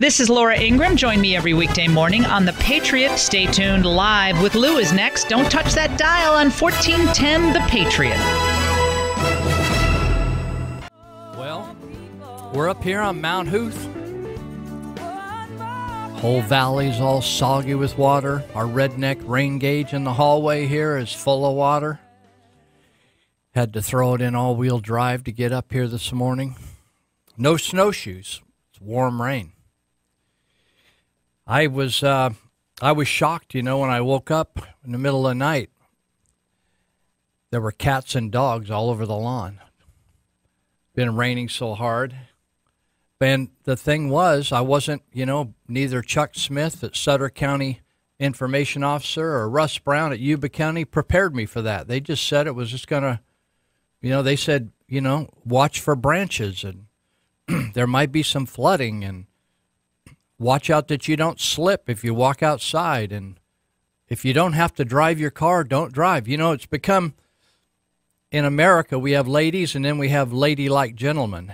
This is Laura Ingram. Join me every weekday morning on The Patriot. Stay tuned. Live with Lou is next. Don't touch that dial on 1410 The Patriot. Well, we're up here on Mount Hooth. Whole valley's all soggy with water. Our redneck rain gauge in the hallway here is full of water. Had to throw it in all-wheel drive to get up here this morning. No snowshoes. It's warm rain. I was shocked, when I woke up in the middle of the night. There were cats and dogs all over the lawn. Been raining so hard. And the thing was, I wasn't, neither Chuck Smith at Sutter County Information Officer or Russ Brown at Yuba County prepared me for that. They just said it was just going to, they said, watch for branches and there might be some flooding and watch out that you don't slip if you walk outside. And if you don't have to drive your car, don't drive. It's become, in America, we have ladies and then we have ladylike gentlemen.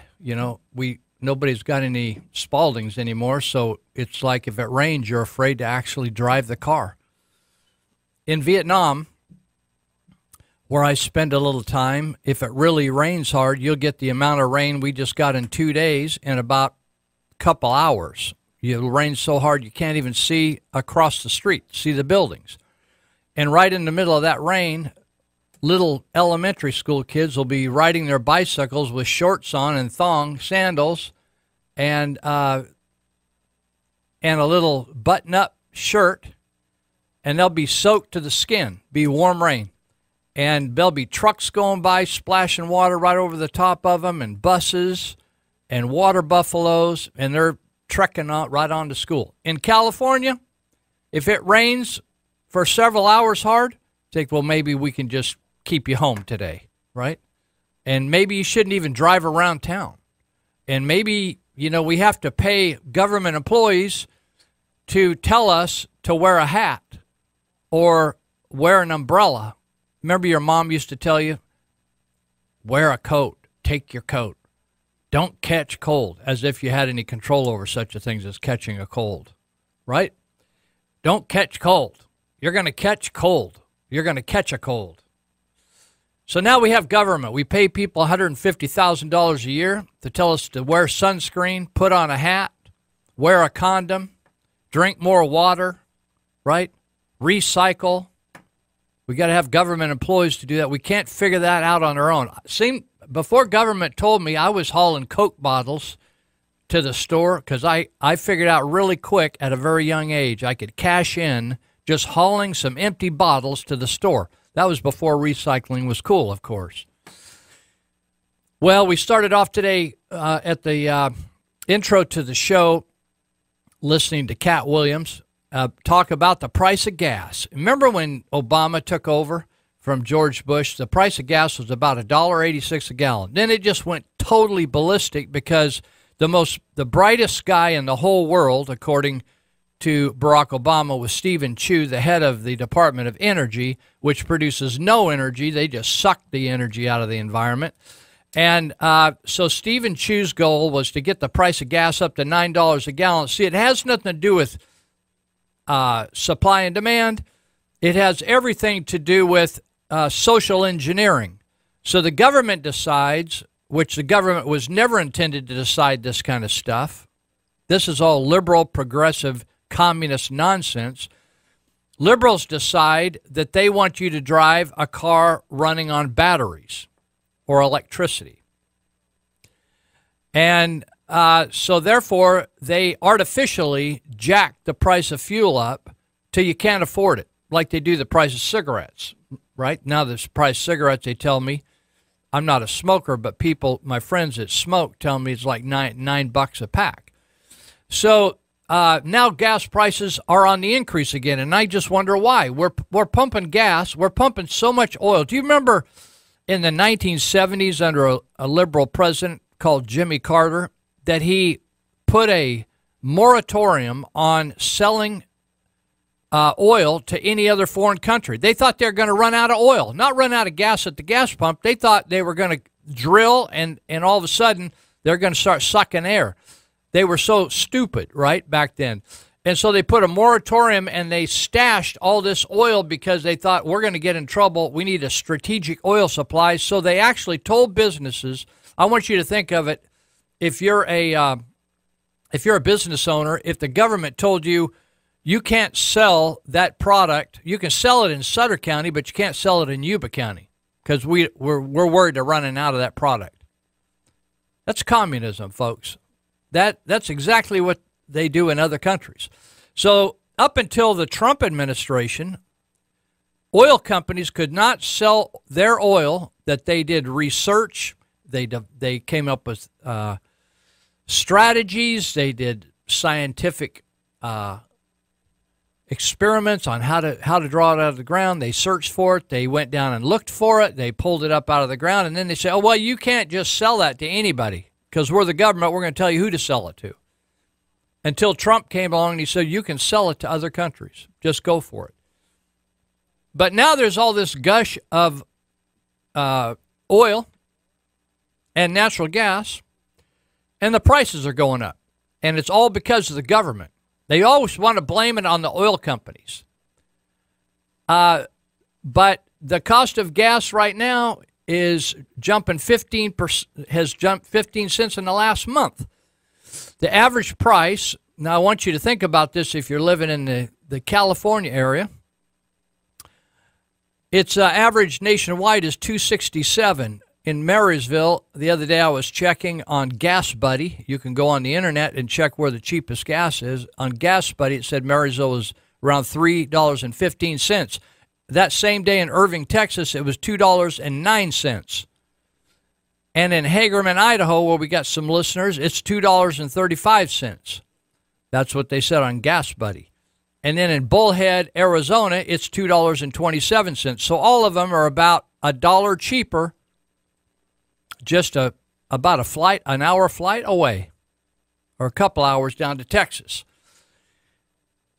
Nobody's got any Spaldings anymore, so it's like if it rains, you're afraid to actually drive the car. In Vietnam, where I spend a little time, if it really rains hard, you'll get the amount of rain we just got in 2 days in about a couple hours. It'll rain so hard you can't even see across the street, see the buildings. And right in the middle of that rain, little elementary school kids will be riding their bicycles with shorts on and thong sandals and a little button-up shirt, and they'll be soaked to the skin, be warm rain. And there'll be trucks going by, splashing water right over the top of them, and buses and water buffaloes, and they're trekking out right on to school. In California, if it rains for several hours hard, think, well, maybe we can just keep you home today, right? And maybe you shouldn't even drive around town. And maybe, we have to pay government employees to tell us to wear a hat or wear an umbrella. Remember your mom used to tell you, wear a coat, take your coat. Don't catch cold, as if you had any control over such a thing as catching a cold, right? Don't catch cold. You're going to catch cold. You're going to catch a cold. So now we have government. We pay people $150,000 a year to tell us to wear sunscreen, put on a hat, wear a condom, drink more water, right? Recycle. We got to have government employees to do that. We can't figure that out on our own. Before government told me, I was hauling Coke bottles to the store because I figured out really quick at a very young age I could cash in just hauling some empty bottles to the store. That was before recycling was cool, of course. Well, we started off today at the intro to the show listening to Cat Williams talk about the price of gas. Remember when Obama took over from George Bush, the price of gas was about $1.86 a gallon. Then it just went totally ballistic because the brightest guy in the whole world, according to Barack Obama, was Stephen Chu, the head of the Department of Energy, which produces no energy. They just suck the energy out of the environment. And so Stephen Chu's goal was to get the price of gas up to $9 a gallon. See, it has nothing to do with supply and demand. It has everything to do with social engineering. So the government decides, which the government was never intended to decide this kind of stuff. This is all liberal, progressive, communist nonsense. Liberals decide that they want you to drive a car running on batteries or electricity. And so therefore, they artificially jack the price of fuel up till you can't afford it, like they do the price of cigarettes, right? Now the price of cigarettes, they tell me, I'm not a smoker, but my friends that smoke tell me it's like $9 a pack. So now gas prices are on the increase again, and I just wonder why. We're pumping gas. We're pumping so much oil. Do you remember in the 1970s under a liberal president called Jimmy Carter that he put a moratorium on selling oil to any other foreign country? They thought they were going to run out of oil, not run out of gas at the gas pump. They thought they were going to drill, and all of a sudden they're going to start sucking air. They were so stupid, right, back then. And so they put a moratorium and they stashed all this oil because they thought we're going to get in trouble. We need a strategic oil supply. So they actually told businesses, I want you to think of it, if you're a business owner, if the government told you you can't sell that product, you can sell it in Sutter County, but you can't sell it in Yuba County because we're worried they're running out of that product. That's communism, folks. That's exactly what they do in other countries. So up until the Trump administration, oil companies could not sell their oil that they did research. They came up with strategies. They did scientific experiments on how to draw it out of the ground. They searched for it. They went down and looked for it. They pulled it up out of the ground. And then they say, oh, well, you can't just sell that to anybody because we're the government. We're going to tell you who to sell it to. Until Trump came along and he said, you can sell it to other countries. Just go for it. But now there's all this gush of oil and natural gas, and the prices are going up. And it's all because of the government. They always want to blame it on the oil companies. But the cost of gas right now is jumping 15%, has jumped 15 cents in the last month. The average price, now I want you to think about this if you're living in the California area. Its average nationwide is $2.67. In Marysville, the other day I was checking on Gas Buddy. You can go on the internet and check where the cheapest gas is. On Gas Buddy, it said Marysville was around $3.15. That same day in Irving, Texas, it was $2.09. And in Hagerman, Idaho, where we got some listeners, it's $2.35. That's what they said on Gas Buddy. And then in Bullhead, Arizona, it's $2.27. So all of them are about $1 cheaper, just about an hour flight away, or a couple hours down to Texas.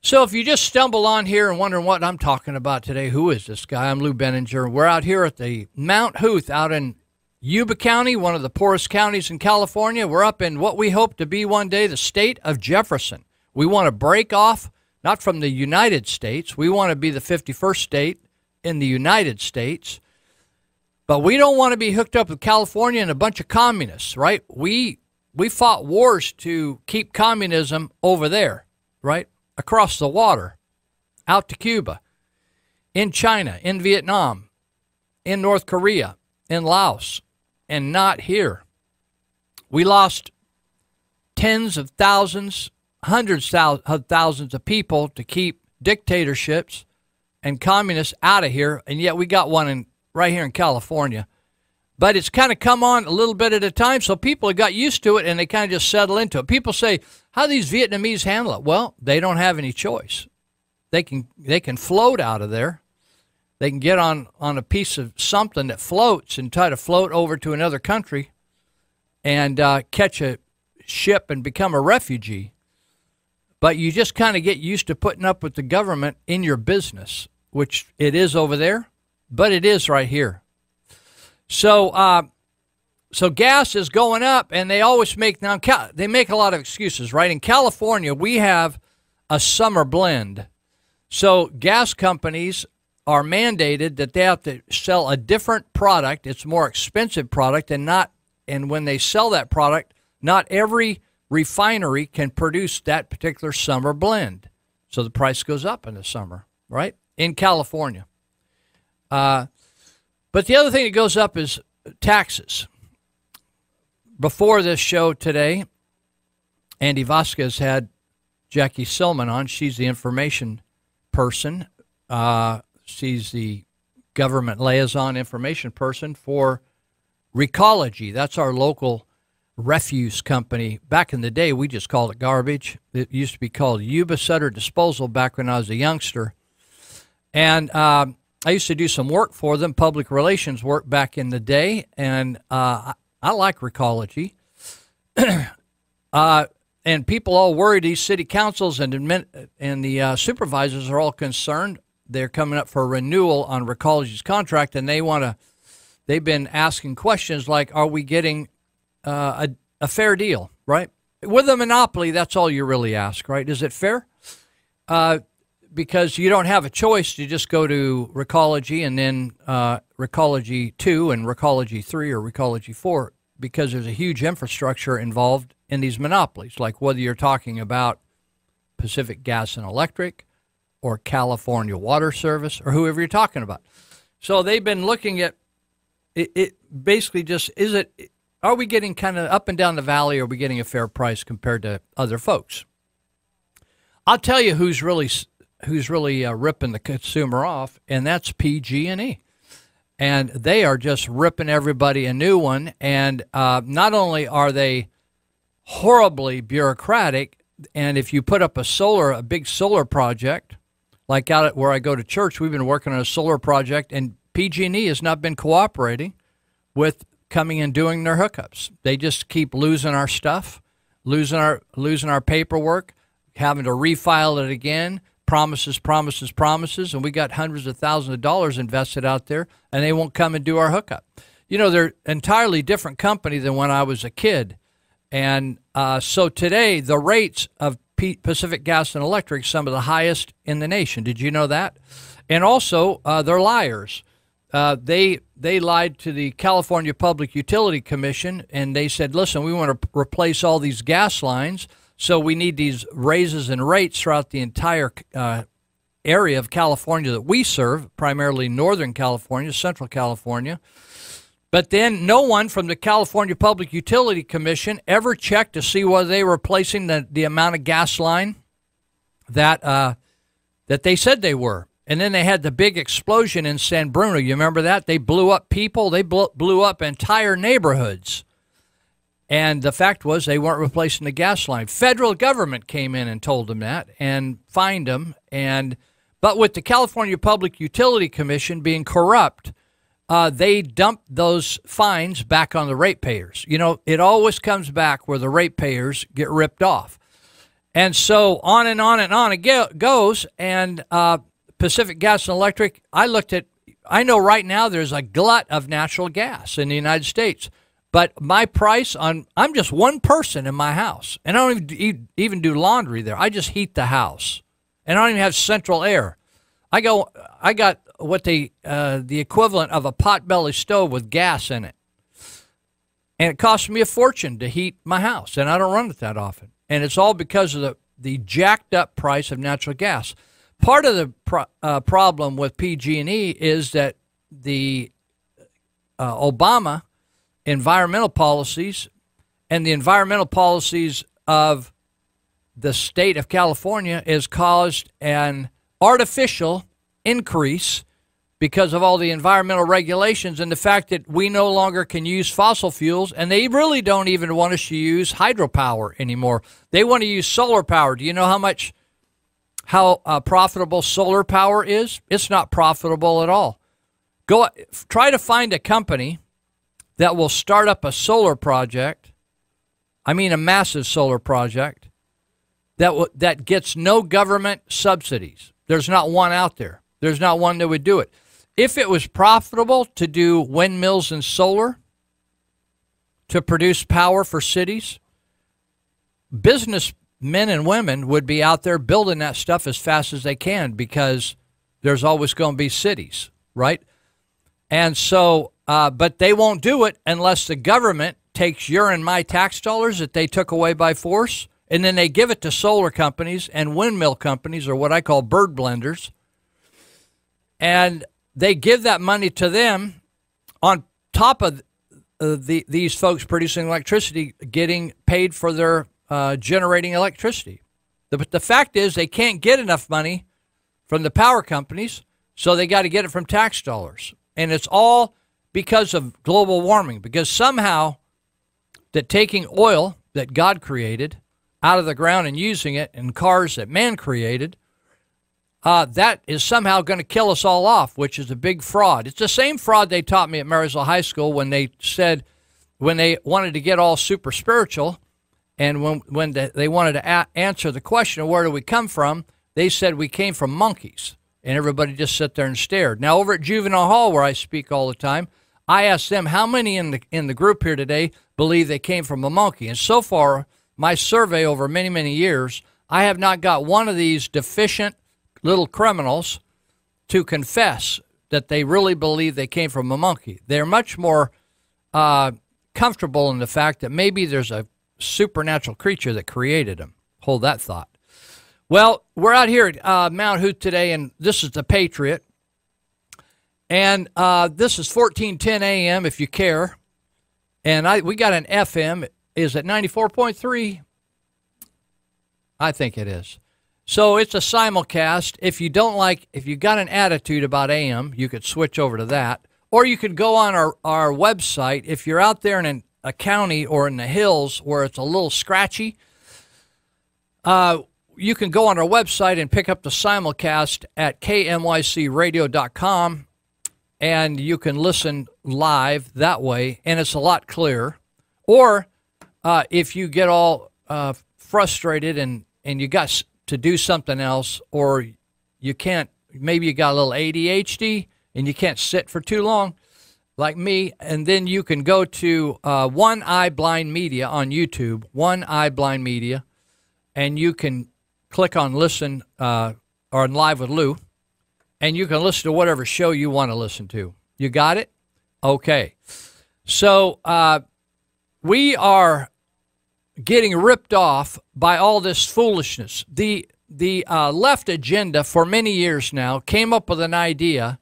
So if you just stumble on here and wondering what I'm talking about today, who is this guy? I'm Lou Benninger. We're out here at the Mount Hood out in Yuba County, one of the poorest counties in California. We're up in what we hope to be one day the state of Jefferson. We want to break off, not from the United States. We want to be the 51st state in the United States. But we don't want to be hooked up with California and a bunch of communists, right? We fought wars to keep communism over there, right? Across the water, out to Cuba, in China, in Vietnam, in North Korea, in Laos, and not here. We lost tens of thousands, hundreds of thousands of people to keep dictatorships and communists out of here, and yet we got one right here in California. But it's kind of come on a little bit at a time, so people have got used to it, and they kind of just settle into it. People say, how do these Vietnamese handle it? Well, they don't have any choice. They can float out of there. They can get on a piece of something that floats and try to float over to another country and catch a ship and become a refugee. But you just kind of get used to putting up with the government in your business, which it is over there, but it is right here. So gas is going up, and they always make they make a lot of excuses, right? In California, we have a summer blend. So gas companies are mandated that they have to sell a different product. It's a more expensive product, and when they sell that product, not every refinery can produce that particular summer blend. So the price goes up in the summer, right? In California. But the other thing that goes up is taxes. Before this show today, Andy Vasquez had Jackie Silman on. She's the information person. She's the government liaison information person for Recology. That's our local refuse company. Back in the day, we just called it garbage. It used to be called Yuba Sutter Disposal back when I was a youngster. And I used to do some work for them, public relations work back in the day, and I like Recology. And people all worried, these city councils and the supervisors are all concerned. They're coming up for a renewal on Recology's contract, and they've been asking questions like, are we getting a fair deal, right? with a monopoly, that's all you really ask, right? Is it fair? Because you don't have a choice. You just go to Recology and then Recology 2 and Recology 3 or Recology 4 because there's a huge infrastructure involved in these monopolies, like whether you're talking about Pacific Gas and Electric or California Water Service or whoever you're talking about. So they've been looking at it basically just, are we getting kind of up and down the valley, or are we getting a fair price compared to other folks? I'll tell you who's really ripping the consumer off, and that's PG&E. And they are just ripping everybody a new one. And not only are they horribly bureaucratic, and if you put up a big solar project, like out at where I go to church, we've been working on a solar project, and PG&E has not been cooperating with coming and doing their hookups. They just keep losing our stuff, losing our paperwork, having to refile it again, promises, and we got hundreds of thousands of dollars invested out there, and they won't come and do our hookup. You know, they're an entirely different company than when I was a kid. And so today, the rates of Pacific Gas and Electric, some of the highest in the nation. Did you know that? And also, they're liars. They lied to the California Public Utility Commission, and they said, listen, we want to replace all these gas lines, so we need these raises in rates throughout the entire area of California that we serve, primarily Northern California, Central California. But then no one from the California Public Utility Commission ever checked to see whether they were replacing the amount of gas line that they said they were. And then they had the big explosion in San Bruno. You remember that? They blew up people. They blew up entire neighborhoods. And the fact was they weren't replacing the gas line. Federal government came in and told them that and fined them. But with the California Public Utility Commission being corrupt, they dumped those fines back on the ratepayers. You know, it always comes back where the ratepayers get ripped off. And so on and on and on it goes. And Pacific Gas and Electric, I know right now there's a glut of natural gas in the United States. But my price I'm just one person in my house. And I don't even do laundry there. I just heat the house. And I don't even have central air. I got what the equivalent of a potbelly stove with gas in it. And it costs me a fortune to heat my house, and I don't run it that often. And it's all because of the jacked up price of natural gas. Part of the problem with PG&E is that the Obama environmental policies and the environmental policies of the state of California has caused an artificial increase because of all the environmental regulations and the fact that we no longer can use fossil fuels, and they really don't even want us to use hydropower anymore. They want to use solar power. Do you know how profitable solar power is? It's not profitable at all. Try to find a company that will start up a solar project, I mean a massive solar project, that gets no government subsidies. There's not one out there. There's not one that would do it. If it was profitable to do windmills and solar to produce power for cities, businessmen and women would be out there building that stuff as fast as they can because there's always going to be cities, right? And so, but they won't do it unless the government takes your and my tax dollars that they took away by force, and then they give it to solar companies and windmill companies, or what I call bird blenders, and they give that money to them on top of these folks producing electricity getting paid for their generating electricity. But the fact is they can't get enough money from the power companies, so they got to get it from tax dollars. And it's all because of global warming, because somehow that taking oil that God created out of the ground and using it in cars that man created, that is somehow going to kill us all off, which is a big fraud. It's the same fraud they taught me at Marysville High School when they said, when they wanted to get all super spiritual, and when they wanted to answer the question of where do we come from, they said we came from monkeys, and everybody just sat there and stared. Now, over at Juvenile Hall, where I speak all the time, I asked them how many in the group here today believe they came from a monkey, and so far, my survey over many, many years, I have not got one of these deficient little criminals to confess that they really believe they came from a monkey. They're much more comfortable in the fact that maybe there's a supernatural creature that created them. Hold that thought. Well, we're out here at Mount Hoot today, and this is the Patriot. And this is 1410 AM, if you care. And we got an FM. Is it 94.3? I think it is. So it's a simulcast. If you got an attitude about AM, you could switch over to that. Or you could go on our website. If you're out there in a county or in the hills where it's a little scratchy, you can go on our website and pick up the simulcast at kmycradio.com, and you can listen live that way, and it's a lot clearer. Or if you get all frustrated and you got to do something else, or you can't, maybe you got a little ADHD and you can't sit for too long, like me, and then you can go to One Eye Blind Media on YouTube, One Eye Blind Media, and you can click on Listen or Live with Lou, and you can listen to whatever show you want to listen to. You got it? Okay. So we are getting ripped off by all this foolishness. The left agenda for many years now came up with an idea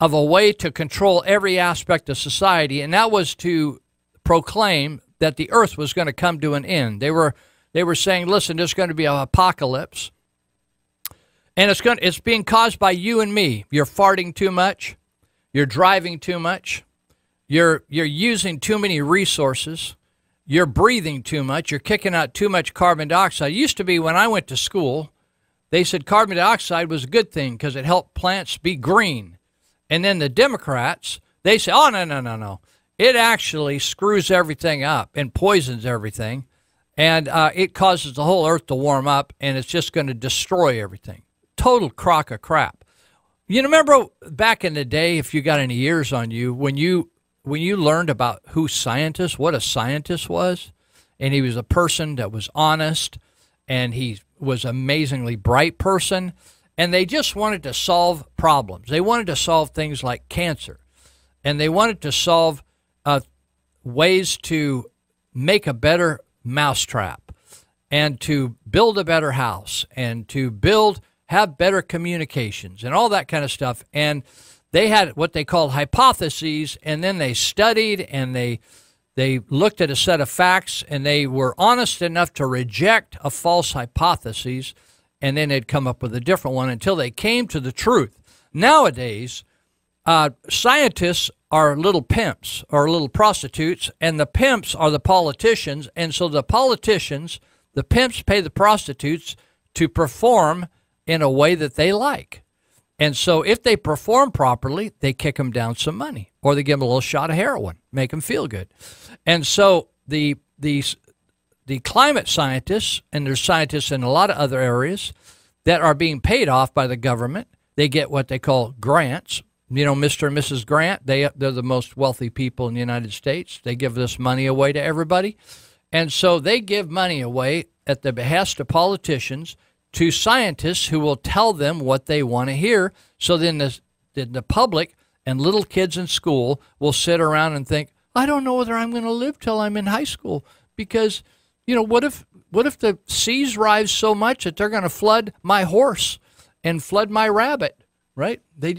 of a way to control every aspect of society, and that was to proclaim that the earth was going to come to an end. They were saying, listen, there's going to be an apocalypse, and it's being caused by you and me. You're farting too much. You're driving too much. You're using too many resources. You're breathing too much. You're kicking out too much carbon dioxide. It used to be when I went to school, they said carbon dioxide was a good thing because it helped plants be green. And then the Democrats, they say, oh, no. It actually screws everything up and poisons everything. And it causes the whole earth to warm up, and it's just going to destroy everything. Total crock of crap. You remember back in the day, if you got any years on you, when you learned about what a scientist was, and he was a person that was honest, and he was an amazingly bright person, and they just wanted to solve problems. They wanted to solve things like cancer, and they wanted to solve ways to make a better mousetrap, and to build a better house, and to have better communications, and all that kind of stuff. And they had what they called hypotheses, and then they studied, and they looked at a set of facts, and they were honest enough to reject a false hypothesis, and then they'd come up with a different one until they came to the truth. Nowadays, scientists are little pimps or little prostitutes, and the pimps are the politicians, and so the pimps pay the prostitutes to perform in a way that they like. And so if they perform properly, they kick them down some money, or they give them a little shot of heroin, make them feel good. And so the climate scientists, and there's scientists in a lot of other areas that are being paid off by the government. They get what they call grants. You know, Mr. and Mrs. Grant, they're the most wealthy people in the United States. They give this money away to everybody. And so they give money away at the behest of politicians to scientists who will tell them what they want to hear. So then the public and little kids in school will sit around and think, I don't know whether I'm going to live till I'm in high school because, you know, what if the seas rise so much that they're going to flood my horse and flood my rabbit, right? They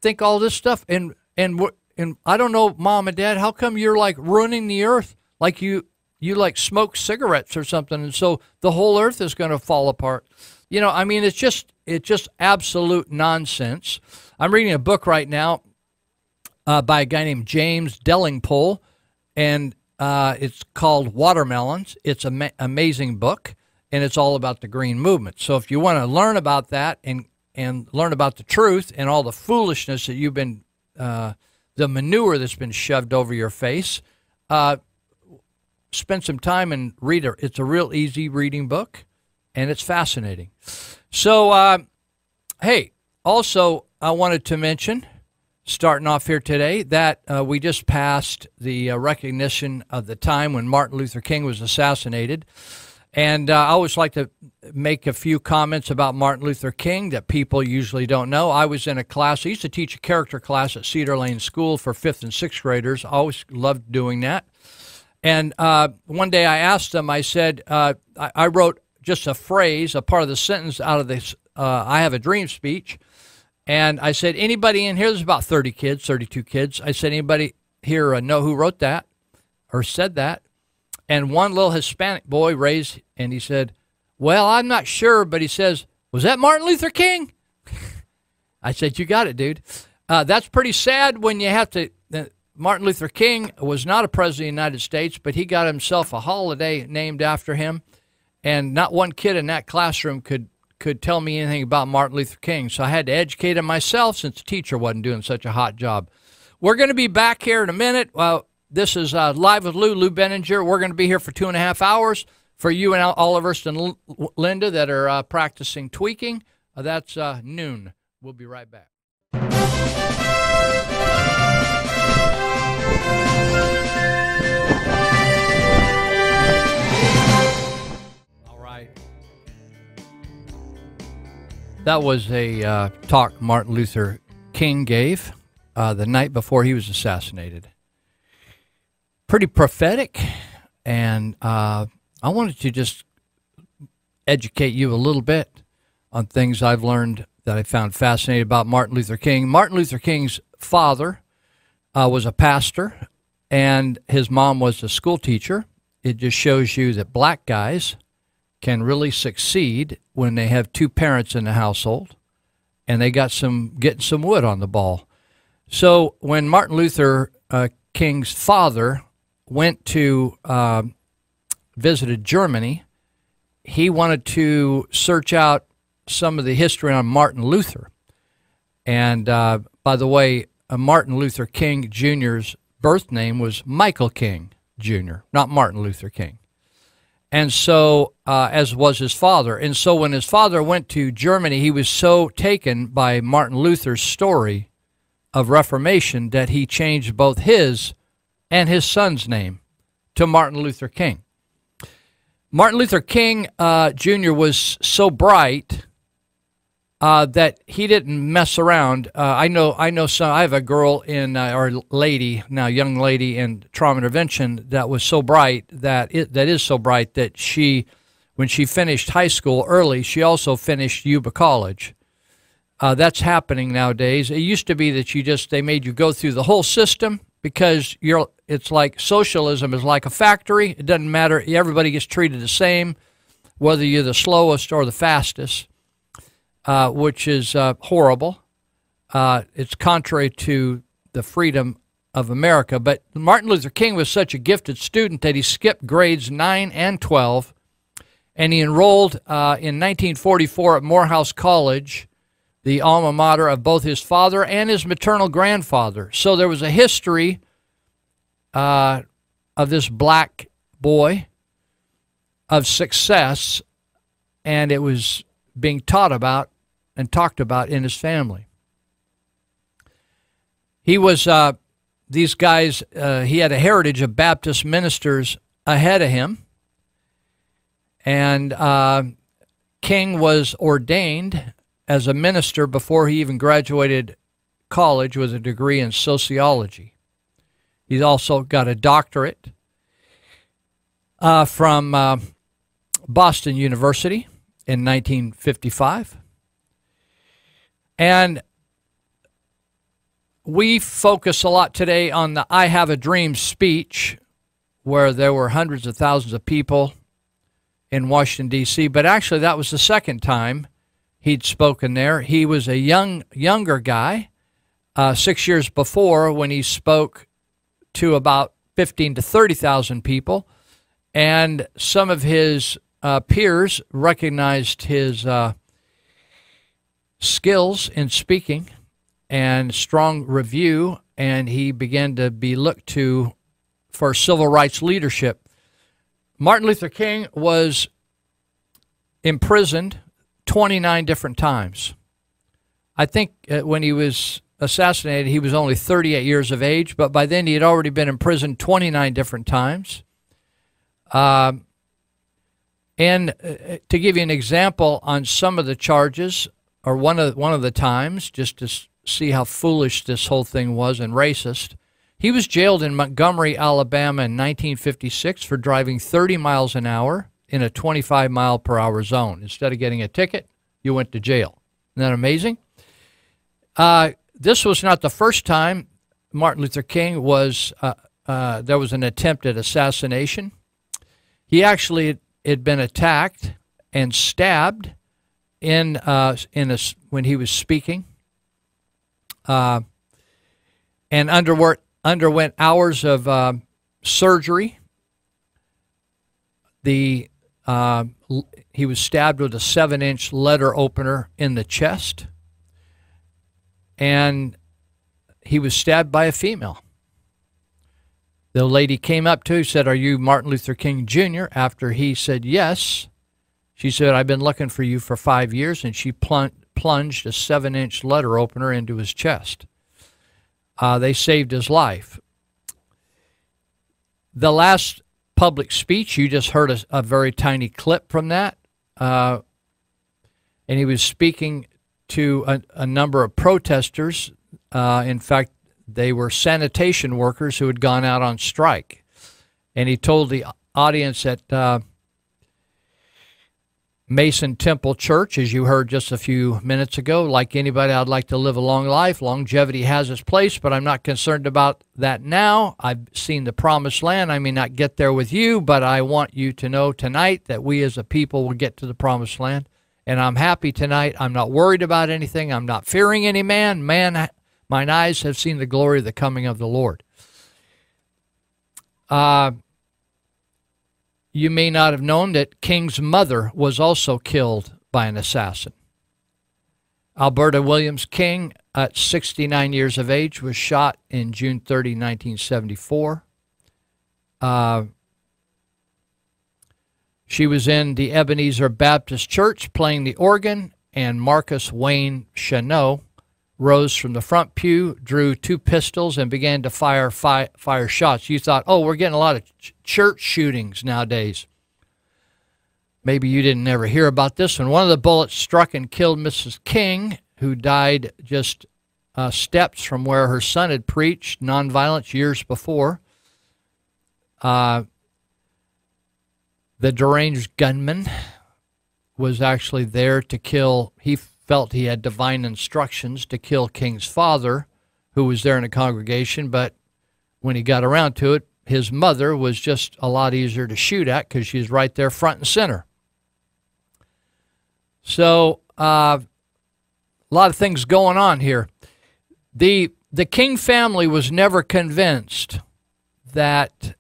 think all this stuff. And I don't know, Mom and Dad, how come you're like ruining the earth? Like you like smoke cigarettes or something, and so the whole earth is going to fall apart. You know, I mean, it's just absolute nonsense. I'm reading a book right now by a guy named James Dellingpole, and it's called Watermelons. It's an amazing book, and it's all about the green movement. So if you want to learn about that and learn about the truth and all the foolishness that you've been, the manure that's been shoved over your face, spend some time and read it. It's a real easy reading book, and it's fascinating. So, hey, also I wanted to mention starting off here today, that we just passed the recognition of the time when Martin Luther King was assassinated. And I always like to make a few comments about Martin Luther King that people usually don't know. I was in a class, I used to teach a character class at Cedar Lane School for 5th and 6th graders. I always loved doing that. And one day I asked them, I said, I wrote just a phrase, a part of the sentence out of this I Have a Dream speech. And I said, anybody in here, there's about 30 kids, 32 kids. I said, anybody here know who wrote that or said that? And one little Hispanic boy raised, and he said, well, I'm not sure, but he says, was that Martin Luther King? I said, you got it, dude. That's pretty sad when you have to, Martin Luther King was not a president of the United States, but he got himself a holiday named after him, and not one kid in that classroom could tell me anything about Martin Luther King, so I had to educate him myself since the teacher wasn't doing such a hot job. We're going to be back here in a minute. This is Live with Lou Benninger. We're going to be here for 2.5 hours. For you and Oliver and Linda that are practicing tweaking, that's noon. We'll be right back. All right. That was a talk Martin Luther King gave the night before he was assassinated. Pretty prophetic, and I wanted to just educate you a little bit on things I've learned that I found fascinating about Martin Luther King. Martin Luther King's father was a pastor, and his mom was a school teacher. It just shows you that black guys can really succeed when they have two parents in the household, and they got getting some wood on the ball. So when Martin Luther King's father went to visited Germany, he wanted to search out some of the history on Martin Luther. And by the way, Martin Luther King Jr.'s birth name was Michael King Jr., not Martin Luther King. And so, as was his father. And so when his father went to Germany, he was so taken by Martin Luther's story of Reformation that he changed both his and his son's name to Martin Luther King. Martin Luther King Jr. was so bright that he didn't mess around. I have a girl or lady now, young lady in trauma intervention that was so bright that is so bright that when she finished high school early, she also finished Yuba College. That's happening nowadays. It used to be that they made you go through the whole system because it's like socialism is like a factory. It doesn't matter. Everybody gets treated the same, whether you're the slowest or the fastest, which is horrible. It's contrary to the freedom of America. But Martin Luther King was such a gifted student that he skipped grades 9 and 12, and he enrolled in 1944 at Morehouse College, the alma mater of both his father and his maternal grandfather. So there was a history of this black boy of success, and it was being taught about and talked about in his family. He was, these guys, he had a heritage of Baptist ministers ahead of him, and King was ordained as a minister before he even graduated college with a degree in sociology. He's also got a doctorate from Boston University in 1955. And we focus a lot today on the I Have a Dream speech, where there were hundreds of thousands of people in Washington, D.C., but actually that was the second time he'd spoken there. He was a younger guy 6 years before when he spoke to about 15 to 30,000 people, and some of his peers recognized his skills in speaking and strong review, and he began to be looked to for civil rights leadership. Martin Luther King was imprisoned 29 different times. I think when he was assassinated, he was only 38 years of age, but by then he had already been in prison 29 different times. And to give you an example on some of the charges, or one of the times, just to see how foolish this whole thing was and racist, he was jailed in Montgomery, Alabama in 1956 for driving 30 miles an hour in a 25-mile-per-hour zone. Instead of getting a ticket, you went to jail. Isn't that amazing? This was not the first time Martin Luther King was, there was an attempt at assassination. He actually had been attacked and stabbed when he was speaking, and underwent hours of surgery. He was stabbed with a 7-inch letter opener in the chest, and he was stabbed by a female. The lady came up to him, said, "Are you Martin Luther King Jr.?" After he said yes, she said, "I've been looking for you for 5 years," and she plunged a 7-inch letter opener into his chest. They saved his life. The last public speech, you just heard a very tiny clip from that, and he was speaking to a number of protesters. In fact, they were sanitation workers who had gone out on strike. And he told the audience at Mason Temple Church, as you heard just a few minutes ago, "Like anybody, I'd like to live a long life. Longevity has its place, but I'm not concerned about that now. I've seen the promised land. I may not get there with you, but I want you to know tonight that we as a people will get to the promised land. And I'm happy tonight. I'm not worried about anything. I'm not fearing any man. Mine eyes have seen the glory of the coming of the Lord." You may not have known that King's mother was also killed by an assassin. Alberta Williams King, at 69 years of age, was shot in June 30, 1974. She was in the Ebenezer Baptist Church playing the organ, and Marcus Wayne Chanot rose from the front pew, drew 2 pistols, and began to fire shots. You thought, oh, we're getting a lot of church shootings nowadays. Maybe you didn't ever hear about this one. One of the bullets struck and killed Mrs. King, who died just steps from where her son had preached nonviolence years before. The deranged gunman was actually there to kill. He felt he had divine instructions to kill King's father, who was there in the congregation, but when he got around to it, his mother was just a lot easier to shoot at because she's right there front and center. So a lot of things going on here. The King family was never convinced that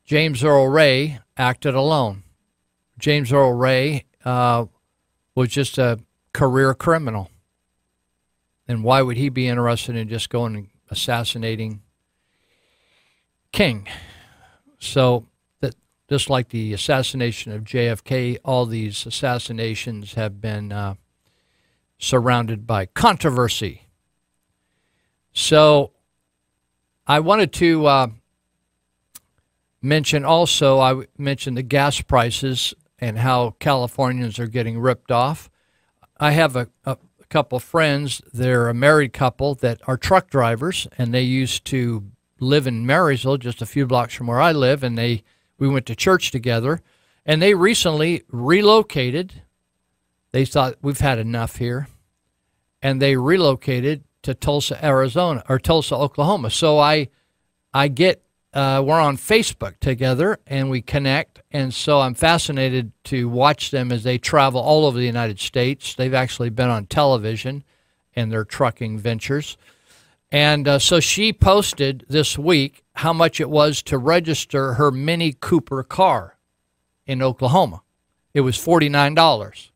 James Earl Ray acted alone. James Earl Ray was just a career criminal. And why would he be interested in just going and assassinating King? So that just like the assassination of JFK, all these assassinations have been surrounded by controversy. So I wanted to mention also, I mentioned the gas prices and how Californians are getting ripped off. I have a couple of friends. They're a married couple that are truck drivers, and they used to live in Marysville, just a few blocks from where I live, and we went to church together, and they recently relocated. They thought, we've had enough here, and they relocated to Tulsa, Arizona, or Tulsa, Oklahoma. So I get we're on Facebook together, and we connect, and so I'm fascinated to watch them as they travel all over the United States. They've actually been on television in their trucking ventures. And so she posted this week how much it was to register her Mini Cooper car in Oklahoma. It was $49.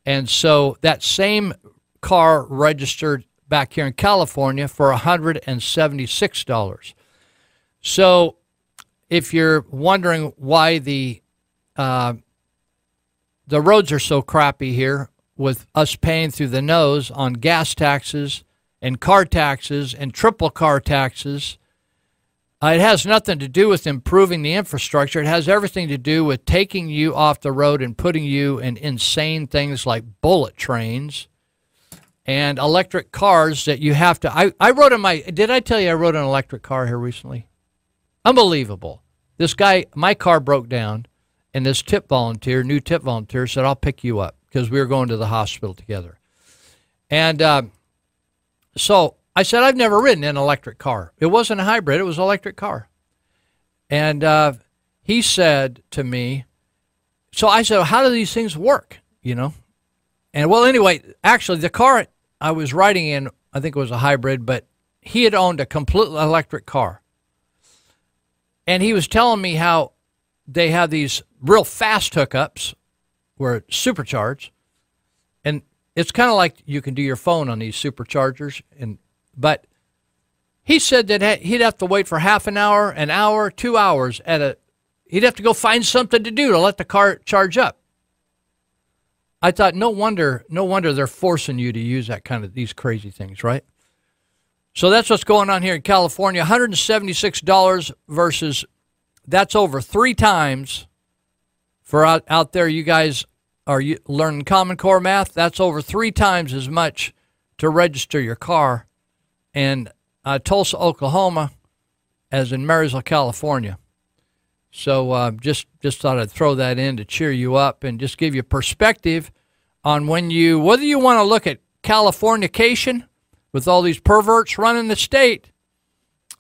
And so that same car registered back here in California for $176. So if you're wondering why the roads are so crappy here, with us paying through the nose on gas taxes and car taxes and triple car taxes. It has nothing to do with improving the infrastructure. It has everything to do with taking you off the road and putting you in insane things like bullet trains and electric cars that you have to. I rode in my, did I tell you I rode an electric car here recently? Unbelievable. This guy, my car broke down, and this new tip volunteer said, I'll pick you up, because we were going to the hospital together. And so I said, I've never ridden in an electric car. It wasn't a hybrid. It was an electric car. And he said to me, so I said, how do these things work, you know? And, well, anyway, actually, the car I was riding in, I think it was a hybrid, but he had owned a completely electric car. And he was telling me how they have these real fast hookups where it's supercharged. And it's kind of like you can do your phone on these superchargers. But he said that he'd have to wait for half an hour, 2 hours he'd have to go find something to do to let the car charge up. I thought, no wonder they're forcing you to use these crazy things, right? So that's what's going on here in California. $176 versus, that's over 3 times for out there. You guys are learning Common Core math. That's over 3 times as much to register your car in Tulsa, Oklahoma, as in Marysville, California. So just thought I'd throw that in to cheer you up and just give you perspective on whether you want to look at Californication with all these perverts running the state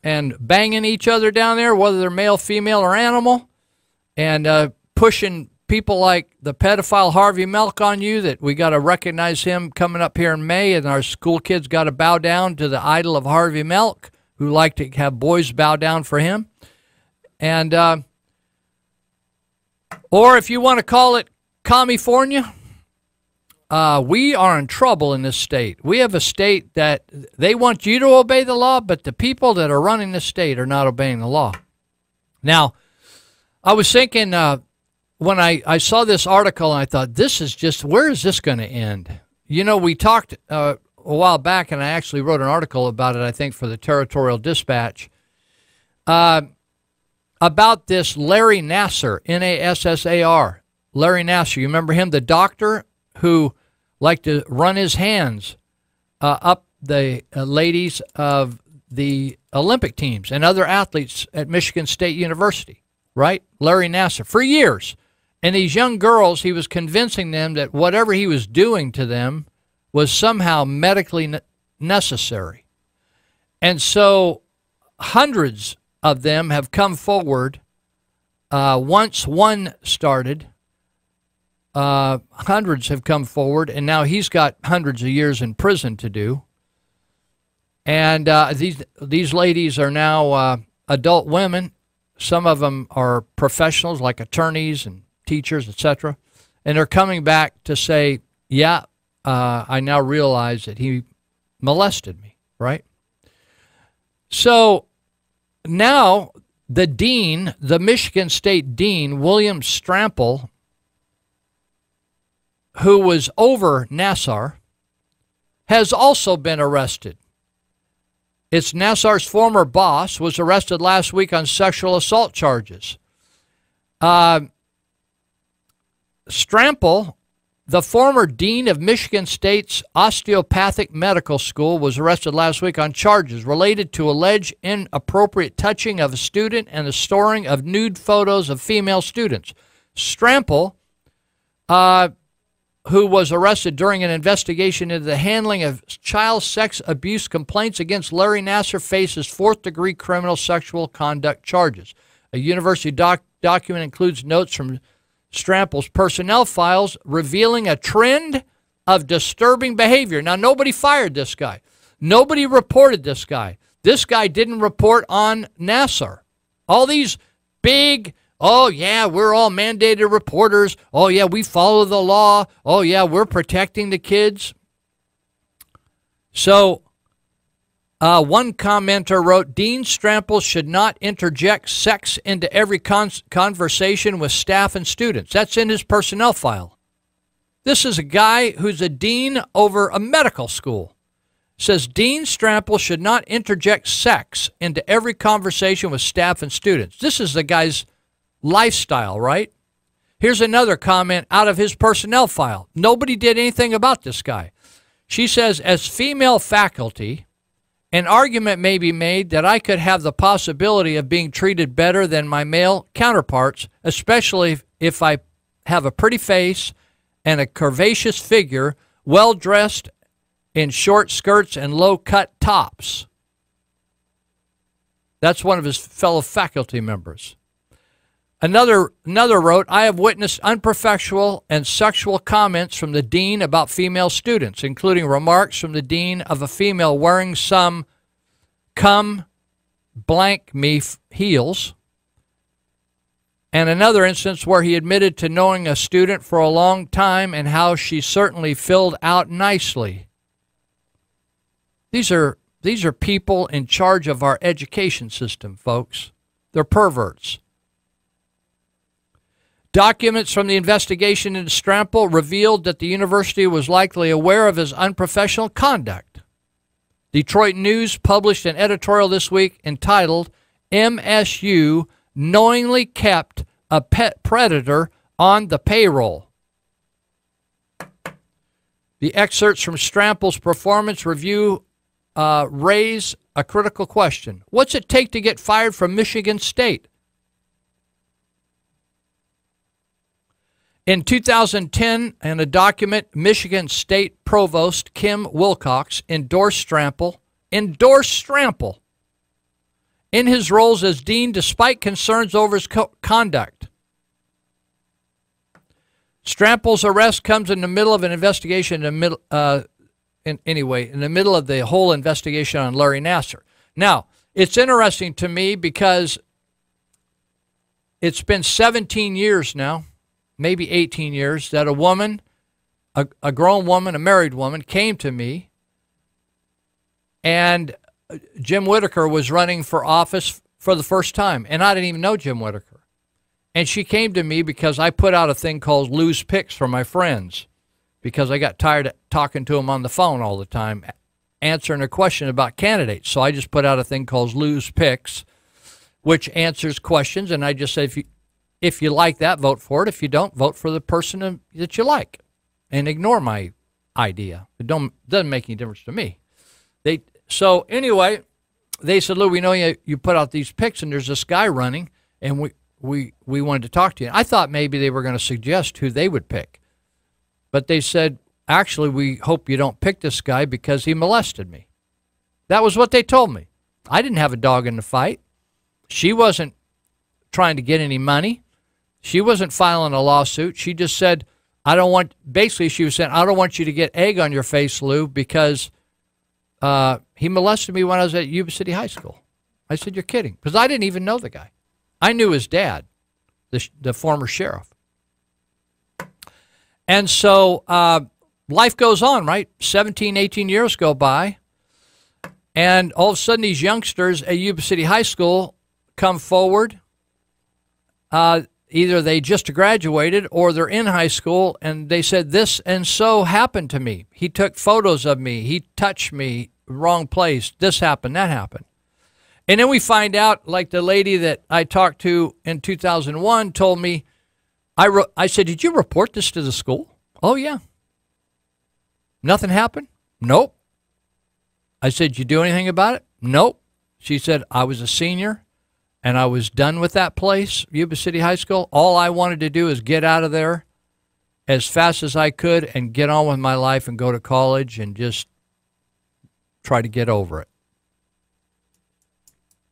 and banging each other down there, whether they're male, female, or animal, and pushing people like the pedophile Harvey Milk on you, that we got to recognize him coming up here in May, and our school kids got to bow down to the idol of Harvey Milk, who like to have boys bow down for him. And or if you want to call it California, we are in trouble in this state. We have a state that they want you to obey the law, but the people that are running the state are not obeying the law. Now, I was thinking when I saw this article, and I thought, this is just, where is this going to end? You know, we talked a while back, and I actually wrote an article about it, I think, for the Territorial Dispatch, about this Larry Nassar, Nassar. Larry Nassar, you remember him, the doctor who liked to run his hands up the ladies of the Olympic teams and other athletes at Michigan State University, right? Larry Nassar, for years. And these young girls, he was convincing them that whatever he was doing to them was somehow medically necessary. And so hundreds of them have come forward. Once one started, hundreds have come forward, and now he's got hundreds of years in prison to do. And these ladies are now adult women. Some of them are professionals like attorneys and teachers, etc. And they're coming back to say, yeah, I now realize that he molested me, right? So now the dean, the Michigan State dean, William Strample, who was over Nassar, has also been arrested. It's Nassar's former boss was arrested last week on sexual assault charges. Strample, the former dean of Michigan State's Osteopathic Medical School, was arrested last week on charges related to alleged inappropriate touching of a student and the storing of nude photos of female students. Strample, who was arrested during an investigation into the handling of child sex abuse complaints against Larry Nassar, faces fourth-degree criminal sexual conduct charges. A university document includes notes from Strample's personnel files revealing a trend of disturbing behavior. Now, nobody fired this guy. Nobody reported this guy. This guy didn't report on Nassar. All these big, oh, yeah, we're all mandated reporters. Oh, yeah, we follow the law. Oh, yeah, we're protecting the kids. So one commenter wrote, Dean Strample should not interject sex into every conversation with staff and students. That's in his personnel file. This is a guy who's a dean over a medical school. Says Dean Strample should not interject sex into every conversation with staff and students. This is the guy's lifestyle, right? Here's another comment out of his personnel file. Nobody did anything about this guy. She says, as female faculty, an argument may be made that I could have the possibility of being treated better than my male counterparts, especially if I have a pretty face and a curvaceous figure, well-dressed in short skirts and low-cut tops. That's one of his fellow faculty members. Another wrote, I have witnessed unprofessional and sexual comments from the dean about female students, including remarks from the dean of a female wearing some come blank me heels, and another instance where he admitted to knowing a student for a long time and how she certainly filled out nicely. These are people in charge of our education system, folks. They're perverts. Documents from the investigation into Strample revealed that the university was likely aware of his unprofessional conduct. Detroit News published an editorial this week entitled, MSU Knowingly Kept a Pet Predator on the Payroll. The excerpts from Strample's performance review raise a critical question. What's it take to get fired from Michigan State? In 2010, in a document, Michigan State Provost Kim Wilcox endorsed Strample in his roles as dean despite concerns over his conduct. Strample's arrest comes in the middle of an investigation in the middle of the whole investigation on Larry Nassar. Now, it's interesting to me because it's been 17 years now, maybe 18 years, that a woman, a grown woman, a married woman, came to me, and Jim Whittaker was running for office for the first time, and I didn't even know Jim Whittaker. And she came to me because I put out a thing called Lou's Picks for my friends, because I got tired of talking to them on the phone all the time, answering a question about candidates. So I just put out a thing called Lou's Picks, which answers questions, and I just said, if you like that, vote for it. If you don't, vote for the person that you like and ignore my idea. It doesn't make any difference to me. So anyway, they said, Lou, we know you put out these picks and there's this guy running, and we wanted to talk to you. I thought maybe they were going to suggest who they would pick. But they said, actually, we hope you don't pick this guy because he molested me. That was what they told me. I didn't have a dog in the fight. She wasn't trying to get any money. She wasn't filing a lawsuit. She just said, basically she was saying, I don't want you to get egg on your face, Lou, because he molested me when I was at Yuba City High School. I said, you're kidding. Because I didn't even know the guy. I knew his dad, the former sheriff. And so life goes on, right? 17, 18 years go by, and all of a sudden these youngsters at Yuba City High School come forward. Either they just graduated or they're in high school, and they said, this and so happened to me. He took photos of me. He touched me, wrong place. This happened, that happened. And then we find out, like the lady that I talked to in 2001 told me, I said, did you report this to the school? Oh, yeah. Nothing happened? Nope. I said, did you do anything about it? Nope. She said, I was a senior, and I was done with that place, Yuba City High School. All I wanted to do is get out of there as fast as I could and get on with my life and go to college and just try to get over it.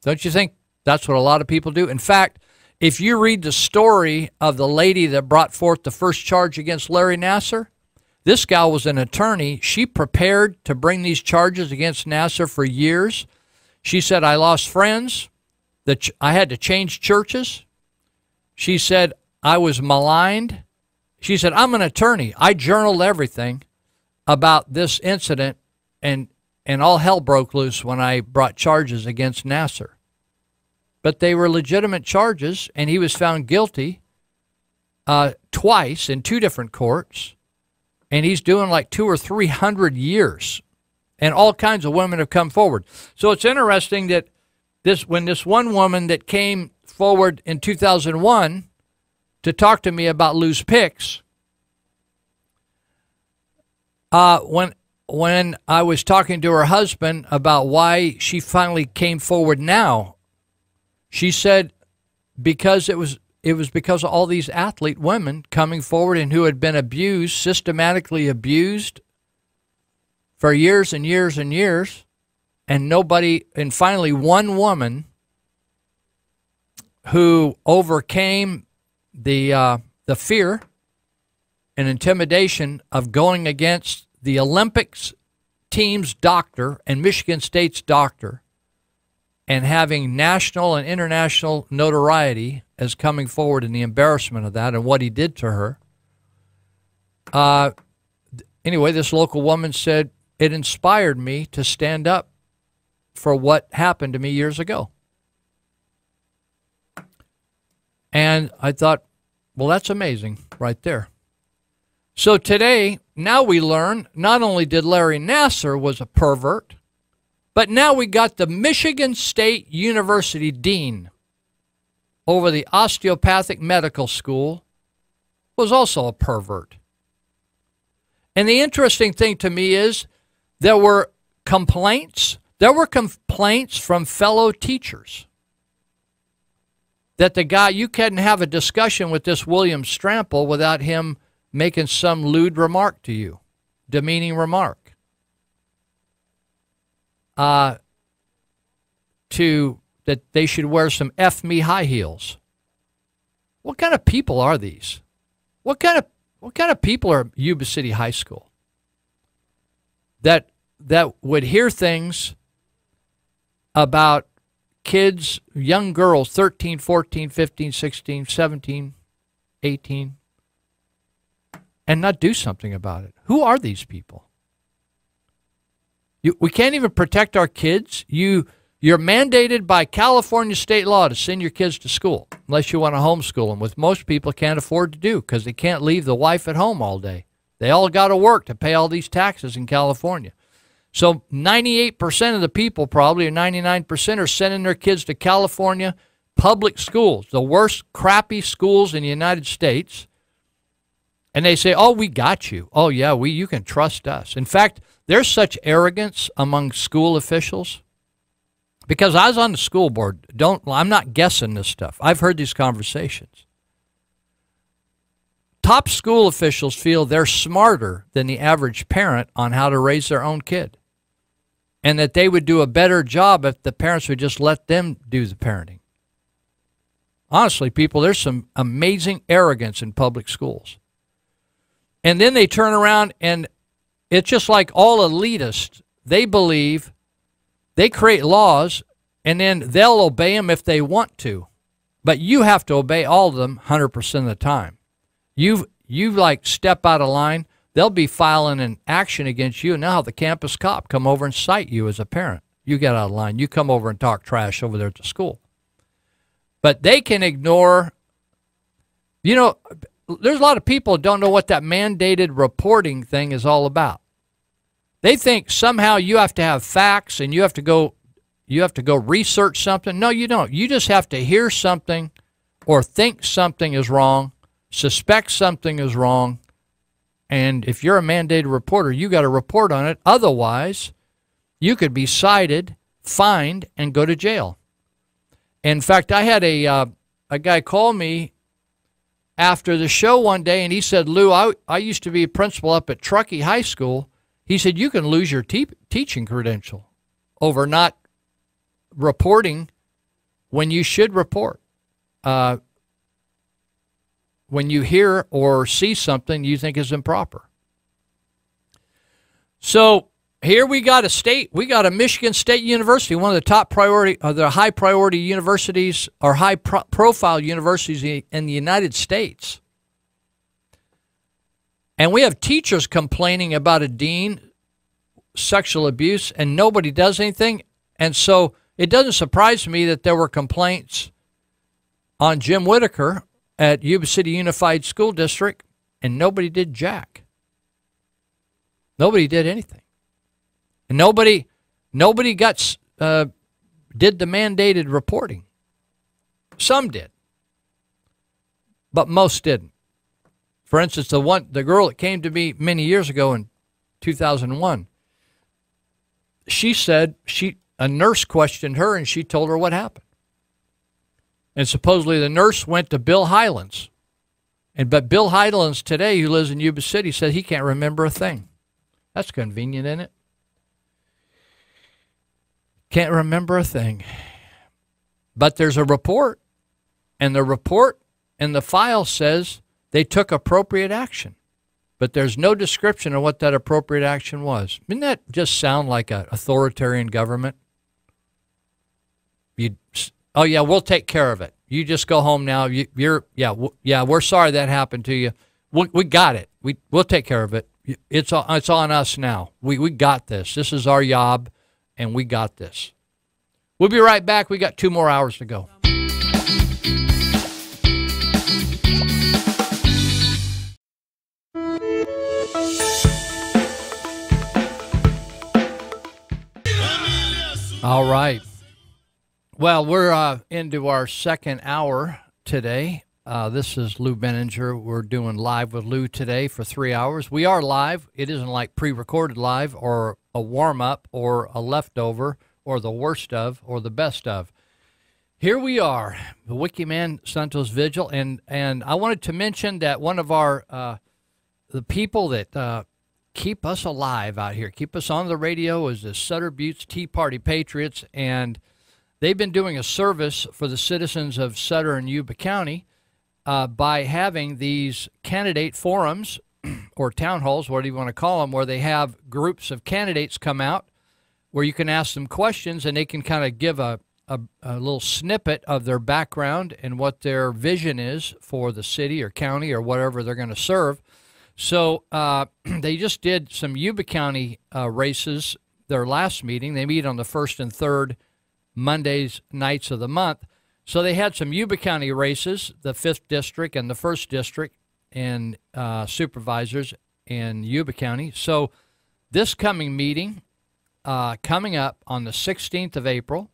Don't you think that's what a lot of people do? In fact, if you read the story of the lady that brought forth the first charge against Larry Nassar, this gal was an attorney. She prepared to bring these charges against Nassar for years. She said, I lost friends. I had to change churches. She said, I was maligned. She said, I'm an attorney. I journaled everything about this incident, and all hell broke loose when I brought charges against Nassar. But they were legitimate charges, and he was found guilty twice in two different courts. and he's doing like 200 or 300 years, and all kinds of women have come forward. So it's interesting that when this one woman that came forward in 2001 to talk to me about loose picks, when I was talking to her husband about why she finally came forward now, she said because it was because of all these athlete women coming forward and who had been abused, systematically abused for years and years and years, and finally one woman who overcame the fear and intimidation of going against the Olympics team's doctor and Michigan State's doctor and having national and international notoriety as coming forward in the embarrassment of that and what he did to her. Anyway, this local woman said, it inspired me to stand up for what happened to me years ago. And I thought, well, that's amazing right there. So today, now we learn not only did Larry Nassar was a pervert, but now we got the Michigan State University dean over the osteopathic medical school was also a pervert. And the interesting thing to me is there were complaints from fellow teachers that the guy, you couldn't have a discussion with this William Strample without him making some lewd remark to you, demeaning remark. That they should wear some F me high heels. What kind of people are these? What kind of people are Yuba City High School that would hear things about kids, young girls, 13, 14, 15, 16, 17, 18, and not do something about it? Who are these people? We can't even protect our kids. You're mandated by California state law to send your kids to school unless you want to homeschool them, which most people can't afford to do because they can't leave the wife at home all day. They all got to work to pay all these taxes in California. So 98% of the people probably, or 99%, are sending their kids to California public schools, the worst crappy schools in the United States. And they say, oh, we got you. Oh, yeah, you can trust us. In fact, there's such arrogance among school officials. Because I was on the school board. I'm not guessing this stuff. I've heard these conversations. Top school officials feel they're smarter than the average parent on how to raise their own kid. And that they would do a better job if the parents would just let them do the parenting. Honestly, people, there's some amazing arrogance in public schools. And then they turn around and it's just like all elitists. They believe they create laws and then they'll obey them if they want to. But you have to obey all of them 100% of the time. You like step out of line, they'll be filing an action against you, and now the campus cop come over and cite you as a parent. You get out of line. You come over and talk trash over there at the school. But they can ignore, there's a lot of people who don't know what that mandated reporting thing is all about. They think somehow you have to have facts and you have to go research something. No, you don't. You just have to hear something or think something is wrong, suspect something is wrong, and if you're a mandated reporter, you got to report on it. Otherwise, you could be cited, fined, and go to jail. In fact, I had a guy call me after the show one day, and he said, Lou, I used to be a principal up at Truckee High School. He said, you can lose your teaching credential over not reporting when you should report. When you hear or see something you think is improper. So here we got a Michigan State University, one of the top priority, the high priority universities or high profile universities in the United States. And we have teachers complaining about a dean, sexual abuse, and nobody does anything. And so it doesn't surprise me that there were complaints on Jim Whitaker at Yuba City Unified School District, and nobody did jack. Nobody did anything. And nobody got did the mandated reporting. Some did, but most didn't. For instance, the girl that came to me many years ago in 2001, she said a nurse questioned her and she told her what happened. And supposedly the nurse went to Bill Highlands. But Bill Highlands today, who lives in Yuba City, said he can't remember a thing. That's convenient, isn't it? Can't remember a thing. But there's a report, and the report in the file says they took appropriate action. But there's no description of what that appropriate action was. Doesn't that just sound like an authoritarian government? Oh, yeah, we'll take care of it. You just go home now. We're sorry that happened to you. We got it. We'll take care of it. It's on us now. We got this. This is our job, and we got this. We'll be right back. We got 2 more hours to go. All right. Well, we're into our second hour today. This is Lou Benninger. We're doing Live with Lou today for 3 hours. We are live. It isn't like pre-recorded live or a warm-up or a leftover or the worst of or the best of. Here we are, the Wikiman Santos Vigil, and I wanted to mention that one of our the people that keep us alive out here, keep us on the radio, is the Sutter Butte's Tea Party Patriots, and they've been doing a service for the citizens of Sutter and Yuba County by having these candidate forums or town halls, whatever you want to call them, where they have groups of candidates come out where you can ask them questions and they can kind of give a little snippet of their background and what their vision is for the city or county or whatever they're going to serve. So they just did some Yuba County races, their last meeting. They meet on the 1st and 3rd Mondays nights of the month. So they had some Yuba County races, the 5th District and the 1st District, and supervisors in Yuba County. So this coming meeting, coming up on the 16th of April,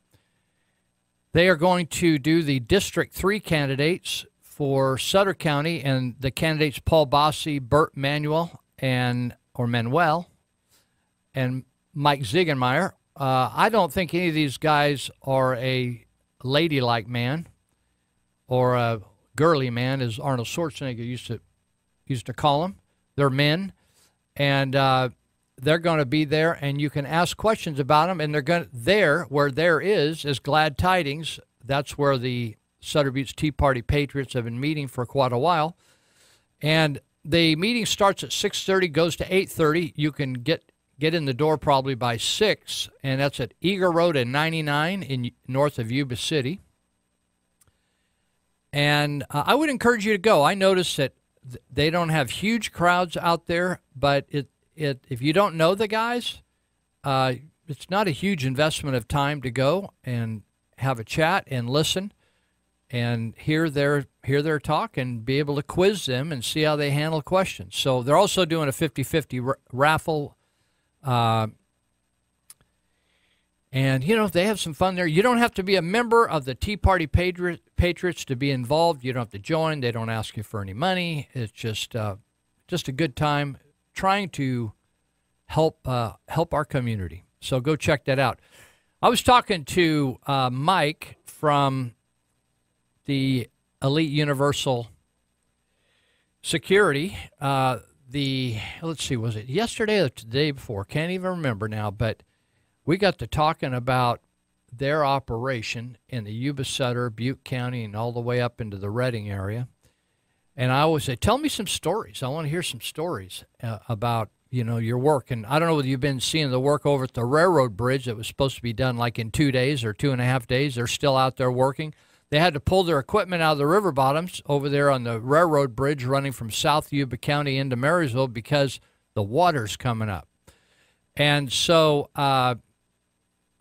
they are going to do the District 3 candidates for Sutter County, and the candidates Paul Bossi, Bert Manuel, and Mike Ziegenmeyer. I don't think any of these guys are a ladylike man or a girly man, as Arnold Schwarzenegger used to call them. They're men, and they're going to be there, and you can ask questions about them. And they're where there is glad tidings. That's where the Sutter Butte's Tea Party Patriots have been meeting for quite a while, and the meeting starts at 6:30, goes to 8:30. You can get in the door probably by 6, and that's at Eager Road and 99 in north of Yuba City. And I would encourage you to go. I noticed that they don't have huge crowds out there, but if you don't know the guys, it's not a huge investment of time to go and have a chat and listen and hear their talk and be able to quiz them and see how they handle questions. So they're also doing a 50-50 raffle. And, they have some fun there. You don't have to be a member of the Tea Party Patriots to be involved. You don't have to join. They don't ask you for any money. It's just a good time trying to help our community. So go check that out. I was talking to Mike from the Elite Universal Security. Let's see, was it yesterday or the day before? Can't even remember now, but we got to talking about their operation in the Yuba Sutter, Butte County, and all the way up into the Redding area. And I always say, tell me some stories. I want to hear some stories about, your work. And I don't know whether you've been seeing the work over at the railroad bridge that was supposed to be done like in 2 days or 2.5 days. They're still out there working. They had to pull their equipment out of the river bottoms over there on the railroad bridge running from South Yuba County into Marysville because the water's coming up. And so I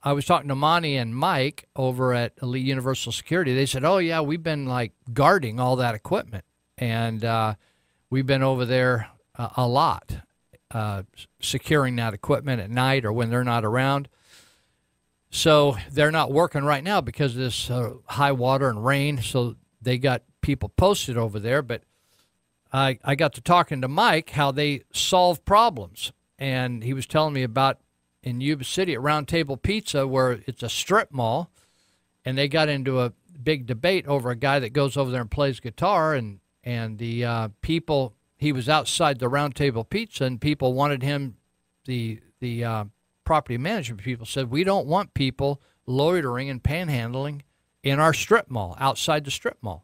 was talking to Monty and Mike over at Elite Universal Security. They said, oh, yeah, we've been, guarding all that equipment. And we've been over there a lot. securing that equipment at night or when they're not around. So they're not working right now because of this high water and rain. So they got people posted over there. But I got to talking to Mike how they solve problems. And he was telling me about in Yuba City at Round Table Pizza, where it's a strip mall. And they got into a big debate over a guy that goes over there and plays guitar. And the people, he was outside the Round Table Pizza, and people wanted him, the property management people said, we don't want people loitering and panhandling in our strip mall, outside the strip mall.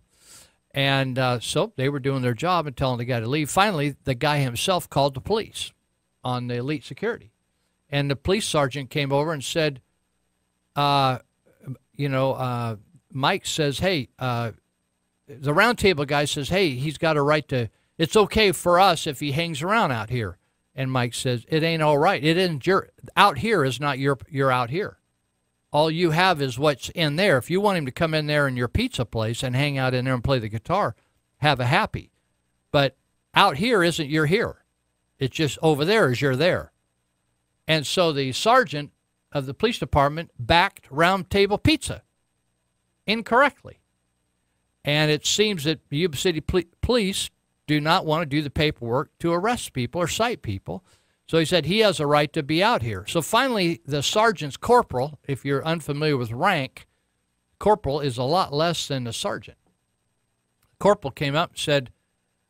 And so they were doing their job and telling the guy to leave. Finally, the guy himself called the police on the elite security. And the police sergeant came over and said, Mike says, hey, the Round Table guy says, hey, he's got a right to, it's okay for us if he hangs around out here. And Mike says, it ain't all right. It isn't your, out here is not your out here. All you have is what's in there. If you want him to come in there in your pizza place and hang out in there and play the guitar, have a happy. But out here isn't your here. It's just over there is your there. And so the sergeant of the police department backed Round Table Pizza incorrectly. And it seems that the Yuba City police do not want to do the paperwork to arrest people or cite people. So he said he has a right to be out here. So finally, the sergeant's corporal, if you're unfamiliar with rank, corporal is a lot less than the sergeant. Corporal came up and said,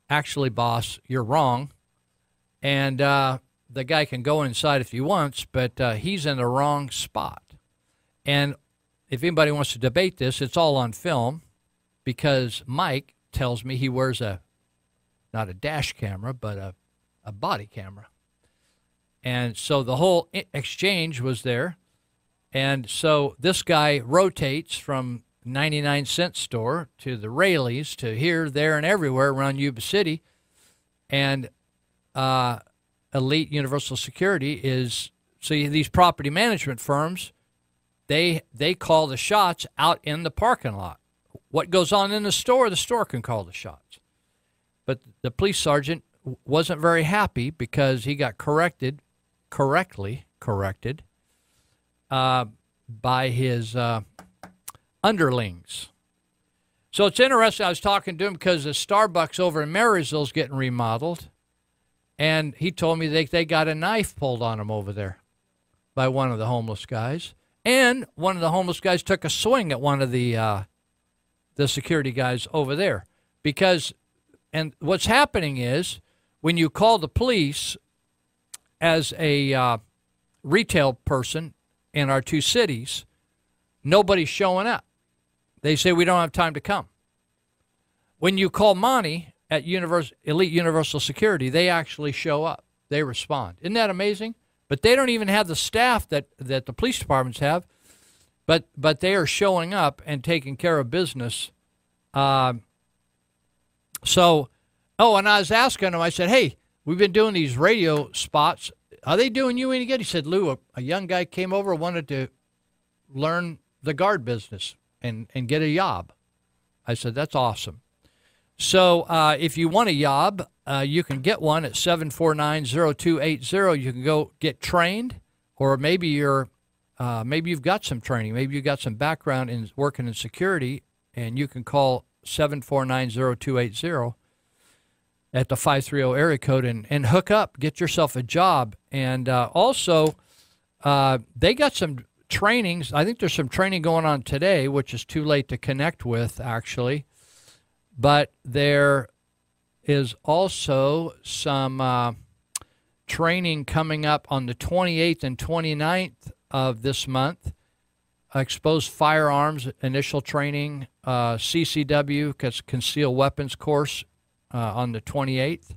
actually, boss, you're wrong. And the guy can go inside if he wants, but he's in the wrong spot. And if anybody wants to debate this, it's all on film, because Mike tells me he wears not a dash camera, but a body camera. And so the whole exchange was there. And so this guy rotates from 99-cent store to the Rayleighs to here, there, and everywhere around Yuba City. And Elite Universal Security is, so these property management firms, they call the shots out in the parking lot. What goes on in the store can call the shots. But the police sergeant wasn't very happy because he got correctly corrected by his underlings. So it's interesting. I was talking to him because the Starbucks over in Marysville is getting remodeled. And he told me they got a knife pulled on him over there by one of the homeless guys. And one of the homeless guys took a swing at one of the security guys over there. And what's happening is when you call the police as a retail person in our two cities, nobody's showing up. They say, we don't have time to come. When you call Monty at Elite Universal Security, they actually show up. They respond. Isn't that amazing? But they don't even have the staff that the police departments have, but they are showing up and taking care of business. And I was asking him, I said, hey, we've been doing these radio spots. Are they doing you any good? He said, Lou, a young guy came over, wanted to learn the guard business and get a job. I said, that's awesome. So if you want a job, you can get one at 749-0280. You can go get trained, or maybe maybe you've got some training. Maybe you've got some background in working in security, and you can call 749-0280 at the 530 area code and hook up, get yourself a job. And also, they got some trainings. I think there's some training going on today, which is too late to connect with, actually. But there is also some training coming up on the 28th and 29th of this month. Exposed firearms initial training, CCW, concealed weapons course on the 28th.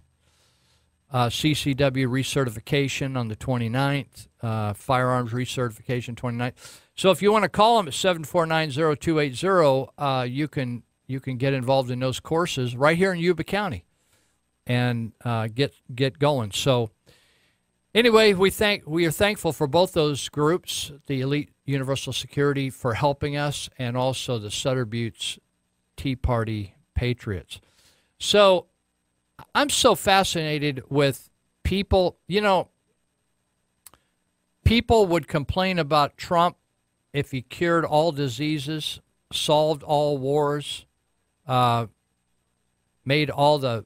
CCW recertification on the 29th. Firearms recertification 29th. So if you want to call them at 749-0280, you can get involved in those courses right here in Yuba County and get going. So anyway, we are thankful for both those groups, the Elite Universal Security for helping us, and also the Sutter Buttes Tea Party Patriots. So I'm so fascinated with people, people would complain about Trump if he cured all diseases, solved all wars, made all the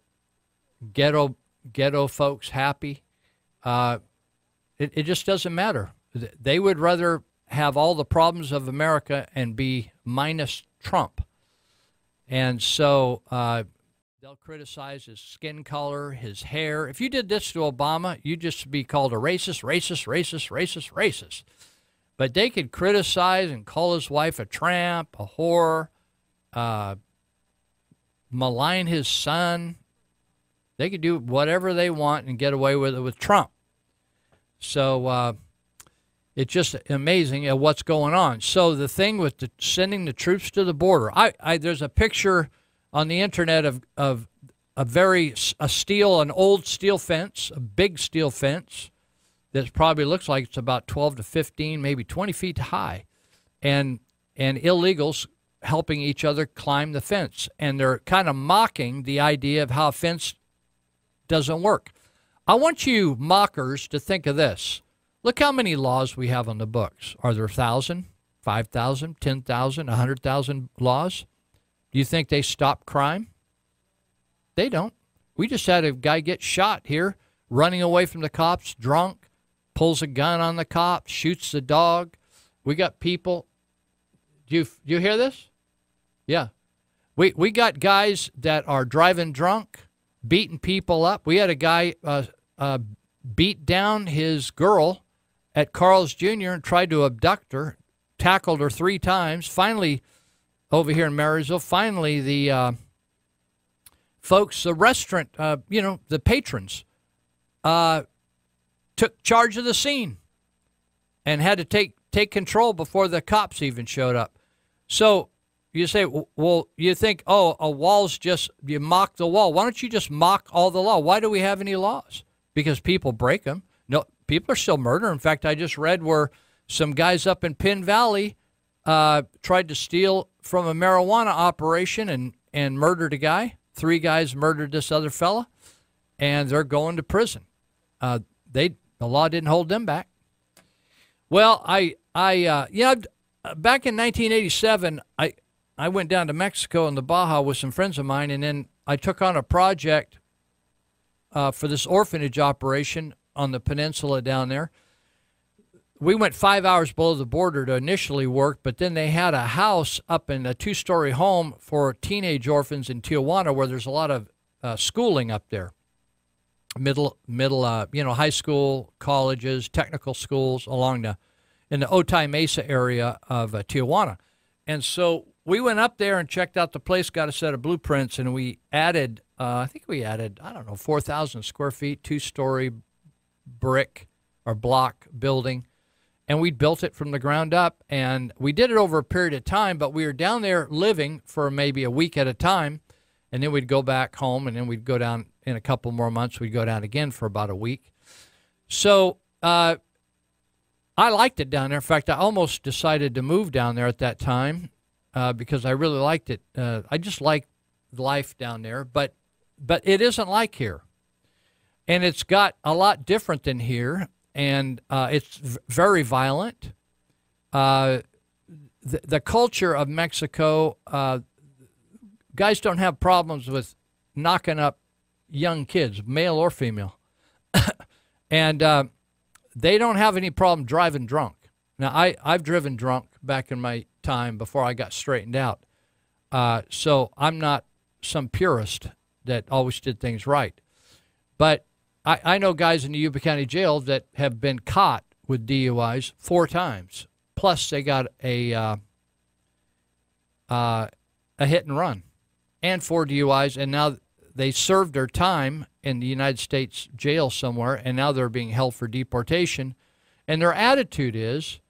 ghetto folks happy. It just doesn't matter. They would rather have all the problems of America and be minus Trump. And so they'll criticize his skin color, his hair. If you did this to Obama, you'd just be called a racist, racist, racist, racist, racist. But they could criticize and call his wife a tramp, a whore, malign his son. They could do whatever they want and get away with it with Trump. So it's just amazing what's going on. So the thing with sending the troops to the border, there's a picture on the internet of an old steel fence, a big steel fence that probably looks like it's about 12 to 15, maybe 20 feet high, and illegals helping each other climb the fence. And they're kind of mocking the idea of how a fence doesn't work. I want you mockers to think of this. Look how many laws we have on the books. Are there 1,000, 5,000, 10,000, 100,000 laws? Do you think they stop crime? They don't. We just had a guy get shot here, running away from the cops, drunk, pulls a gun on the cops, shoots the dog. We got people. Do you hear this? Yeah. We got guys that are driving drunk, beating people up. We had a guy beat down his girl at Carl's Jr. and tried to abduct her, tackled her 3 times. Finally, over here in Marysville, finally the folks, the restaurant, the patrons, took charge of the scene and had to take control before the cops even showed up. So you say, well, you think, oh, a wall's just, you mock the wall. Why don't you just mock all the law? Why do we have any laws? Because people break them. No, people are still murdering. In fact, I just read where some guys up in Penn Valley tried to steal from a marijuana operation and murdered a guy. 3 guys murdered this other fella, and they're going to prison. The law didn't hold them back. Well, back in 1987, I went down to Mexico in the Baja with some friends of mine, and then I took on a project for this orphanage operation on the peninsula down there. We went 5 hours below the border to initially work, but then they had a house up in a 2-story home for teenage orphans in Tijuana, where there's a lot of schooling up there. Middle, high school, colleges, technical schools in the Otay Mesa area of Tijuana. And so we went up there and checked out the place, got a set of blueprints, and we added, 4,000 square feet, 2-story brick or block building. And we built it from the ground up, and we did it over a period of time, but we were down there living for maybe a week at a time, and then we'd go back home, and then we'd go down in a couple more months. We'd go down again for about a week. So I liked it down there. In fact, I almost decided to move down there at that time because I really liked it. I just like life down there, but it isn't like here. And it's got a lot different than here. And it's very violent. The culture of Mexico, guys don't have problems with knocking up young kids, male or female. And they don't have any problem driving drunk. Now, I've driven drunk back in my time before I got straightened out. So I'm not some purist that always did things right. But I know guys in the Yuba County Jail that have been caught with DUIs 4 times. Plus, they got a hit and run and 4 DUIs, and now they served their time in the United States jail somewhere, and now they're being held for deportation. And their attitude is,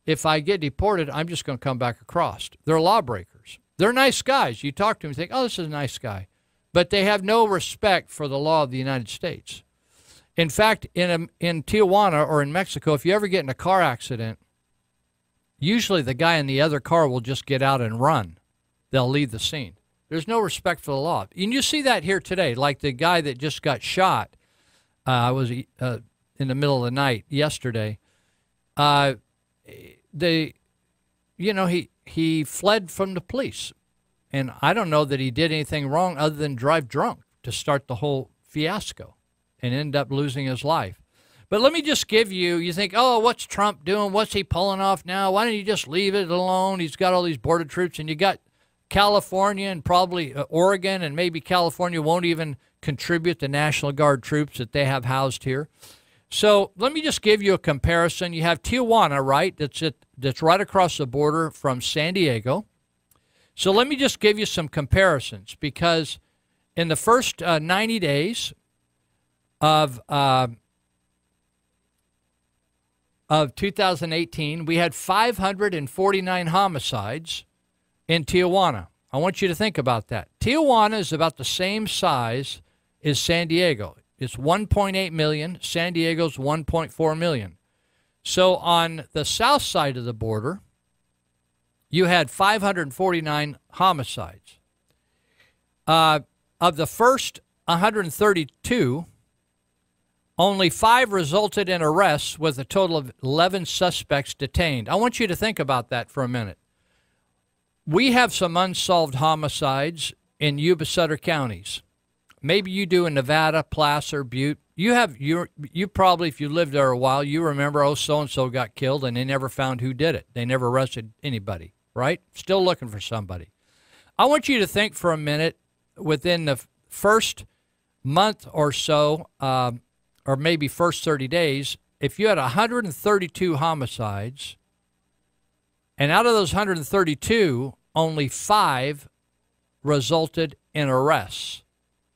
if I get deported, I'm just going to come back across. They're lawbreakers. They're nice guys. You talk to them, you think, oh, this is a nice guy. But they have no respect for the law of the United States. In fact, in Tijuana or in Mexico, if you ever get in a car accident, usually the guy in the other car will just get out and run. They'll leave the scene. There's no respect for the law. And you see that here today, like the guy that just got shot. I was in the middle of the night yesterday. He fled from the police. And I don't know that he did anything wrong other than drive drunk to start the whole fiasco and end up losing his life. But let me just give you think, oh, what's Trump doing? What's he pulling off now? Why don't you just leave it alone? He's got all these border troops, and you got California and probably Oregon, and maybe California won't even contribute the National Guard troops that they have housed here. So let me just give you a comparison. You have Tijuana, right? That's right across the border from San Diego. So let me just give you some comparisons, because in the first 90 days of 2018, we had 549 homicides in Tijuana. I want you to think about that. Tijuana is about the same size as San Diego. It's 1.8 million. San Diego's 1.4 million. So on the south side of the border, you had 549 homicides. Of the first 132, only 5 resulted in arrests, with a total of 11 suspects detained. I want you to think about that for a minute. We have some unsolved homicides in Yuba Sutter counties. Maybe you do in Nevada, Placer, Butte. You probably, if you lived there a while, you remember, oh, so-and-so got killed, and they never found who did it. They never arrested anybody, right? Still looking for somebody. I want you to think for a minute, within the first month or so, or maybe first 30 days, if you had 132 homicides, and out of those 132, only 5 resulted in arrests,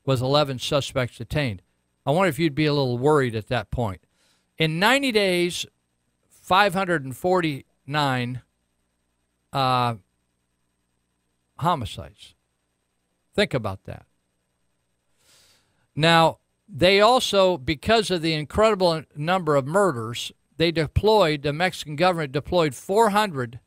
with 11 suspects detained. I wonder if you'd be a little worried at that point. In 90 days, 549 homicides. Think about that. Now, they also, because of the incredible number of murders, the Mexican government deployed 400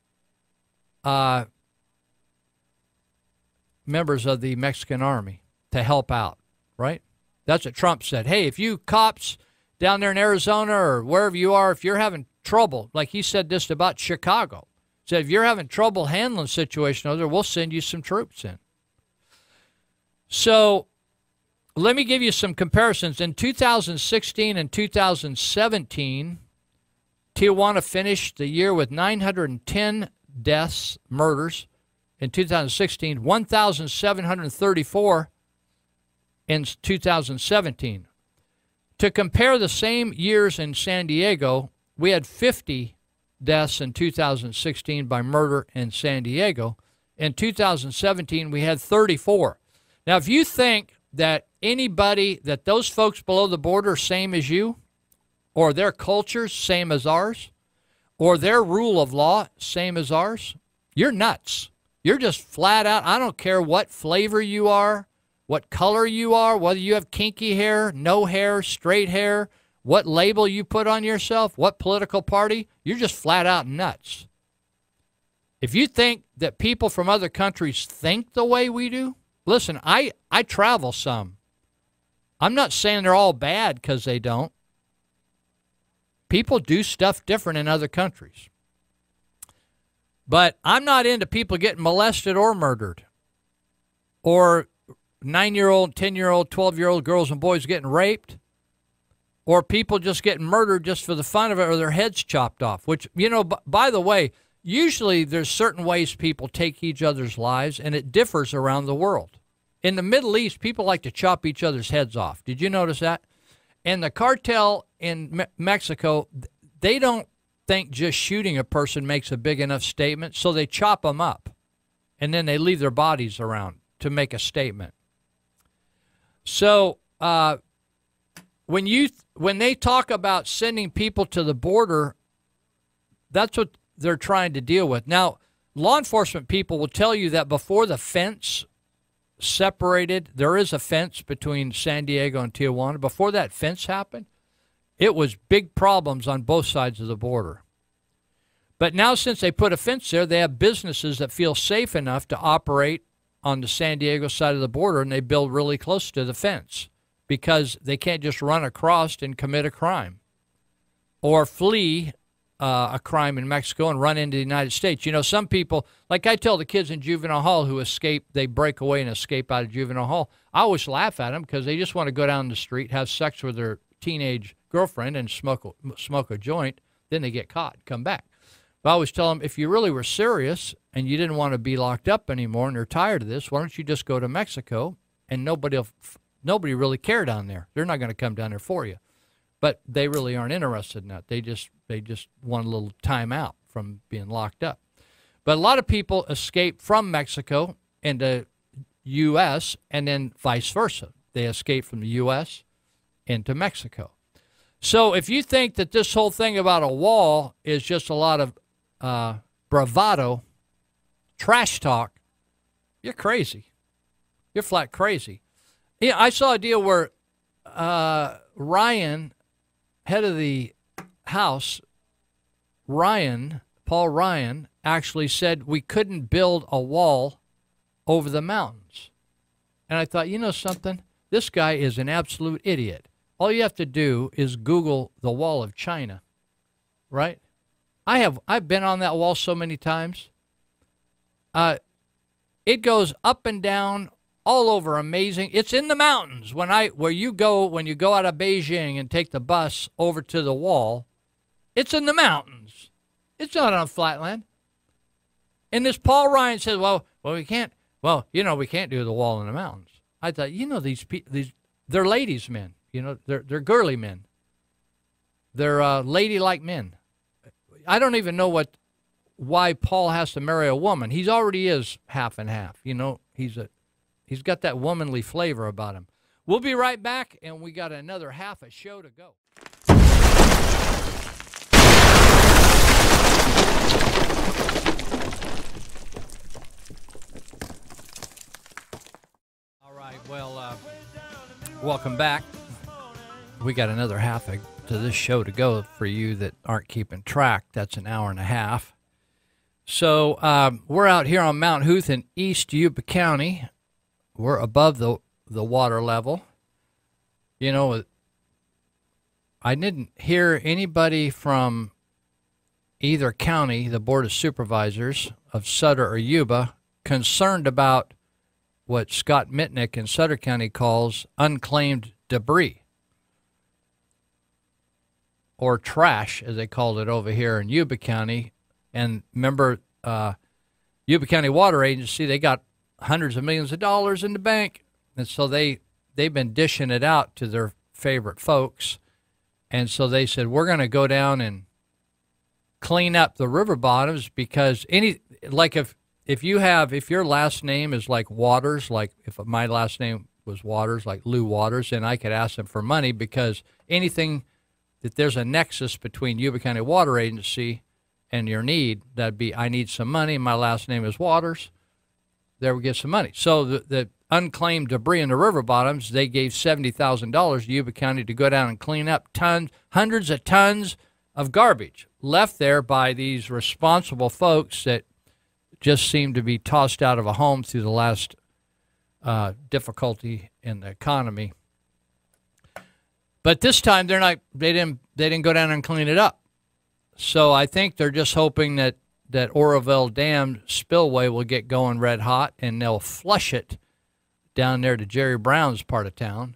members of the Mexican army to help out, right? That's what Trump said. Hey, if you cops down there in Arizona or wherever you are, if you're having trouble, like he said this about Chicago, said if you're having trouble handling the situation over there, we'll send you some troops in. So let me give you some comparisons. In 2016 and 2017, Tijuana finished the year with 910 deaths, murders. In 2016, 1,734 in 2017. To compare the same years in San Diego, we had 50 deaths in 2016 by murder in San Diego. In 2017, we had 34. Now, if you think that that those folks below the border are same as you, or their culture's same as ours, or their rule of law same as ours, you're nuts. You're just flat out, I don't care what flavor you are, what color you are, whether you have kinky hair, no hair, straight hair, what label you put on yourself, what political party, you're just flat out nuts. If you think that people from other countries think the way we do, listen, I travel some. I'm not saying they're all bad because they don't. People do stuff different in other countries. But I'm not into people getting molested or murdered, or 9-year-old, 10-year-old, 12-year-old girls and boys getting raped, or people just getting murdered just for the fun of it, or their heads chopped off, which, by the way, usually there's certain ways people take each other's lives, and it differs around the world. In the Middle East, people like to chop each other's heads off. Did you notice that? And the cartel in Mexico, they don't think just shooting a person makes a big enough statement, so they chop them up, and then they leave their bodies around to make a statement. So when they talk about sending people to the border, that's what they're trying to deal with. Now, law enforcement people will tell you that before the fence separated, there is a fence between San Diego and Tijuana. Before that fence happened, it was big problems on both sides of the border. But now, since they put a fence there, they have businesses that feel safe enough to operate on the San Diego side of the border, and they build really close to the fence because they can't just run across and commit a crime or flee a crime in Mexico and run into the United States. You know, some people, like I tell the kids in juvenile hall who escape, they break away and escape out of juvenile hall. I always laugh at them because they just want to go down the street, have sex with their teenage girlfriend and smoke a joint. Then they get caught, come back. But I always tell them, if you really were serious and you didn't want to be locked up anymore and you're tired of this, why don't you just go to Mexico and nobody really care down there. They're not going to come down there for you. But they really aren't interested in that. They just want a little time out from being locked up. But a lot of people escape from Mexico into U.S. and then vice versa. They escape from the U.S. into Mexico. So if you think that this whole thing about a wall is just a lot of bravado, trash talk, you're crazy. You're flat crazy. Yeah, I saw a deal where Ryan, head of the House, Paul Ryan, actually said we couldn't build a wall over the mountains. And I thought, you know something? This guy is an absolute idiot. All you have to do is Google the Wall of China, right? I've been on that wall so many times. It goes up and down all over, amazing. It's in the mountains. When you go out of Beijing and take the bus over to the wall, it's in the mountains. It's not on flatland. And this Paul Ryan says, well, we can't. Well, you know, we can't do the wall in the mountains. I thought, you know, these they're ladies' men. You know, they're girly men. They're ladylike men. I don't even know why Paul has to marry a woman. He already is half and half. You know, he's got that womanly flavor about him. We'll be right back, and we got another half a show to go. All right, well, welcome back. We got another half to this show to go for you that aren't keeping track. That's an hour and a half. So we're out here on Mount Huth in East Yuba County. We're above the water level. You know, I didn't hear anybody from either county, the Board of Supervisors of Sutter or Yuba, concerned about what Scott Mitnick in Sutter County calls unclaimed debris, or trash, as they called it over here in Yuba County. And remember, Yuba County Water Agency, they got hundreds of millions of dollars in the bank. And so they've been dishing it out to their favorite folks. And so they said, we're going to go down and clean up the river bottoms, because if your last name is like Waters, like if my last name was Waters, like Lou Waters, then I could ask them for money, because anything that there's a nexus between Yuba County Water Agency and your need, that'd be, I need some money, my last name is Waters, there we get some money. So the unclaimed debris in the river bottoms, they gave $70,000 to Yuba County to go down and clean up hundreds of tons of garbage left there by these responsible folks that just seem to be tossed out of a home through the last difficulty in the economy. But this time they didn't go down and clean it up. So I think they're just hoping that Oroville Dam spillway will get going red hot, and they'll flush it down there to Jerry Brown's part of town,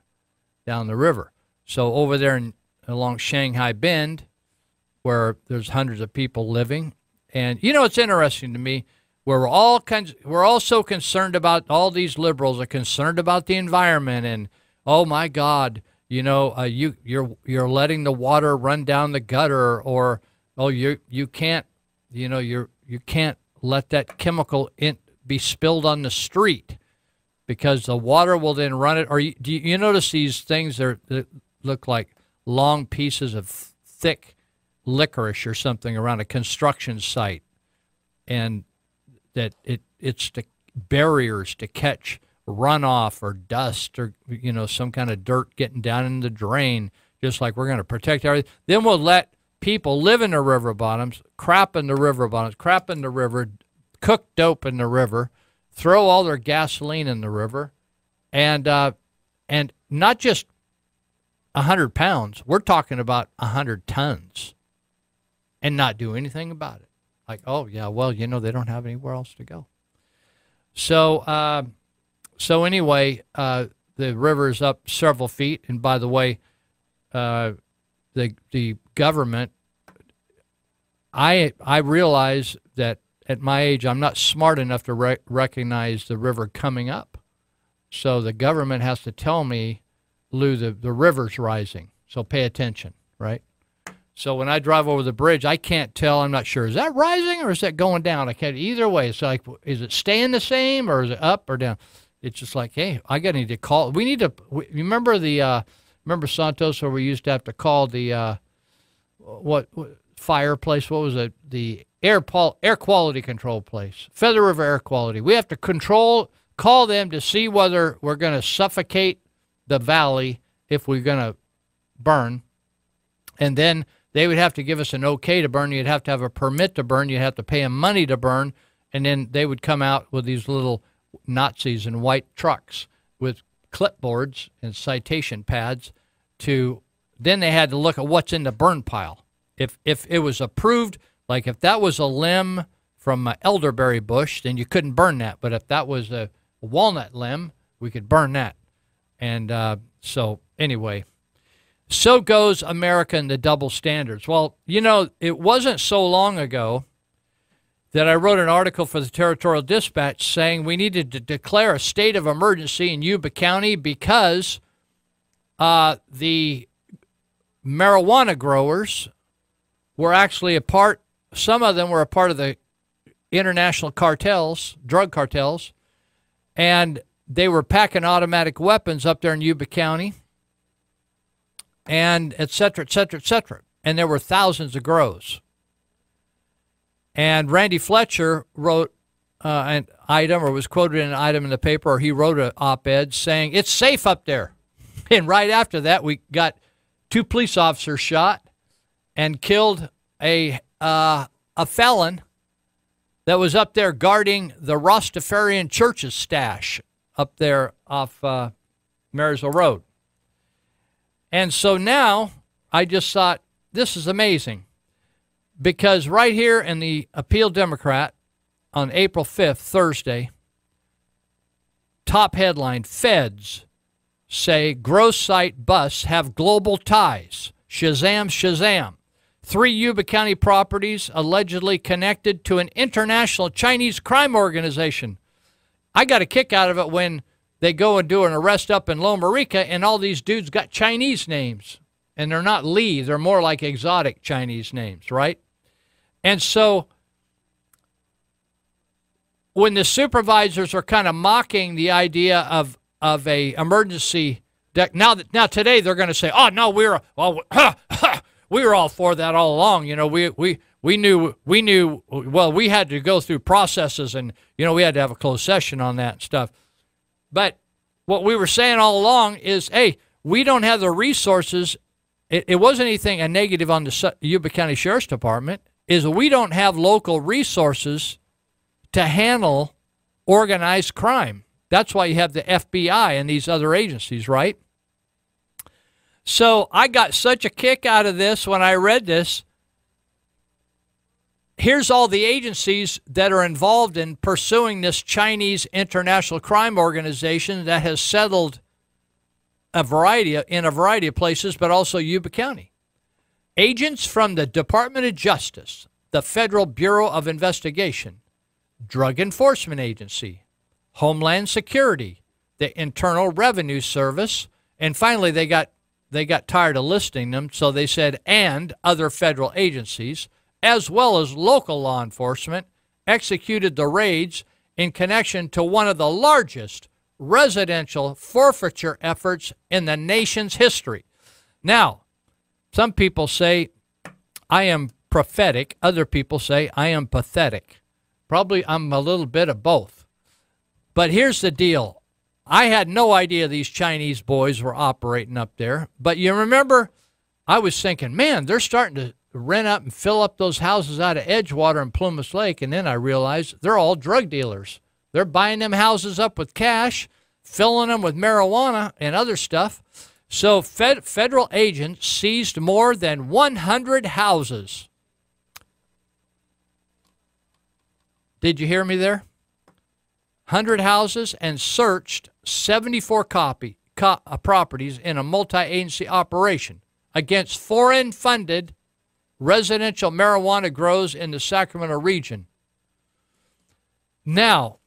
down the river. So over there along Shanghai Bend, where there's hundreds of people living, and you know it's interesting to me, where we're all so concerned about, all these liberals are concerned about the environment, and oh my God, you know, you're letting the water run down the gutter, or oh you can't, you know, you can't let that chemical be spilled on the street, because the water will then run it. Or do you notice these things that look like long pieces of thick licorice or something around a construction site, and that it's the barriers to catch runoff or dust, or you know, some kind of dirt getting down in the drain, just like we're going to protect everything. Then we'll let people live in the river bottoms, crap in the river bottoms, crap in the river, cook dope in the river, throw all their gasoline in the river, and not just 100 pounds. We're talking about 100 tons and not do anything about it. Like, oh, yeah, well, they don't have anywhere else to go. So, anyway, the river is up several feet. And by the way, the government, I realize that at my age, I'm not smart enough to recognize the river coming up. So the government has to tell me, Lou, the river's rising. So pay attention, right? So when I drive over the bridge, I can't tell. I'm not sure. Is that rising or is that going down? I can't. Either way, it's like, is it staying the same or is it up or down? It's just like, hey, need to call. We need to. Remember remember Santos, where we used to have to call the what fireplace? What was it? The air quality control place, Feather River Air Quality. We have to call them to see whether we're going to suffocate the valley if we're going to burn, and then they would have to give us an okay to burn. You'd have to have a permit to burn. You'd have to pay them money to burn, and then they would come out with these little Nazis in white trucks with clipboards and citation pads then they had to look at what's in the burn pile. If it was approved, like if that was a limb from an elderberry bush, then you couldn't burn that. But if that was a walnut limb, we could burn that. And so anyway, so goes America and the double standards. Well, it wasn't so long ago that I wrote an article for the Territorial Dispatch saying we needed to declare a state of emergency in Yuba County because the marijuana growers were actually some of them were a part of the international cartels, drug cartels, and they were packing automatic weapons up there in Yuba County, and et cetera, et cetera, et cetera. And there were thousands of grows. And Randy Fletcher wrote an item, or was quoted in an item in the paper, or he wrote an op-ed saying, it's safe up there. And right after that, we got 2 police officers shot and killed a felon that was up there guarding the Rastafarian Church's stash up there off Marysville Road. And so now I just thought, this is amazing. Because right here in the Appeal Democrat on April 5th, Thursday, top headline, Feds say gross site busts have global ties. Shazam, shazam. 3 Yuba County properties allegedly connected to an international Chinese crime organization. I got a kick out of it when they go and do an arrest up in Loma Rica and all these dudes got Chinese names. And they're not Lee, they're more like exotic Chinese names, right? And so when the supervisors are kind of mocking the idea of a emergency now today they're going to say, oh no, we were all for that all along. We knew well, we had to go through processes and we had to have a closed session on that and stuff. But what we were saying all along is, hey, we don't have the resources. It wasn't anything a negative on the Yuba County Sheriff's Department. Is we don't have local resources to handle organized crime. That's why you have the FBI and these other agencies, right? So I got such a kick out of this when I read this. Here's all the agencies that are involved in pursuing this Chinese international crime organization that has settled in a variety of places, but also Yuba County. Agents from the Department of Justice, the Federal Bureau of Investigation, Drug Enforcement Agency, Homeland Security, the Internal Revenue Service, and finally they got tired of listing them, so they said, and other federal agencies, as well as local law enforcement, executed the raids in connection to one of the largest residential forfeiture efforts in the nation's history. Now, some people say I am prophetic. Other people say I am pathetic. Probably I'm a little bit of both. But here's the deal. I had no idea these Chinese boys were operating up there. But you remember, I was thinking, man, they're starting to rent up and fill up those houses out of Edgewater and Plumas Lake. And then I realized they're all drug dealers. They're buying them houses up with cash, filling them with marijuana and other stuff. So federal agents seized more than 100 houses. Did you hear me there? 100 houses, and searched 74 properties in a multi-agency operation against foreign-funded residential marijuana grows in the Sacramento region. Now,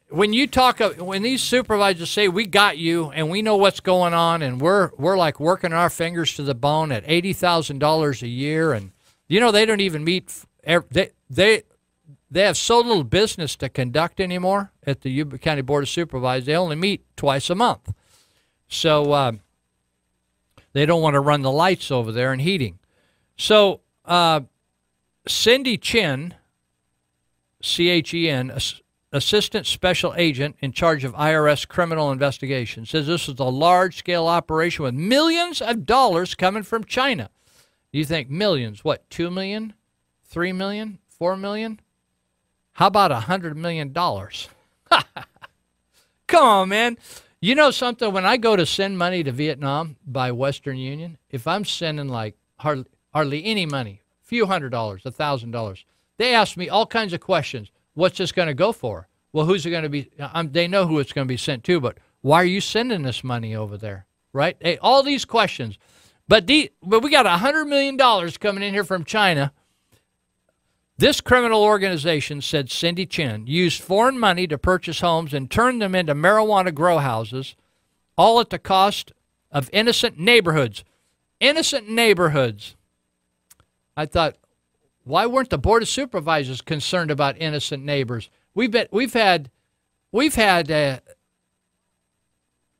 when these supervisors say we got you and we know what's going on and we're like working our fingers to the bone at $80,000 a year, and they don't even meet. They have so little business to conduct anymore at the Yuba County Board of Supervisors. They only meet twice a month, so they don't want to run the lights over there and heating. So Cindy Chen, Chen, Assistant Special Agent in charge of IRS criminal investigation, says this is a large-scale operation with millions of dollars coming from China. You think millions, what, 2 million, 3 million, 4 million? How about $100 million? Come on, man. You know something? When I go to send money to Vietnam by Western Union, if I'm sending like hardly any money, few $100, $1,000, they ask me all kinds of questions. What's this going to go for? Well, who's it going to be? They know who it's going to be sent to, but why are you sending this money over there, right? Hey, all these questions. But we got $100 million coming in here from China. This criminal organization, said Cindy Chen, used foreign money to purchase homes and turn them into marijuana grow houses, all at the cost of innocent neighborhoods. Innocent neighborhoods. I thought, why weren't the Board of Supervisors concerned about innocent neighbors? We've had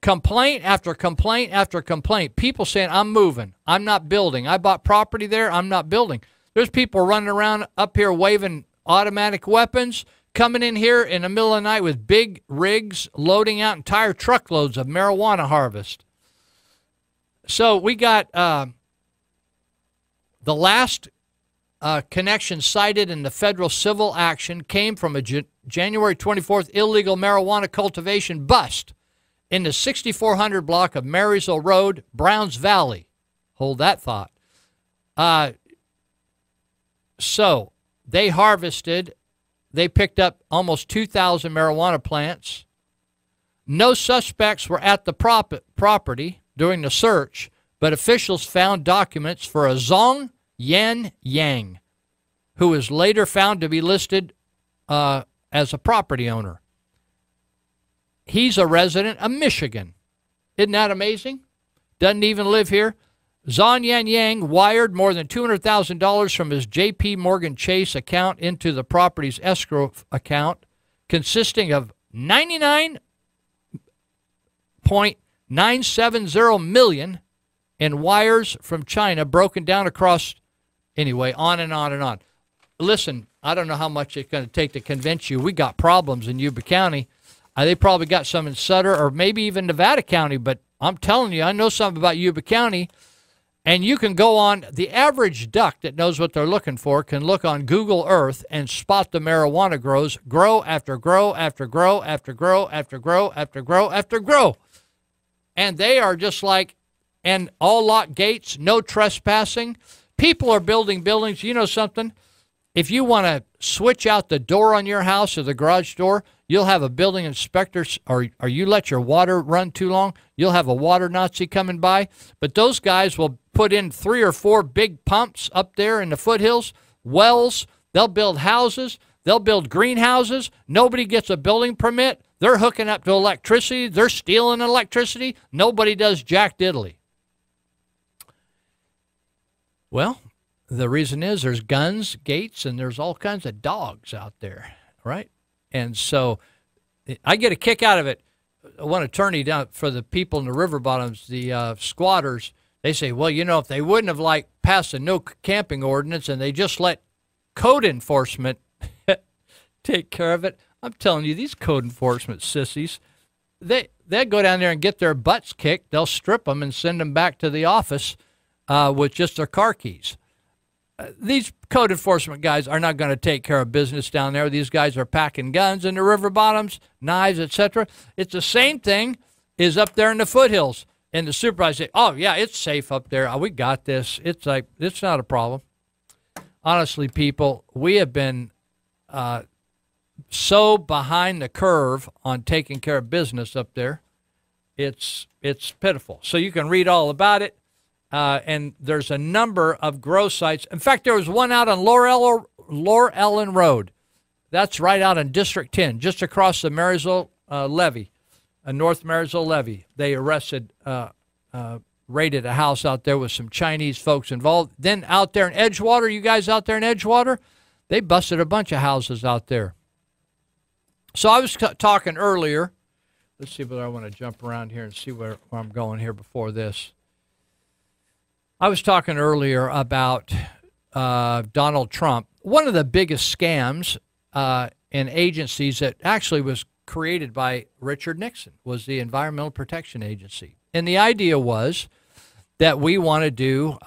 complaint after complaint after complaint. People saying, I'm moving. I'm not building. I bought property there. I'm not building. There's people running around up here waving automatic weapons, coming in here in the middle of the night with big rigs, loading out entire truckloads of marijuana harvest. So we got the last connection cited in the federal civil action came from a January 24th illegal marijuana cultivation bust in the 6400 block of Marysville Road, Browns Valley. Hold that thought. So they picked up almost 2,000 marijuana plants. No suspects were at the property during the search, but officials found documents for a Zong Yan Yang, who was later found to be listed as a property owner. He's a resident of Michigan. Isn't that amazing? Doesn't even live here. Zong Yan Yang wired more than $200,000 from his J.P. Morgan Chase account into the property's escrow account, consisting of $99.970 million in wires from China broken down across. Anyway, on and on and on. Listen, I don't know how much it's going to take to convince you. We got problems in Yuba County. They probably got some in Sutter or maybe even Nevada County, but I'm telling you, I know something about Yuba County. And you can go on, the average duck that knows what they're looking for can look on Google Earth and spot the marijuana grow after grow after grow after grow after grow after grow after grow. And they are just like, and all lock gates, no trespassing. People are building buildings. You know something? If you want to switch out the door on your house or the garage door, you'll have a building inspector, or you let your water run too long, you'll have a water Nazi coming by. But those guys will put in 3 or 4 big pumps up there in the foothills, wells. They'll build houses. They'll build greenhouses. Nobody gets a building permit. They're hooking up to electricity. They're stealing electricity. Nobody does jack diddly. Well, the reason is there's guns, gates, and there's all kinds of dogs out there, right? And so I get a kick out of it. One attorney down for the people in the river bottoms, the squatters, they say, well, if they wouldn't have passed a no camping ordinance and they just let code enforcement take care of it. I'm telling you, these code enforcement sissies, they'll go down there and get their butts kicked. They'll strip them and send them back to the office with just their car keys. these code enforcement guys are not going to take care of business down there. These guys are packing guns in the river bottoms, knives, etc. It's the same thing is up there in the foothills. And the supervisor say, oh, yeah, it's safe up there. Oh, we got this. It's like, it's not a problem. Honestly, people, we have been so behind the curve on taking care of business up there. It's pitiful. So you can read all about it. And there's a number of grow sites. In fact, there was one out on Ellen Road. That's right out in District 10, just across the Marysville levee, North Marysville levee. They arrested, raided a house out there with some Chinese folks involved. Then out there in Edgewater, you guys out there in Edgewater, they busted a bunch of houses out there. So I was talking earlier. Let's see whether I want to jump around here and see where I'm going here before this. I was talking earlier about Donald Trump. One of the biggest scams in agencies that actually was created by Richard Nixon was the Environmental Protection Agency. And the idea was that we want to do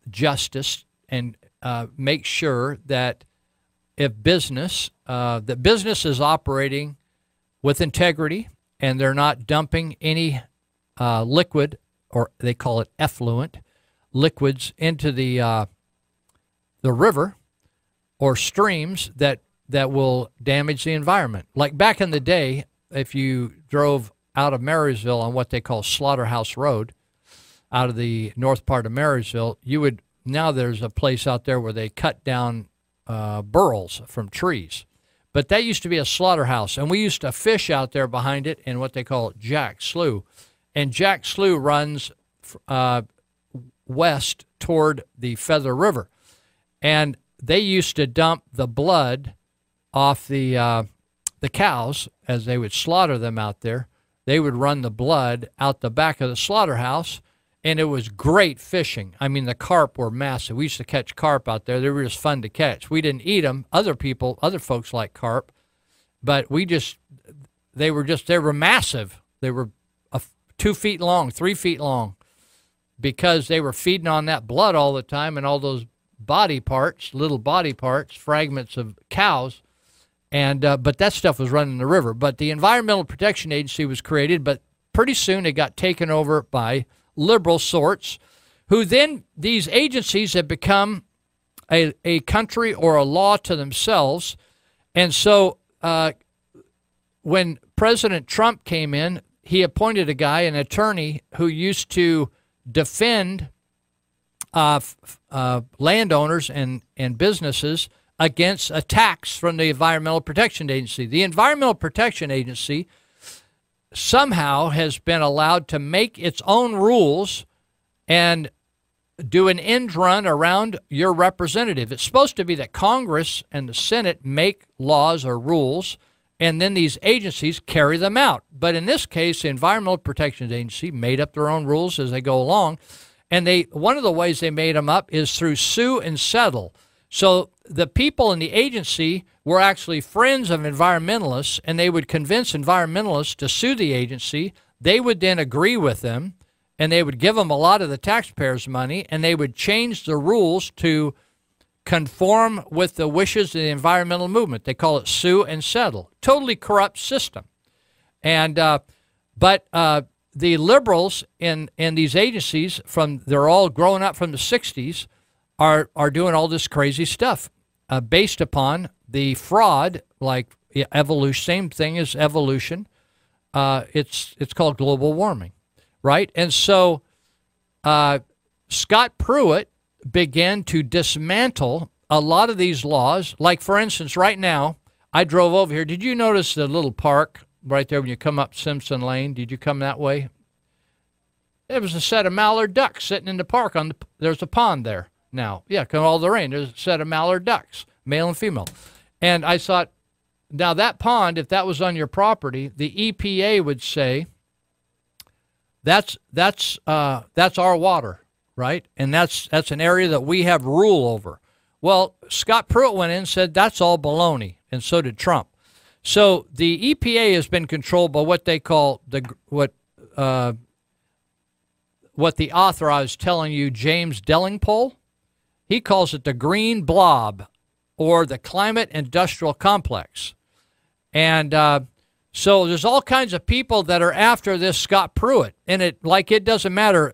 justice and make sure that if business is operating with integrity and they're not dumping any liquid, or they call it effluent, liquids into the river or streams that will damage the environment. Like back in the day, if you drove out of Marysville on what they call Slaughterhouse Road, out of the north part of Marysville, now there's a place out there where they cut down burls from trees. But that used to be a slaughterhouse, and we used to fish out there behind it in what they call Jack Slough. And Jack Slough runs west toward the Feather River. And they used to dump the blood off the cows as they would slaughter them out there. They would run the blood out the back of the slaughterhouse, and it was great fishing. I mean, the carp were massive. We used to catch carp out there. They were just fun to catch. We didn't eat them. Other folks like carp, but they were massive. They were 2 feet long, 3 feet long, because they were feeding on that blood all the time and all those body parts, little body parts, fragments of cows. And but that stuff was running in the river. But the Environmental Protection Agency was created, but pretty soon it got taken over by liberal sorts, who then, these agencies have become a country or a law to themselves. And so when President Trump came in, he appointed a guy, an attorney, who used to defend landowners and businesses against attacks from the Environmental Protection Agency. The Environmental Protection Agency somehow has been allowed to make its own rules and do an end run around your representative. It's supposed to be that Congress and the Senate make laws or rules, and then these agencies carry them out. But in this case, the Environmental Protection Agency made up their own rules as they go along, and one of the ways they made them up is through sue and settle. So the people in the agency were actually friends of environmentalists, and they would convince environmentalists to sue the agency. They would then agree with them, and they would give them a lot of the taxpayers' money, and they would change the rules to conform with the wishes of the environmental movement. They call it sue and settle. Totally corrupt system. And but the liberals in these agencies, they're all growing up from the 60s, are doing all this crazy stuff based upon the fraud, like evolution. Same thing as evolution. It's called global warming, right? And so Scott Pruitt began to dismantle a lot of these laws. Like, for instance, right now, I drove over here. Did you notice the little park right there when you come up Simpson Lane? Did you come that way? There was a set of mallard ducks sitting in the park. There's a pond there now. Yeah, come all the rain. There's a set of mallard ducks, male and female. And I thought, now that pond, if that was on your property, the EPA would say, that's our water, right? And that's an area that we have rule over. Well, Scott Pruitt went in and said that's all baloney, and so did Trump. So the EPA has been controlled by what they call what the author I was telling you, James Delingpole, He calls it the green blob, or the climate industrial complex. And so there's all kinds of people that are after this Scott Pruitt. And it doesn't matter.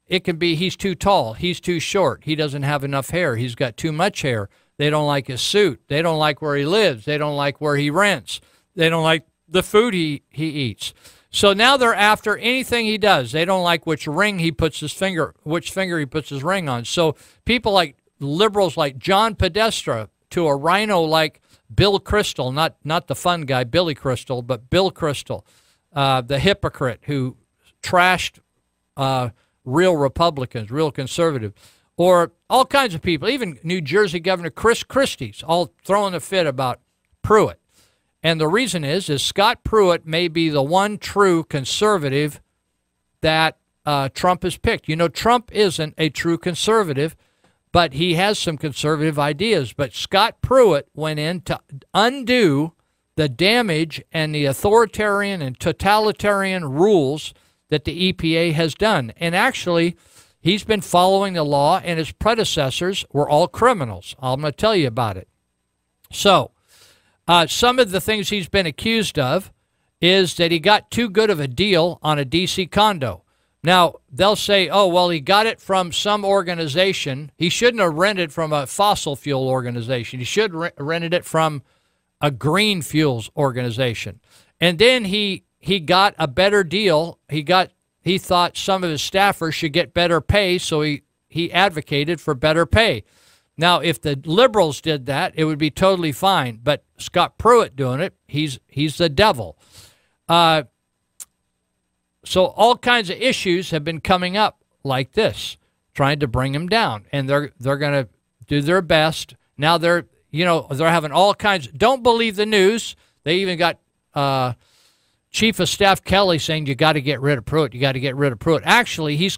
It can be he's too tall, he's too short, he doesn't have enough hair, he's got too much hair. They don't like his suit. They don't like where he lives. They don't like where he rents. They don't like the food he eats. So now they're after anything he does. They don't like which finger he puts his ring on. So people like liberals like John Podesta to a rhino like Bill Kristol, not the fun guy, Billy Crystal, but Bill Kristol, the hypocrite who trashed real Republicans, real conservative, or all kinds of people, even New Jersey Governor Chris Christie's all throwing a fit about Pruitt. And the reason is Scott Pruitt may be the one true conservative that Trump has picked. You know, Trump isn't a true conservative, but he has some conservative ideas. But Scott Pruitt went in to undo the damage and the authoritarian and totalitarian rules that the EPA has done. And actually, he's been following the law, and his predecessors were all criminals. I'm going to tell you about it. So, some of the things he's been accused of is that he got too good of a deal on a D.C. condo. Now, they'll say, oh, well, he got it from some organization. He shouldn't have rented from a fossil fuel organization. He should have rented it from a green fuels organization. And then he got a better deal. He thought some of his staffers should get better pay, so he advocated for better pay. Now, if the liberals did that, it would be totally fine. But Scott Pruitt doing it, he's the devil. So all kinds of issues have been coming up like this, trying to bring him down, and they're going to do their best. Now they're having all kinds. Don't believe the news. They even got Chief of Staff Kelly saying you got to get rid of Pruitt. You got to get rid of Pruitt. Actually,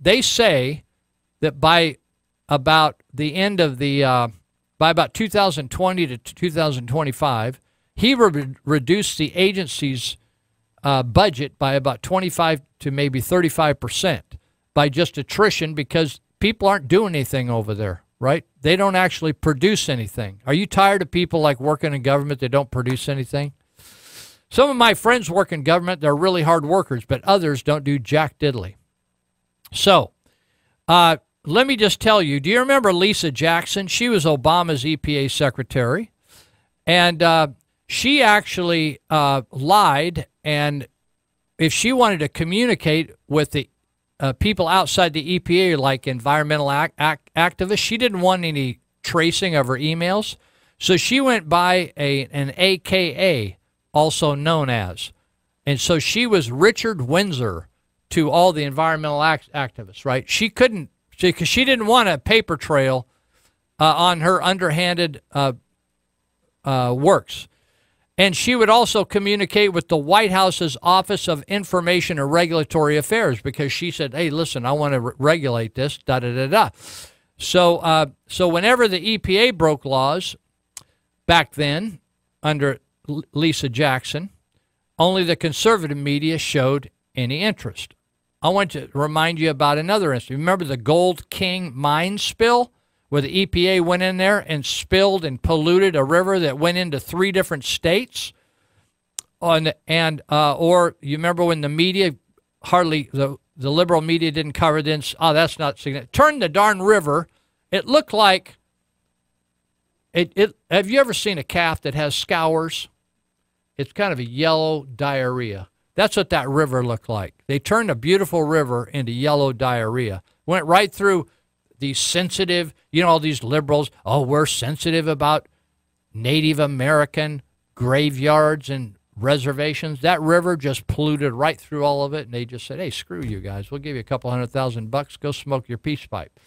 they say that by about the end of by about 2020 to 2025, he would reduce the agency's budget by about 25 to maybe 35% by just attrition, because people aren't doing anything over there, right? They don't actually produce anything. Are you tired of people like working in government that don't produce anything? Some of my friends work in government. They're really hard workers, but others don't do jack diddly. So, let me just tell you, do you remember Lisa Jackson? She was Obama's EPA secretary, and she actually lied, and if she wanted to communicate with the people outside the EPA, like environmental activists, she didn't want any tracing of her emails, so she went by an AKA, also known as, and so she was Richard Windsor to all the environmental activists, right? She couldn't, because she didn't want a paper trail on her underhanded works. And she would also communicate with the White House's Office of Information and Regulatory Affairs, because she said, hey, listen, I want to regulate this, da-da-da-da. So whenever the EPA broke laws back then under Lisa Jackson, only the conservative media showed any interest. I want to remind you about another incident. Remember the Gold King mine spill, where the EPA went in there and spilled and polluted a river that went into 3 different states? Or you remember when the media the liberal media didn't cover this? Oh, that's not significant. Turned the darn river. It looked like have you ever seen a calf that has scours? It's kind of a yellow diarrhea. That's what that river looked like. They turned a beautiful river into yellow diarrhea. Went right through these sensitive, all these liberals, oh, we're sensitive about Native American graveyards and reservations. That river just polluted right through all of it, and they just said, hey, screw you guys. We'll give you a couple $100,000. Go smoke your peace pipe.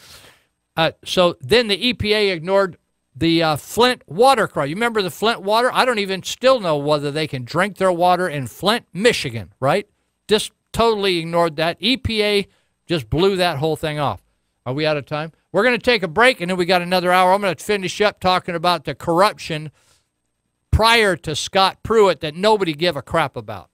So then the EPA ignored the Flint water crisis. You remember the Flint water? I don't even still know whether they can drink their water in Flint, Michigan, right? Just totally ignored that. EPA just blew that whole thing off. Are we out of time? We're going to take a break, and then we got another hour. I'm going to finish up talking about the corruption prior to Scott Pruitt that nobody gave a crap about.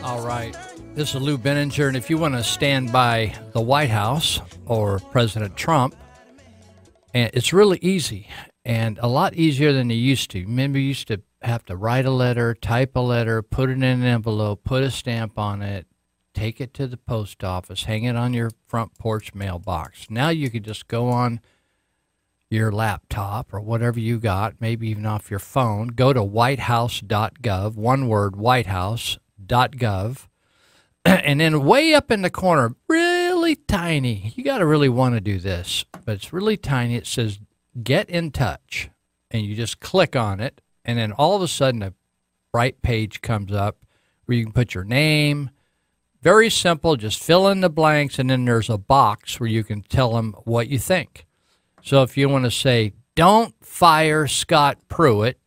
All right. This is Lou Benninger, and if you want to stand by the White House or President Trump, and it's really easy and a lot easier than you used to. Remember, you used to have to write a letter, type a letter, put it in an envelope, put a stamp on it, take it to the post office, hang it on your front porch mailbox. Now you can just go on your laptop or whatever you got, maybe even off your phone, go to whitehouse.gov, one word, whitehouse.gov, and then way up in the corner, really tiny, you got to really want to do this, but it's really tiny, it says Get in Touch, and you just click on it, and then all of a sudden a bright page comes up where you can put your name. Very simple, just fill in the blanks, and then there's a box where you can tell them what you think. So if you want to say, don't fire Scott Pruitt,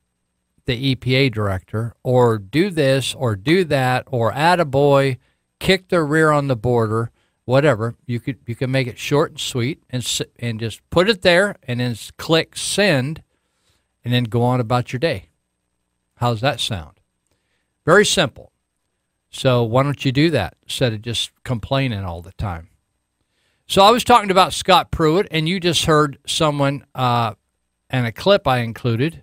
the EPA director, or do this, or do that, or attaboy, kick their rear on the border, whatever, you can make it short and sweet and just put it there and then click send and then go on about your day. How's that sound? Very simple. So why don't you do that instead of just complaining all the time? So I was talking about Scott Pruitt, and you just heard someone, and a clip I included,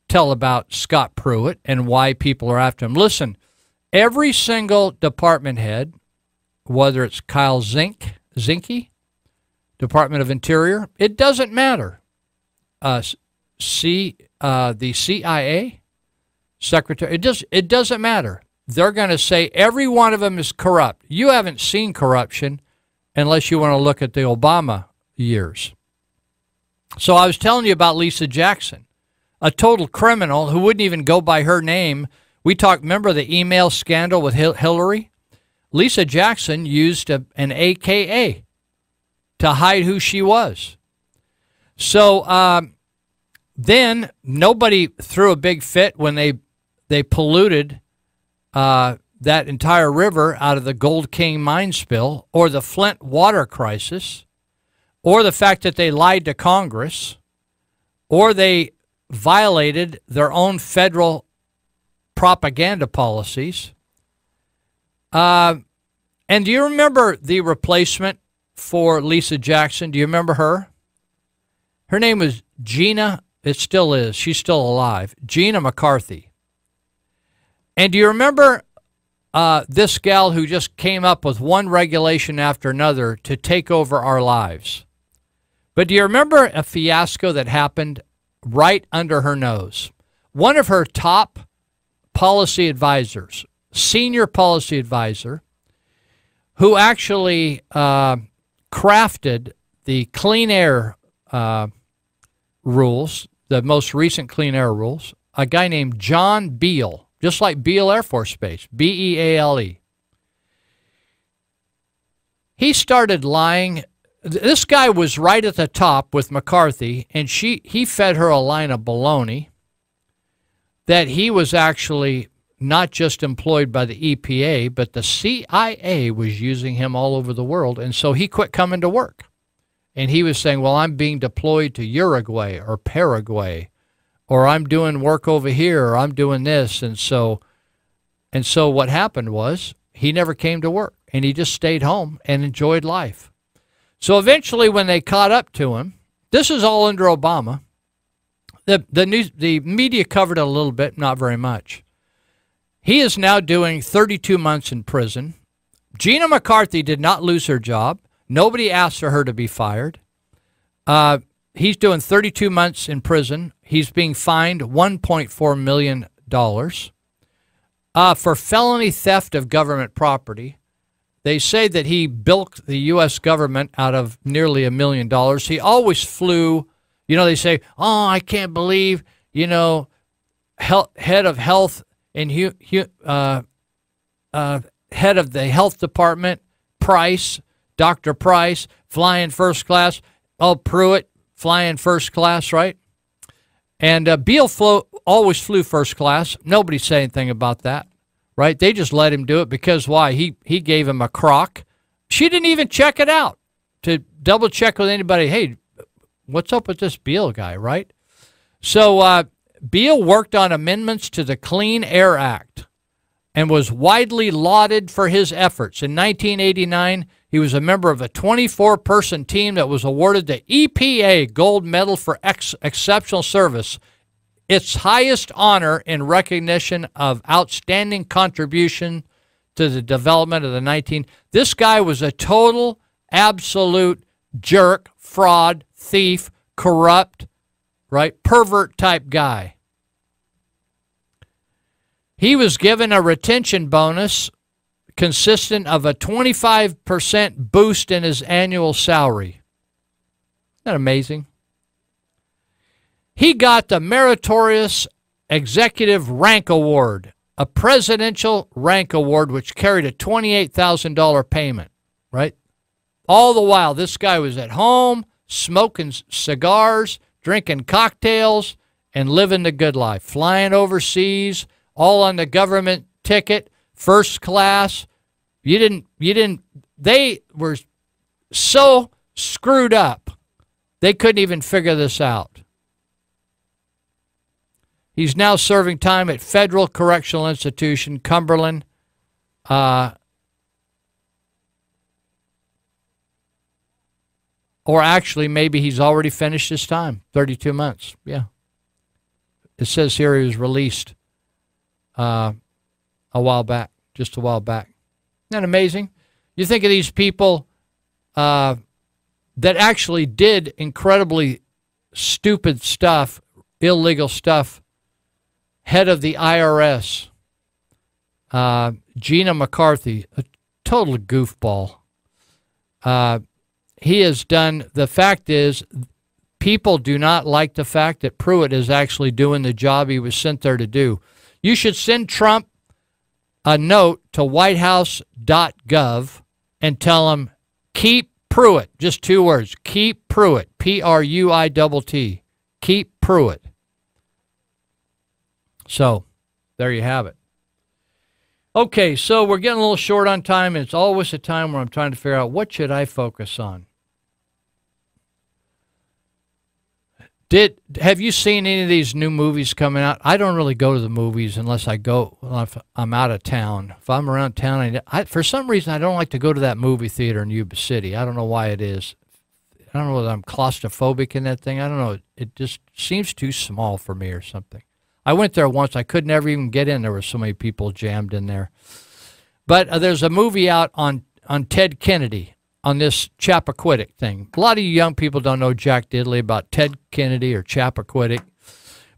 tell about Scott Pruitt and why people are after him. Listen, every single department head, whether it's Kyle Zinke, Department of Interior, it doesn't matter. The CIA secretary, it doesn't matter. They're going to say every one of them is corrupt. You haven't seen corruption unless you want to look at the Obama years. So I was telling you about Lisa Jackson, a total criminal who wouldn't even go by her name. We talked, remember the email scandal with Hillary? Lisa Jackson used an AKA to hide who she was. So then nobody threw a big fit when they polluted that entire river out of the Gold King mine spill, or the Flint water crisis, or the fact that they lied to Congress, or they violated their own federal propaganda policies. And do you remember the replacement for Lisa Jackson? Do you remember her? Her name was Gina, it still is, she's still alive, Gina McCarthy. And do you remember this gal who just came up with one regulation after another to take over our lives? But do you remember a fiasco that happened right under her nose? One of her top policy advisors, senior policy advisor, who actually crafted the clean air rules, the most recent clean air rules, a guy named John Beale, just like Beale Air Force Base, B-E-A-L-E. He started lying. This guy was right at the top with McCarthy, and he fed her a line of baloney that he was actually not just employed by the EPA, but the CIA was using him all over the world, and so he quit coming to work. And he was saying, well, I'm being deployed to Uruguay or Paraguay, or I'm doing work over here, or I'm doing this. And so what happened was he never came to work, and he just stayed home and enjoyed life. So eventually when they caught up to him, this is all under Obama, the media covered it a little bit, not very much. He is now doing 32 months in prison. Gina McCarthy did not lose her job. Nobody asked for her to be fired. He's doing 32 months in prison. He's being fined $1.4 million for felony theft of government property. They say that he bilked the U.S. government out of nearly $1 million. He always flew, they say, oh, I can't believe, head of health and head of the health department, Price, Dr. Price, flying first class. Oh, Pruitt, flying first class, right? And Beale always flew first class. Nobody said anything about that, right? They just let him do it because why? He gave him a crock. She didn't even check it out to double check with anybody. Hey, what's up with this Beale guy, right? So Beale worked on amendments to the Clean Air Act. and was widely lauded for his efforts. In 1989, he was a member of a 24-person team that was awarded the EPA Gold Medal for Exceptional Service, its highest honor in recognition of outstanding contribution to the development of the This guy was a total, absolute jerk, fraud, thief, corrupt, right, pervert type guy. He was given a retention bonus consistent of a 25% boost in his annual salary. Isn't that amazing? He got the Meritorious Executive Rank Award, a presidential rank award which carried a $28,000 payment, right? All the while, this guy was at home, smoking cigars, drinking cocktails, and living the good life, flying overseas, all on the government ticket, first class. They were so screwed up, they couldn't even figure this out. He's now serving time at Federal Correctional Institution, Cumberland. Or actually, maybe he's already finished his time, 32 months. Yeah. It says here he was released a while back, just a while back. Isn't that amazing? You think of these people that actually did incredibly stupid stuff, illegal stuff. Head of the IRS, Gina McCarthy, a total goofball. He has done, the fact is, people do not like the fact that Pruitt is actually doing the job he was sent there to do. You should send Trump a note to whitehouse.gov and tell him, keep Pruitt, just 2 words, keep Pruitt, P-R-U-I-T-T, keep Pruitt. So, there you have it. Okay, so we're getting a little short on time, and it's always a time where I'm trying to figure out what should I focus on. Have you seen any of these new movies coming out? I don't really go to the movies unless if I'm out of town. If I'm around town, for some reason, I don't like to go to that movie theater in Yuba City. I don't know why it is. I don't know whether I'm claustrophobic in that thing. I don't know. It just seems too small for me or something. I went there once. I could never even get in. There were so many people jammed in there. But there's a movie out on Ted Kennedy, on this Chappaquiddick thing. A lot of you young people don't know jack diddley about Ted Kennedy or Chappaquiddick.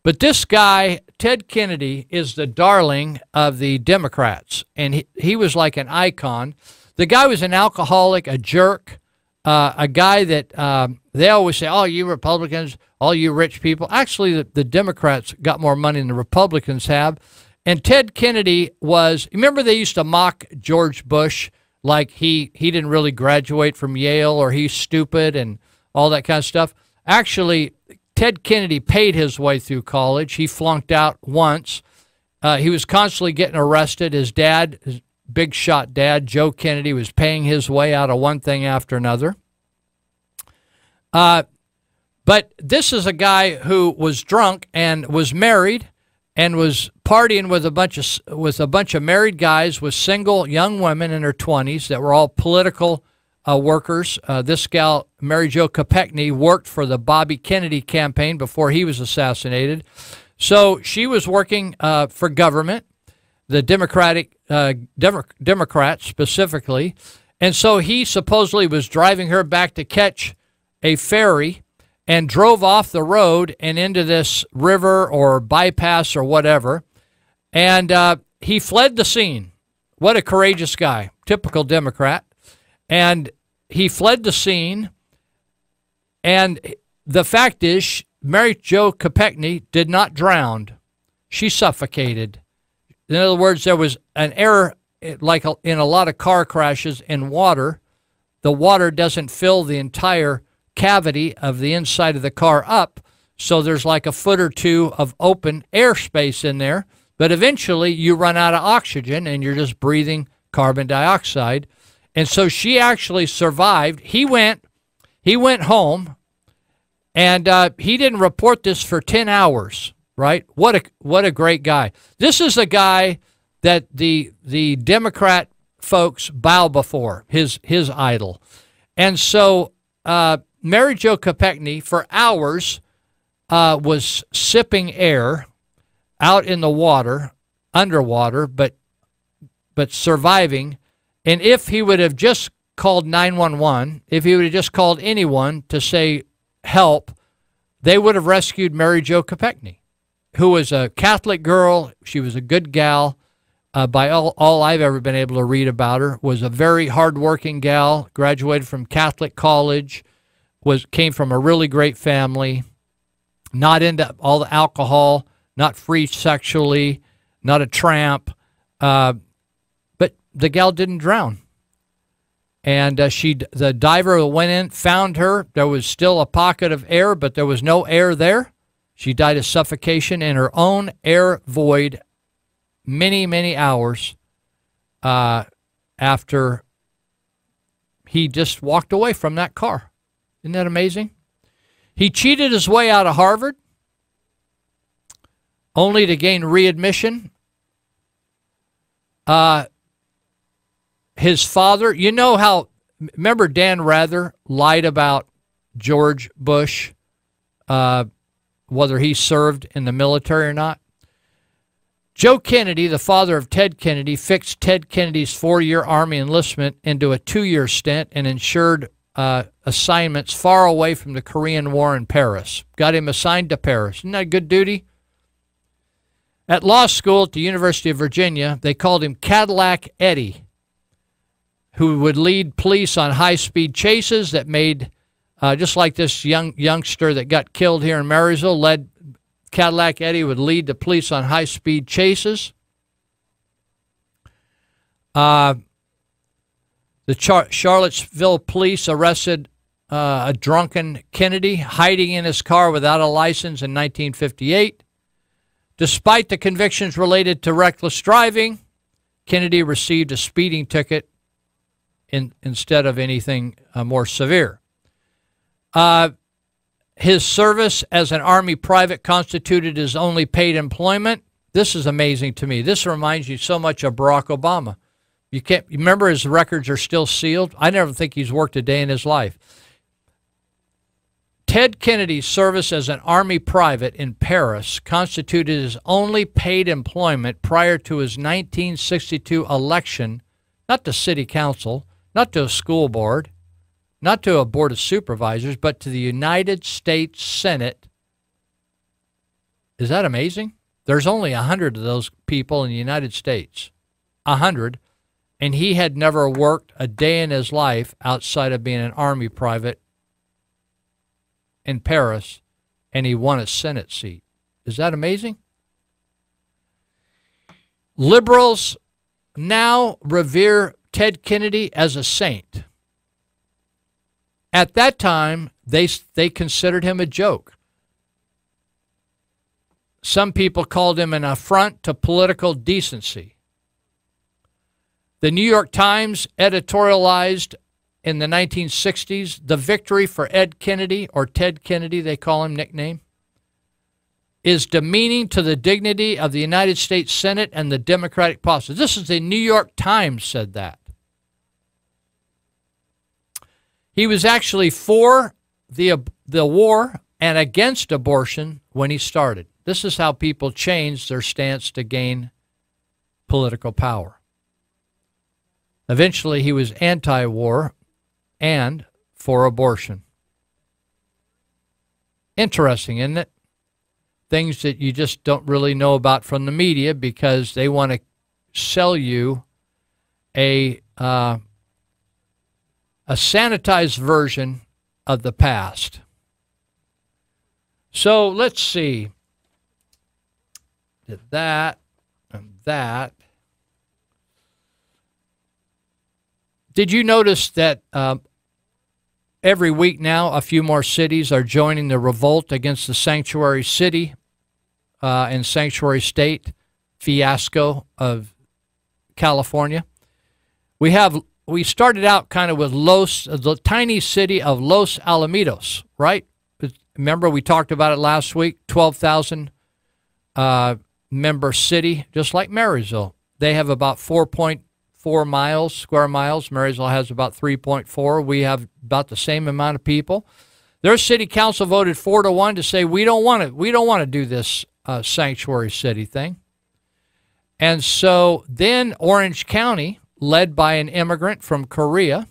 But this guy, Ted Kennedy, is the darling of the Democrats. And he was like an icon. The guy was an alcoholic, a jerk, a guy that they always say, oh, you Republicans, all you rich people. Actually, the Democrats got more money than the Republicans have. And Ted Kennedy was, remember they used to mock George Bush like he didn't really graduate from Yale or he's stupid and all that kind of stuff. Actually, Ted Kennedy paid his way through college. He flunked out once. He was constantly getting arrested. His dad, his big shot dad, Joe Kennedy, was paying his way out of one thing after another. But this is a guy who was drunk and was married and was partying with a bunch of married guys with single young women in their 20s that were all political workers. This gal, Mary Jo Kopechne, worked for the Bobby Kennedy campaign before he was assassinated. So she was working for government, the Democrats specifically. And so he supposedly was driving her back to catch a ferry and drove off the road and into this river or bypass or whatever. And he fled the scene. What a courageous guy, typical Democrat. And he fled the scene. And the fact is, Mary Jo Kopechne did not drown. She suffocated. In other words, there was an error, like in a lot of car crashes in water. The water doesn't fill the entire cavity of the inside of the car up, so there's like a foot or two of open airspace in there, but eventually you run out of oxygen and you're just breathing carbon dioxide. And so she actually survived. He went home, and he didn't report this for 10 hours, right? What a great guy. This is a guy that the Democrat folks bow before, his idol. And so Mary Jo Kopechne, for hours, was sipping air out in the water, underwater, but surviving. And if he would have just called 911, if he would have just called anyone to say help, they would have rescued Mary Jo Kopechne, who was a Catholic girl. She was a good gal. By all I've ever been able to read about her, was a very hardworking gal, graduated from Catholic college, came from a really great family, not into all the alcohol, not free sexually, not a tramp, but the gal didn't drown. And the diver who went in found her. There was still a pocket of air, but there was no air there. She died of suffocation in her own air void many, many hours after he just walked away from that car. Isn't that amazing? He cheated his way out of Harvard only to gain readmission. His father, you know how, remember Dan Rather lied about George Bush, whether he served in the military or not? Joe Kennedy, the father of Ted Kennedy, fixed Ted Kennedy's 4-year Army enlistment into a 2-year stint and ensured assignments far away from the Korean War in Paris. Got him assigned to Paris. Isn't that good duty? At law school at the University of Virginia, they called him Cadillac Eddie, who would lead police on high-speed chases that made, just like this youngster that got killed here in Marysville, Cadillac Eddie would lead the police on high-speed chases. The Charlottesville police arrested a drunken Kennedy hiding in his car without a license in 1958. Despite the convictions related to reckless driving, Kennedy received a speeding ticket instead of anything more severe. His service as an Army private constituted his only paid employment. This is amazing to me. This reminds you so much of Barack Obama. You remember his records are still sealed? I never think he's worked a day in his life. Ted Kennedy's service as an Army private in Paris constituted his only paid employment prior to his 1962 election, not to city council, not to a school board, not to a board of supervisors, but to the United States Senate. Is that amazing? There's only 100 of those people in the United States. 100. And he had never worked a day in his life outside of being an Army private in Paris, and he won a Senate seat. Is that amazing? Liberals now revere Ted Kennedy as a saint. At that time, they considered him a joke. Some people called him an affront to political decency. The New York Times editorialized in the 1960s, the victory for Ed Kennedy, or Ted Kennedy, they call him nickname, is demeaning to the dignity of the United States Senate and the Democratic process. This is the New York Times said that. He was actually for the war and against abortion when he started. This is how people changed their stance to gain political power. Eventually, he was anti-war and for abortion. Interesting, isn't it? Things that you just don't really know about from the media because they want to sell you a sanitized version of the past. So let's see. Did that and that. Did you notice that every week now a few more cities are joining the revolt against the sanctuary city and sanctuary state fiasco of California? We started out kind of with the tiny city of Los Alamitos, right? Remember we talked about it last week, 12,000 member city, just like Marysville. They have about 4.4 miles, square miles. Marysville has about 3.4. We have about the same amount of people. Their city council voted 4-1 to say we don't want to do this sanctuary city thing. And so then Orange County, led by an immigrant from Korea,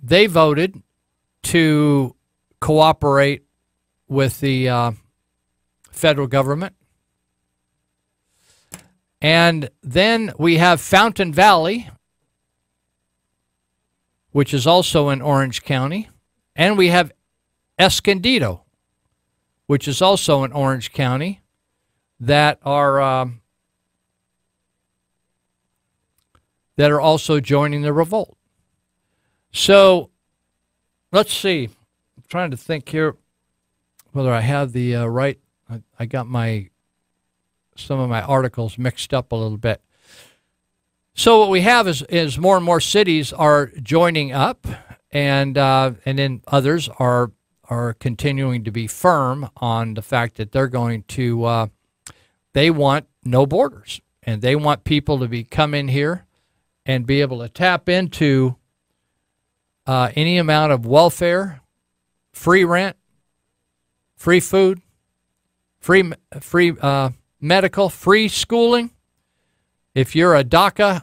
they voted to cooperate with the federal government. And then we have Fountain Valley, which is also in Orange County. And we have Escondido, which is also in Orange County, that are also joining the revolt. So let's see. I'm trying to think here whether I have the right. I got some of my articles mixed up a little bit. So what we have is more and more cities are joining up, and then others are continuing to be firm on the fact that they're going to they want no borders, and they want people to come in here and be able to tap into any amount of welfare, free rent, free food, free medical, free schooling. If you're a DACA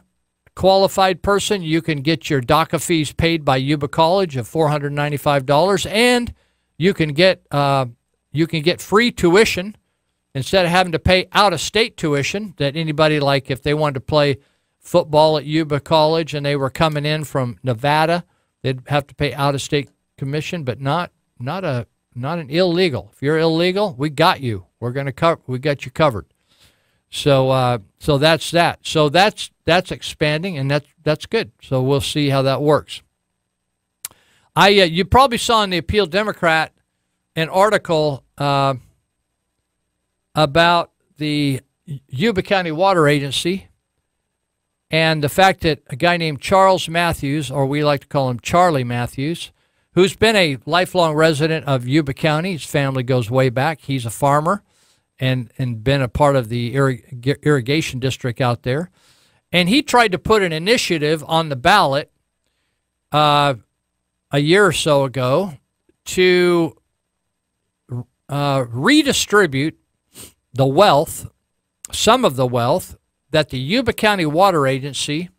qualified person, you can get your DACA fees paid by Yuba College of $495, and you can get free tuition instead of having to pay out-of-state tuition. That anybody, like if they wanted to play football at Yuba College and they were coming in from Nevada, they'd have to pay out-of-state commission, but not an illegal. If you're illegal, we got you. We got you covered. So that's that. So that's expanding, and that's good. So we'll see how that works. You probably saw in the Appeal Democrat an article about the Yuba County Water Agency and the fact that a guy named Charles Matthews, or we like to call him Charlie Matthews, who's been a lifelong resident of Yuba County. His family goes way back. He's a farmer and been a part of the irrigation district out there. And he tried to put an initiative on the ballot a year or so ago to redistribute the wealth, some of the wealth, that the Yuba County Water Agency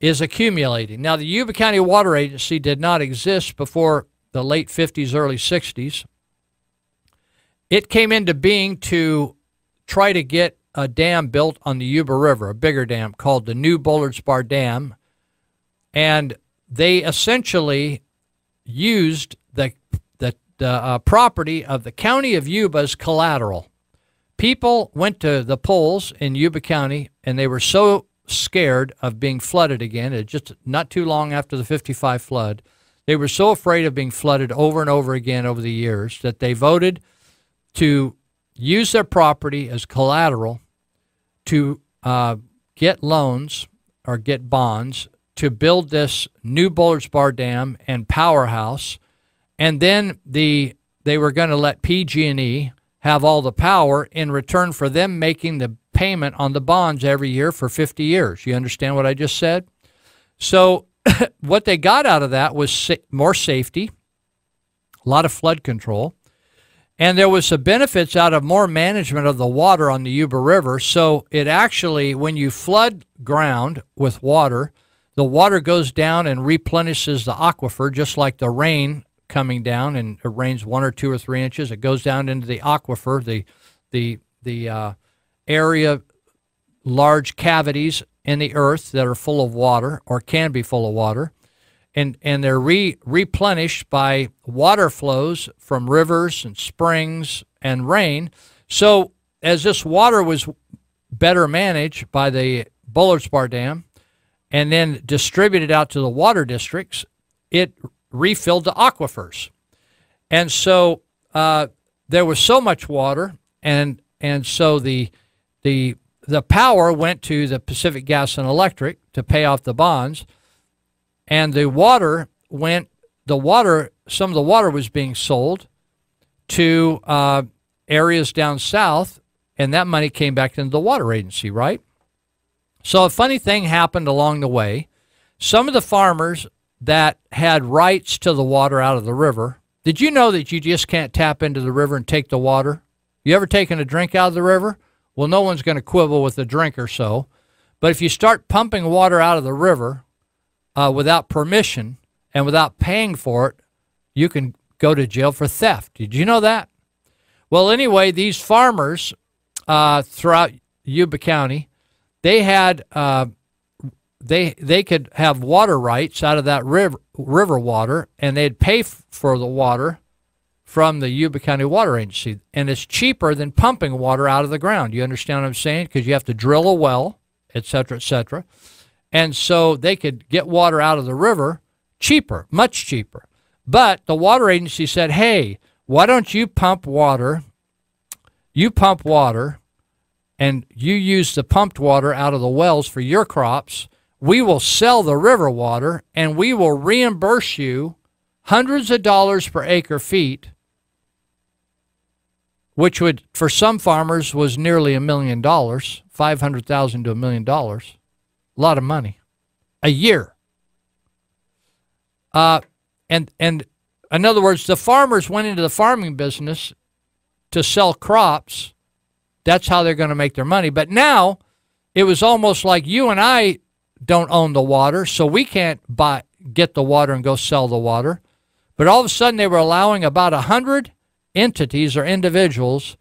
is accumulating. Now, the Yuba County Water Agency did not exist before the late 50s, early 60s. It came into being to try to get a dam built on the Yuba River, a bigger dam called the New Bullards Bar Dam, and they essentially used the property of the county of Yuba as collateral. People went to the polls in Yuba County, and they were so scared of being flooded again. It just not too long after the 55 flood. They were so afraid of being flooded over and over again over the years that they voted to use their property as collateral to get loans or get bonds to build this New Bullards Bar Dam and powerhouse. And then they were going to let PG&E have all the power in return for them making the payment on the bonds every year for 50 years. You understand what I just said? So what they got out of that was more safety, a lot of flood control, and there was some benefits out of more management of the water on the Yuba River. So it actually, when you flood ground with water, the water goes down and replenishes the aquifer, just like the rain coming down, and it rains 1 or 2 or 3 inches. It goes down into the aquifer, the area, large cavities in the earth that are full of water or can be full of water, and they're replenished by water flows from rivers and springs and rain. So as this water was better managed by the Bullards Bar Dam and then distributed out to the water districts, it refilled the aquifers. And so there was so much water, and so the power went to the Pacific Gas and Electric to pay off the bonds, and some of the water was being sold to areas down south and that money came back into the water agency, right? So a funny thing happened along the way. Some of the farmers that had rights to the water out of the river, did you know that you just can't tap into the river and take the water? You ever taken a drink out of the river? Well, no one's going to quibble with a drink or so. But if you start pumping water out of the river without permission and without paying for it, you can go to jail for theft. Did you know that? Well, anyway, these farmers throughout Yuba County, they had they could have water rights out of that river water, and they'd pay for the water from the Yuba County Water Agency, and it's cheaper than pumping water out of the ground. You understand what I'm saying? Because you have to drill a well, et cetera, et cetera. And so they could get water out of the river cheaper, much cheaper. But the water agency said, hey, why don't you pump water? You pump water, and you use the pumped water out of the wells for your crops. We will sell the river water, and we will reimburse you hundreds of dollars per acre feet, which would, for some farmers, was nearly $1 million, $500,000 to $1 million. A lot of money. A year. And in other words, the farmers went into the farming business to sell crops. That's how they're going to make their money. But now it was almost like you and I don't own the water, so we can't get the water and go sell the water. But all of a sudden they were allowing about 100 entities or individuals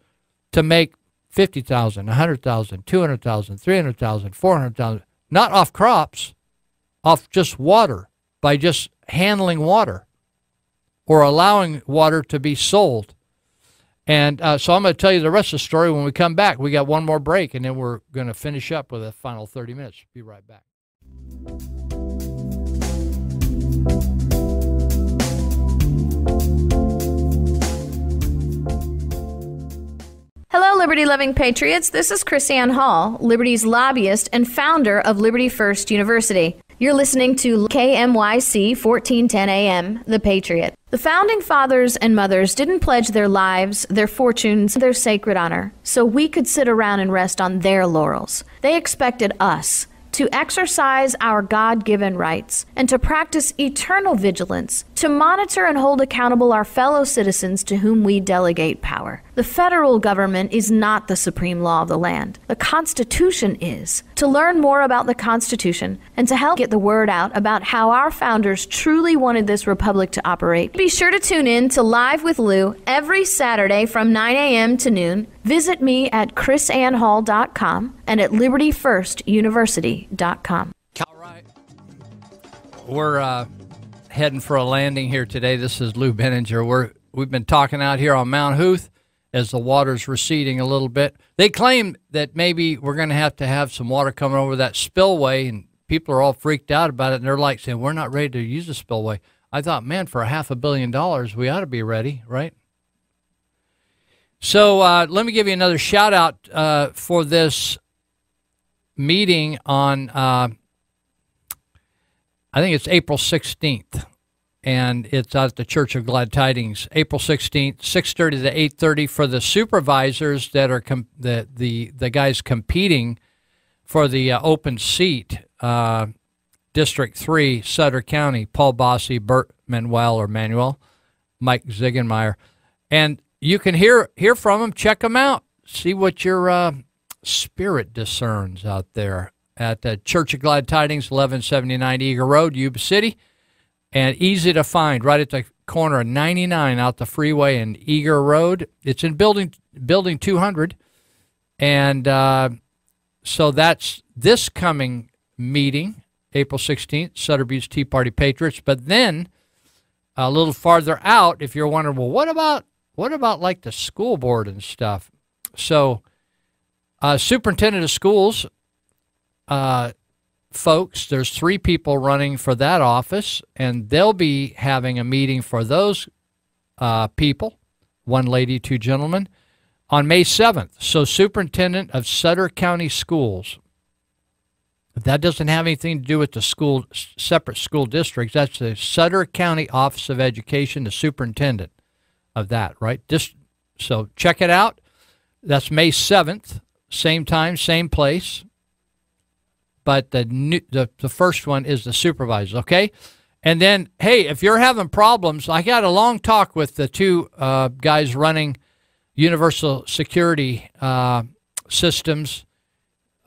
to make $50,000, $100,000, $200,000, $300,000, $400,000, not off crops, off just water, by just handling water or allowing water to be sold. And so I'm going to tell you the rest of the story when we come back. We got one more break, and then we're going to finish up with the final 30 minutes. Be right back. Hello, Liberty-loving patriots. This is Chrisanne Hall, Liberty's lobbyist and founder of Liberty First University. You're listening to KMYC 1410 AM, The Patriot. The Founding Fathers and Mothers didn't pledge their lives, their fortunes, their sacred honor, so we could sit around and rest on their laurels. They expected us to exercise our God-given rights and to practice eternal vigilance, to monitor and hold accountable our fellow citizens to whom we delegate power. The federal government is not the supreme law of the land. The Constitution is. To learn more about the Constitution and to help get the word out about how our founders truly wanted this republic to operate, be sure to tune in to Live with Lou every Saturday from 9 a.m. to noon. Visit me at chrisannhall.com and at libertyfirstuniversity.com. All right. We're heading for a landing here today. This is Lou Benninger. We've been talking out here on Mount Huth as the water's receding a little bit. They claim that maybe we're going to have some water coming over that spillway, and people are all freaked out about it, and they're like saying, we're not ready to use the spillway. I thought, man, for $500 million, we ought to be ready, right? So let me give you another shout-out for this meeting on, I think it's April 16th. And it's at the Church of Glad Tidings, April 16th, 6:30 to 8:30 for the supervisors that are the guys competing for the open seat, District 3, Sutter County, Paul Bossy, Bert Manuel, Mike Ziegenmeyer. And you can hear from them, check them out, see what your spirit discerns out there at the Church of Glad Tidings, 1179 Eagle Road, Yuba City. And easy to find, right at the corner of 99 out the freeway and Eager Road. It's in building 200. And so that's this coming meeting, April 16th, Sutter Butte Tea Party Patriots. But then a little farther out, if you're wondering, well, what about like the school board and stuff? So superintendent of schools, folks, there's 3 people running for that office, and they'll be having a meeting for those people, 1 lady, 2 gentlemen, on May 7th. So superintendent of Sutter County Schools. That doesn't have anything to do with the separate school districts. That's the Sutter County Office of Education, the superintendent of that, right? So check it out. That's May 7th, same time, same place. But the first one is the supervisors, okay? And then, hey, if you're having problems, I got a long talk with the two guys running Universal Security Systems,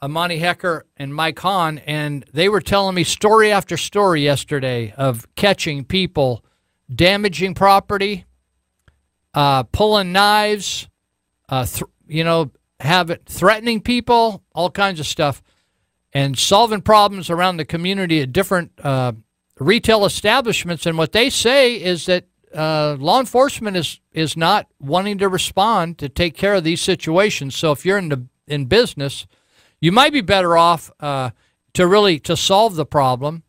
Monty Hecker and Mike Hahn, and they were telling me story after story yesterday of catching people damaging property, pulling knives, threatening people, all kinds of stuff, and solving problems around the community at different retail establishments. And what they say is that law enforcement is not wanting to respond to take care of these situations. So if you're in business, you might be better off to solve the problem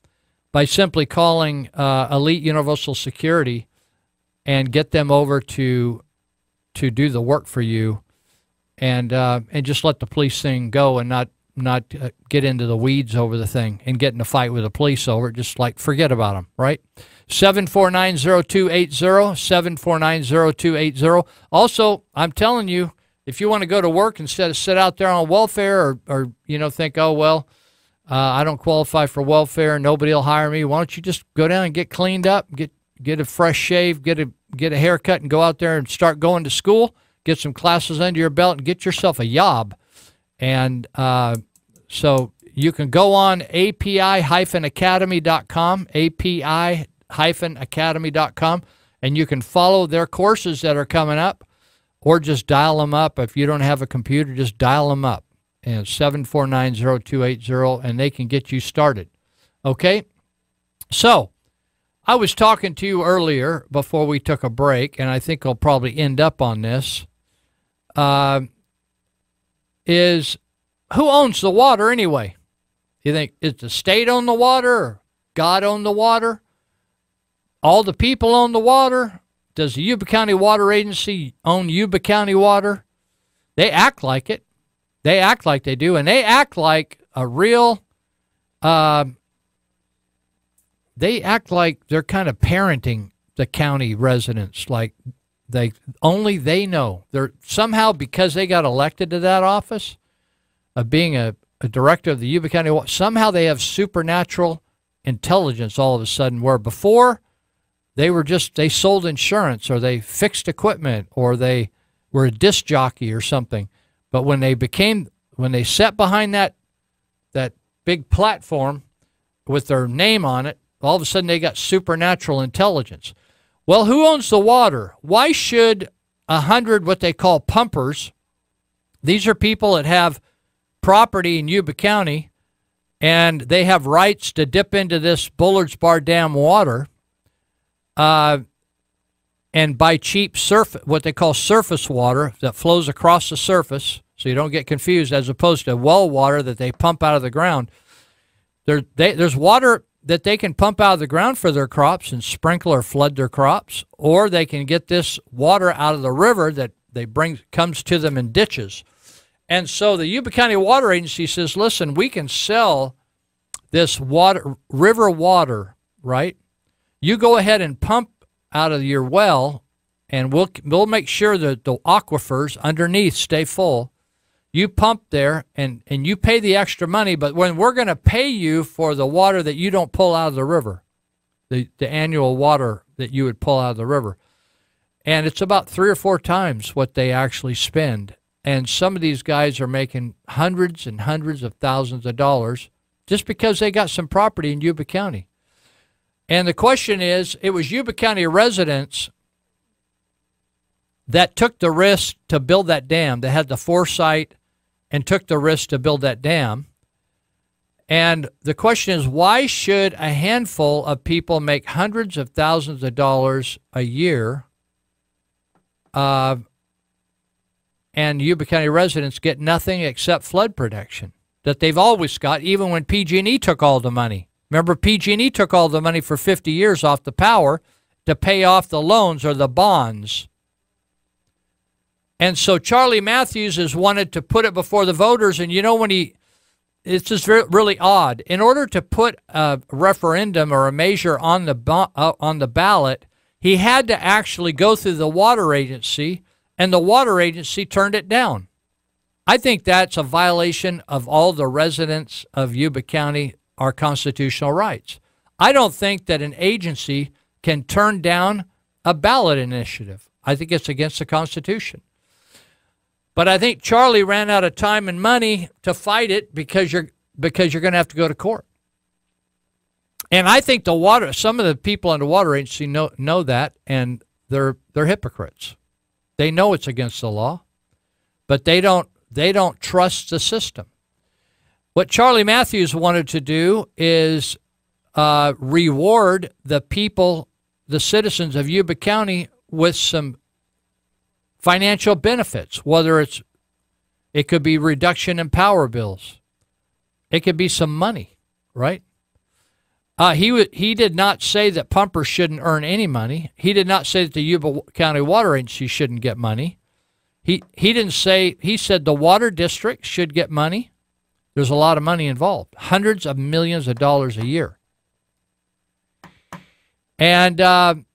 by simply calling Elite Universal Security and get them over to do the work for you, and just let the police thing go and not get into the weeds over the thing and get in a fight with the police over it. Just like forget about them, right? 7490280, 7490280. Also, I'm telling you, if you want to go to work instead of sit out there on welfare or think, oh, well, I don't qualify for welfare, nobody will hire me, why don't you just go down and get cleaned up, get a fresh shave, get a haircut, and go out there and start going to school, get some classes under your belt, and get yourself a job. And so you can go on api-academy.com, api-academy.com, and you can follow their courses that are coming up, or just dial them up. If you don't have a computer, just dial them up, and 7490280, and they can get you started. Okay? So I was talking to you earlier before we took a break, and I think I'll probably end up on this, is who owns the water anyway? You think, is the state own the water, or God own the water? All the people own the water? Does the Yuba County Water Agency own Yuba County water? They act like it. They act like they do, and they act like a real, they act like they're kind of parenting the county residents, like they know. They're somehow, because they got elected to that office of being a director of the Yuba County, somehow they have supernatural intelligence all of a sudden, where before they sold insurance, or they fixed equipment, or they were a disc jockey or something. But when they sat behind that big platform with their name on it, all of a sudden they got supernatural intelligence. Well, who owns the water? Why should 100 what they call pumpers, these are people that have property in Yuba County, and they have rights to dip into this Bullards Bar Dam water, and buy cheap what they call surface water that flows across the surface, so you don't get confused, as opposed to well water that they pump out of the ground. There's water that they can pump out of the ground for their crops and sprinkle or flood their crops, or they can get this water out of the river that comes to them in ditches. And so the Yuba County Water Agency says, listen, we can sell this river water, right? You go ahead and pump out of your well, and we'll make sure that the aquifers underneath stay full. You pump there, and you pay the extra money, but when we're going to pay you for the water that you don't pull out of the river, the annual water that you would pull out of the river. And it's about 3 or 4 times what they actually spend. And some of these guys are making hundreds and hundreds of thousands of dollars just because they got some property in Yuba County. And the question is, it was Yuba County residents that took the risk to build that dam. They had the foresight and took the risk to build that dam. And the question is, why should a handful of people make hundreds of thousands of dollars a year, and Yuba County residents get nothing except flood protection that they've always got, even when PG&E took all the money? Remember, PG&E took all the money for 50 years off the power to pay off the loans or the bonds. And so Charlie Matthews has wanted to put it before the voters, and it's just really odd. In order to put a referendum or a measure on the ballot, he had to actually go through the water agency, and the water agency turned it down. I think that's a violation of all the residents of Yuba County, our constitutional rights. I don't think that an agency can turn down a ballot initiative. I think it's against the Constitution. But I think Charlie ran out of time and money to fight it because you're going to have to go to court. And I think some of the people in the water agency know that, and they're hypocrites. They know it's against the law, but they don't trust the system. What Charlie Matthews wanted to do is reward the people, the citizens of Yuba County, with some financial benefits, whether it could be reduction in power bills. It could be some money, right? He did not say that pumpers shouldn't earn any money. He did not say that the Yuba County Water Agency shouldn't get money. He didn't say, he said the water district should get money. There's a lot of money involved, hundreds of millions of dollars a year. And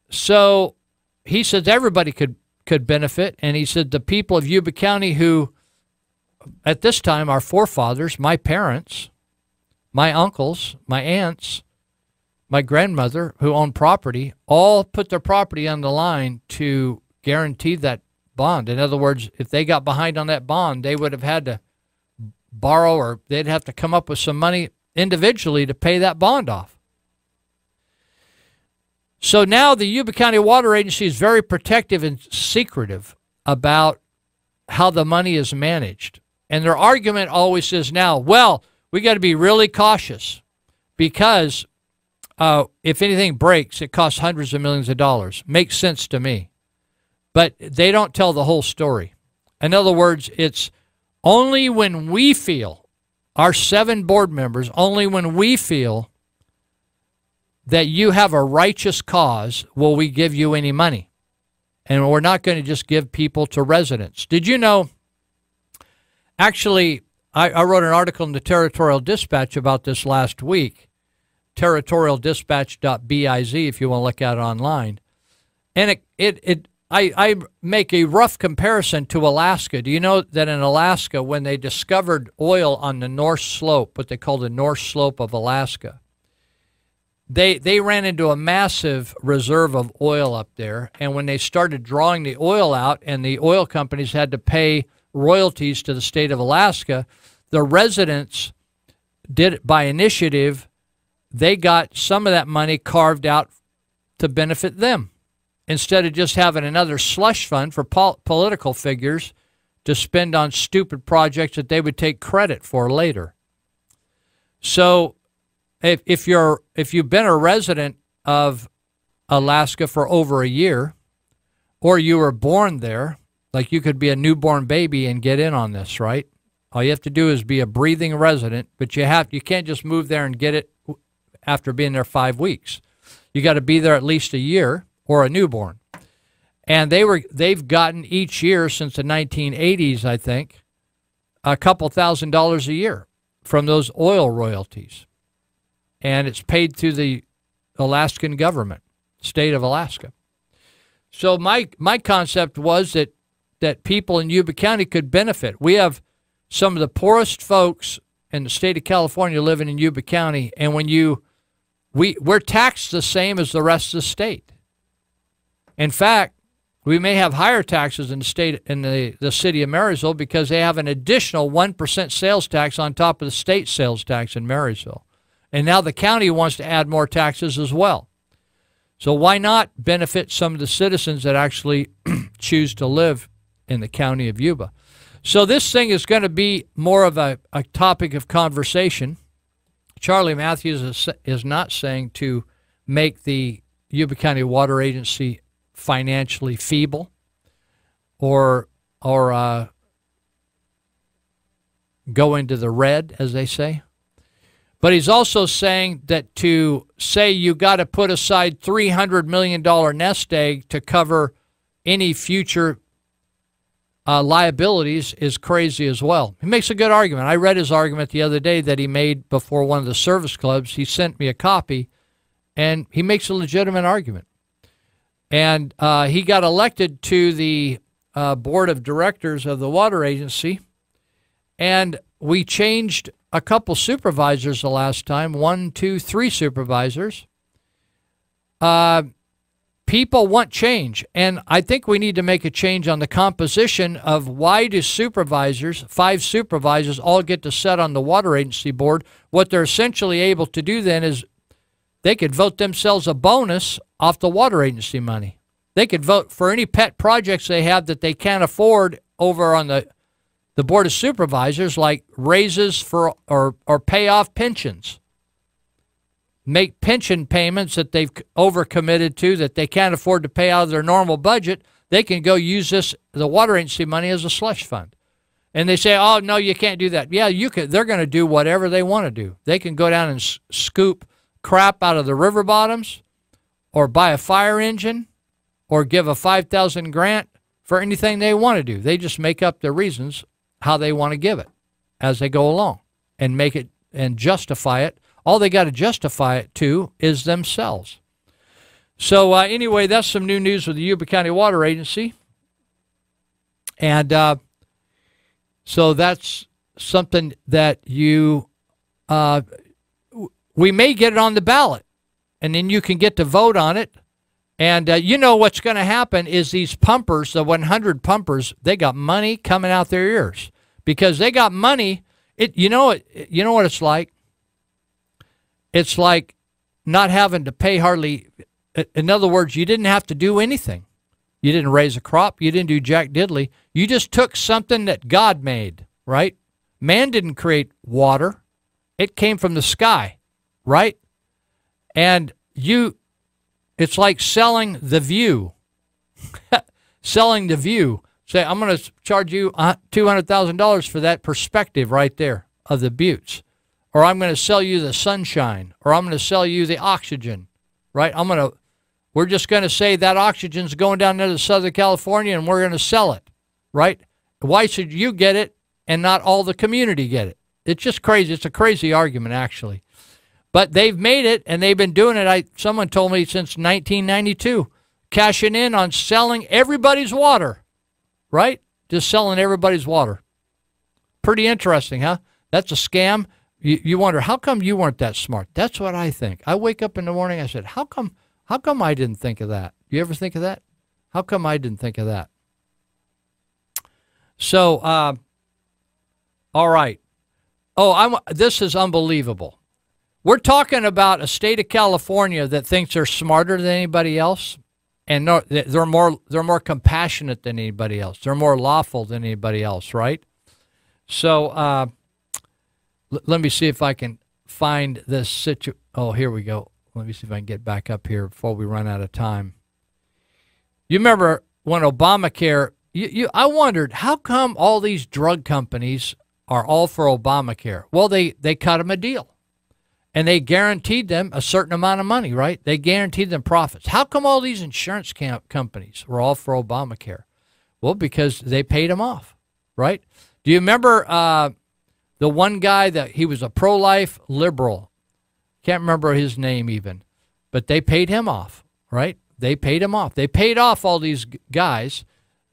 so he says everybody could benefit. And he said the people of Yuba County who, at this time, our forefathers, my parents, my uncles, my aunts, my grandmother who owned property, all put their property on the line to guarantee that bond. In other words, if they got behind on that bond, they would have had to borrow, or they'd have to come up with some money individually to pay that bond off. So now the Yuba County Water Agency is very protective and secretive about how the money is managed. And their argument always is now, well, we got to be really cautious because if anything breaks, it costs hundreds of millions of dollars. Makes sense to me. But they don't tell the whole story. In other words, it's only when we feel, our 7 board members, only when we feel that you have a righteous cause will we give you any money. And we're not going to just give people to residents. Did you know, actually, I wrote an article in the Territorial Dispatch about this last week, territorialdispatch.biz if you want to look at it online. And I make a rough comparison to Alaska. Do you know that in Alaska, when they discovered oil on the North Slope, what they call the North Slope of Alaska, they ran into a massive reserve of oil up there. And when they started drawing the oil out and the oil companies had to pay royalties to the state of Alaska, the residents did it by initiative. They got some of that money carved out to benefit them, instead of just having another slush fund for political figures to spend on stupid projects that they would take credit for later. So if you've been a resident of Alaska for over a year, or you were born there, like you could be a newborn baby and get in on this, right? All you have to do is be a breathing resident, but you can't just move there and get it after being there 5 weeks. You got to be there at least a year, or a newborn. And they've gotten each year since the 1980s, I think, a couple $1,000s a year from those oil royalties. And it's paid to the Alaskan government, state of Alaska. So my concept was that people in Yuba County could benefit. We have some of the poorest folks in the state of California living in Yuba County, and we're taxed the same as the rest of the state. In fact, we may have higher taxes in the state, in the city of Marysville, because they have an additional 1% sales tax on top of the state sales tax in Marysville. And now the county wants to add more taxes as well. So why not benefit some of the citizens that actually choose to live in the county of Yuba? So this thing is going to be more of a topic of conversation. Charlie Matthews is not saying to make the Yuba County Water Agency financially feeble or go into the red, as they say. But he's also saying that to say you got to put aside $300 million nest egg to cover any future liabilities is crazy as well. He makes a good argument. I read his argument the other day that he made before one of the service clubs. He sent me a copy, and he makes a legitimate argument. And he got elected to the board of directors of the water agency And we changed a couple supervisors the last time, 1, 2, 3 supervisors. People want change, and I think we need to make a change on the composition of why do supervisors, 5 supervisors, all get to sit on the water agency board. What they're essentially able to do then is they could vote themselves a bonus off the water agency money. They could vote for any pet projects they have that they can't afford over on the Board of Supervisors, like raises for or pay off pensions. Make pension payments that they've overcommitted to that they can't afford to pay out of their normal budget. They can go use the water agency money as a slush fund. And they say, oh, no, you can't do that. Yeah, you can. They're going to do whatever they want to do. They can go down and scoop crap out of the river bottoms, or buy a fire engine, or give a $5,000 grant for anything they want to do. They just make up their reasons how they want to give it as they go along and make it and justify it. All they got to justify it to is themselves. So anyway, that's some new news with the Yuba County Water Agency. And so that's something that we may get it on the ballot, and then you can get to vote on it. And you know what's going to happen is these pumpers, the 100 pumpers, they got money coming out their ears because they got money. You know what it's like? It's like not having to pay hardly. In other words, you didn't have to do anything. You didn't raise a crop. You didn't do jack diddly. You just took something that God made, right? Man didn't create water. It came from the sky, right? And it's like selling the view. Selling the view. Say, I'm going to charge you $200,000 for that perspective right there of the buttes. Or I'm going to sell you the sunshine, or I'm going to sell you the oxygen, right? We're just going to say that oxygen's going down there to Southern California, and we're going to sell it, right? Why should you get it and not all the community get it? It's just crazy. It's a crazy argument, actually. But they've made it, and they've been doing it. Someone told me since 1992, cashing in on selling everybody's water, right? Just selling everybody's water. Pretty interesting, huh? That's a scam. You wonder, how come you weren't that smart? That's what I think. I wake up in the morning, I said, how come I didn't think of that? You ever think of that? How come I didn't think of that? So, all right. Oh, this is unbelievable. We're talking about a state of California that thinks they're smarter than anybody else, and they're more compassionate than anybody else. They're more lawful than anybody else, right? So, let me see if I can find this situation. Oh, here we go. Let me see if I can get back up here before we run out of time. You remember when Obamacare, I wondered, how come all these drug companies are all for Obamacare? Well, they cut them a deal, and they guaranteed them a certain amount of money, right? They guaranteed them profits. How come all these insurance companies were all for Obamacare? Well, because they paid them off, right? Do you remember the one guy that he was a pro-life liberal? Can't remember his name even, but they paid him off, right? They paid him off. They paid off all these guys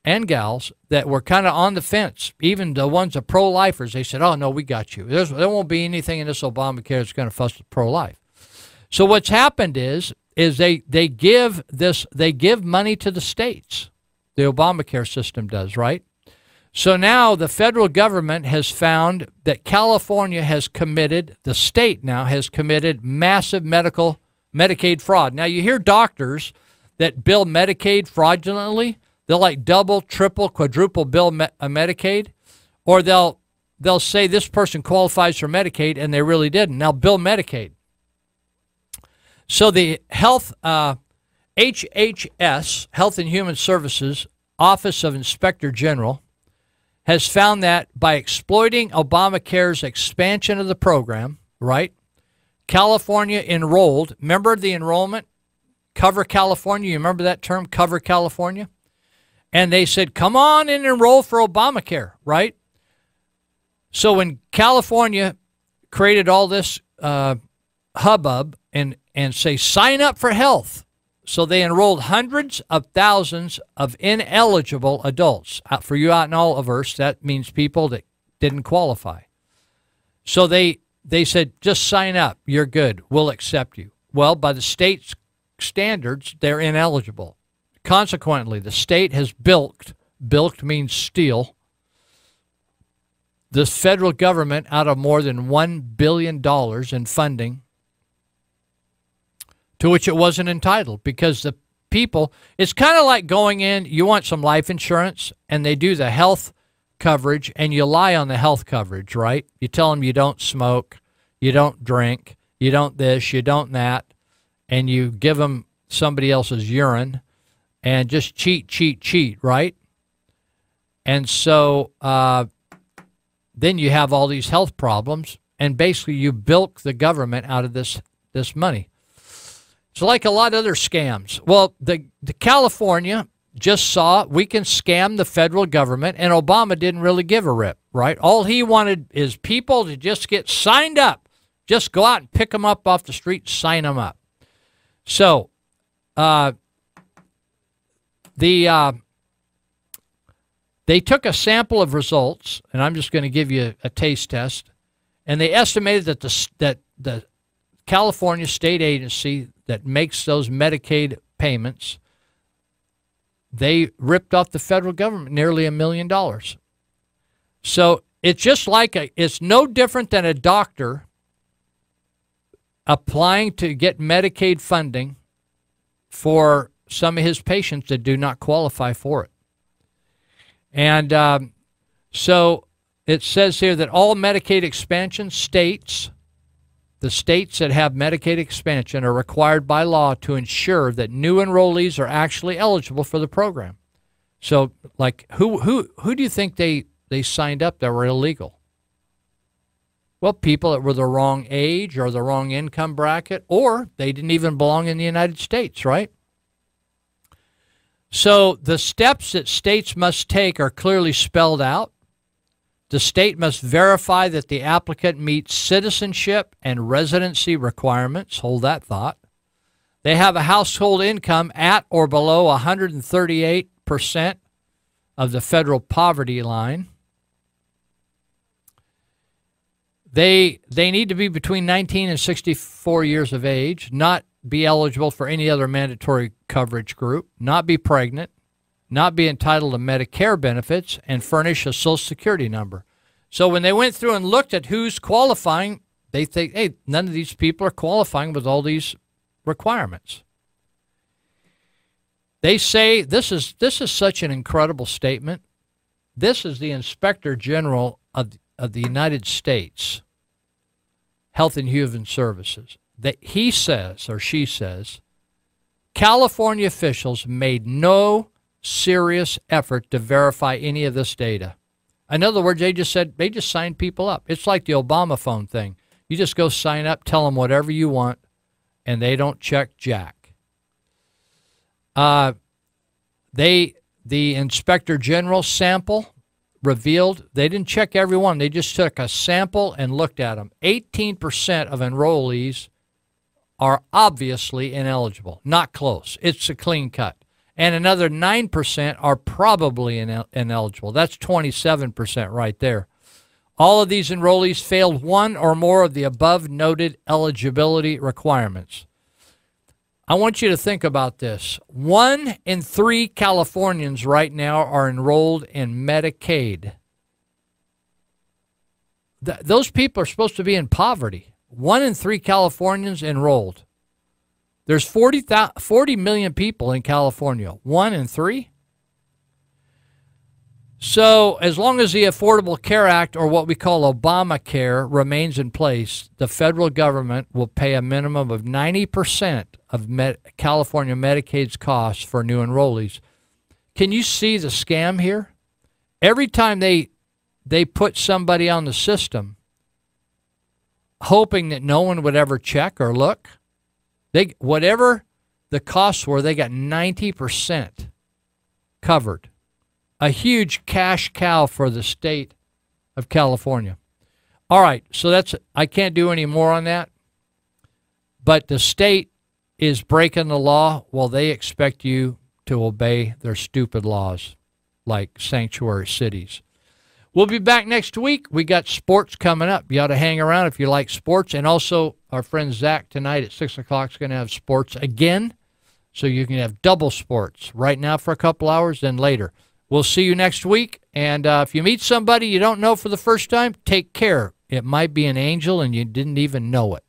and gals that were kind of on the fence. Even the ones that pro-lifers, they said, oh, no, we got you. There won't be anything in this Obamacare that's going to fuss with pro-life. So what's happened is they give money to the states. The Obamacare system does, right? So now the federal government has found that California has committed, the state now has committed massive Medicaid fraud. Now you hear doctors that bill Medicaid fraudulently. They'll like double, triple, quadruple bill Medicaid, or they'll say this person qualifies for Medicaid and they really didn't. Now bill Medicaid. So the HHS, Health and Human Services, Office of Inspector General, has found that by exploiting Obamacare's expansion of the program, right, California enrolled, remember the enrollment, Cover California, you remember that term, Cover California? And they said, come on and enroll for Obamacare, right? So when California created all this hubbub and say, sign up for health, so they enrolled hundreds of thousands of ineligible adults. For you out in Oliverse, that means people that didn't qualify. So they said, just sign up. You're good. We'll accept you. Well, by the state's standards, they're ineligible. Consequently, the state has bilked means steal, the federal government out of more than $1 billion in funding to which it wasn't entitled, because the people, it's kind of like going in, you want some life insurance, and they do the health coverage, and you lie on the health coverage, right? You tell them you don't smoke, you don't drink, you don't this, you don't that, and you give them somebody else's urine, and just cheat, right? And so then you have all these health problems, and basically you bilk the government out of this money. It's like a lot of other scams. Well, the California just saw we can scam the federal government, and Obama didn't really give a rip, right? All he wanted is people to just get signed up. Just go out and pick them up off the street, sign them up. So they took a sample of results, and I'm just going to give you a taste test, and they estimated that the California state agency that makes those Medicaid payments, they ripped off the federal government nearly $1 million. So it's just like it's no different than a doctor applying to get Medicaid funding for some of his patients that do not qualify for it. And so it says here that all Medicaid expansion states, the states that have Medicaid expansion, are required by law to ensure that new enrollees are actually eligible for the program. So, like, who do you think they signed up that were illegal? Well, people that were the wrong age or the wrong income bracket, or they didn't even belong in the United States, right? So the steps that states must take are clearly spelled out. The state must verify that the applicant meets citizenship and residency requirements. Hold that thought. They have a household income at or below 138% of the federal poverty line. They need to be between 19 and 64 years of age, not be eligible for any other mandatory coverage group, not be pregnant, not be entitled to Medicare benefits, and furnish a Social Security number. So when they went through and looked at who's qualifying, they think, hey, none of these people are qualifying with all these requirements. They say this is such an incredible statement. This is the Inspector General of the United States, Health and Human Services. That he says, or she says, California officials made no serious effort to verify any of this data. In other words, they just signed people up. It's like the Obama phone thing. You just go sign up, tell them whatever you want, and they don't check jack. The Inspector General sample revealed they didn't check every one. They just took a sample and looked at them. 18% of enrollees are obviously ineligible, not close. It's a clean cut. And another 9% are probably ineligible. That's 27% right there. All of these enrollees failed one or more of the above noted eligibility requirements. I want you to think about this. 1 in 3 Californians right now are enrolled in Medicaid. Those people are supposed to be in poverty. 1 in 3 Californians enrolled. There's 40 million people in California. 1 in 3? So as long as the Affordable Care Act, or what we call Obamacare, remains in place, the federal government will pay a minimum of 90% of California Medicaid's costs for new enrollees. Can you see the scam here? Every time they put somebody on the system, hoping that no one would ever check or look, whatever the costs were, they got 90% covered. A huge cash cow for the state of California. All right, so I can't do any more on that. But the state is breaking the law while they expect you to obey their stupid laws, like sanctuary cities. We'll be back next week. We got sports coming up. You ought to hang around if you like sports. And also, our friend Zach tonight at 6 o'clock is going to have sports again. So you can have double sports right now for a couple hours, then later. We'll see you next week. And if you meet somebody you don't know for the first time, take care. It might be an angel and you didn't even know it.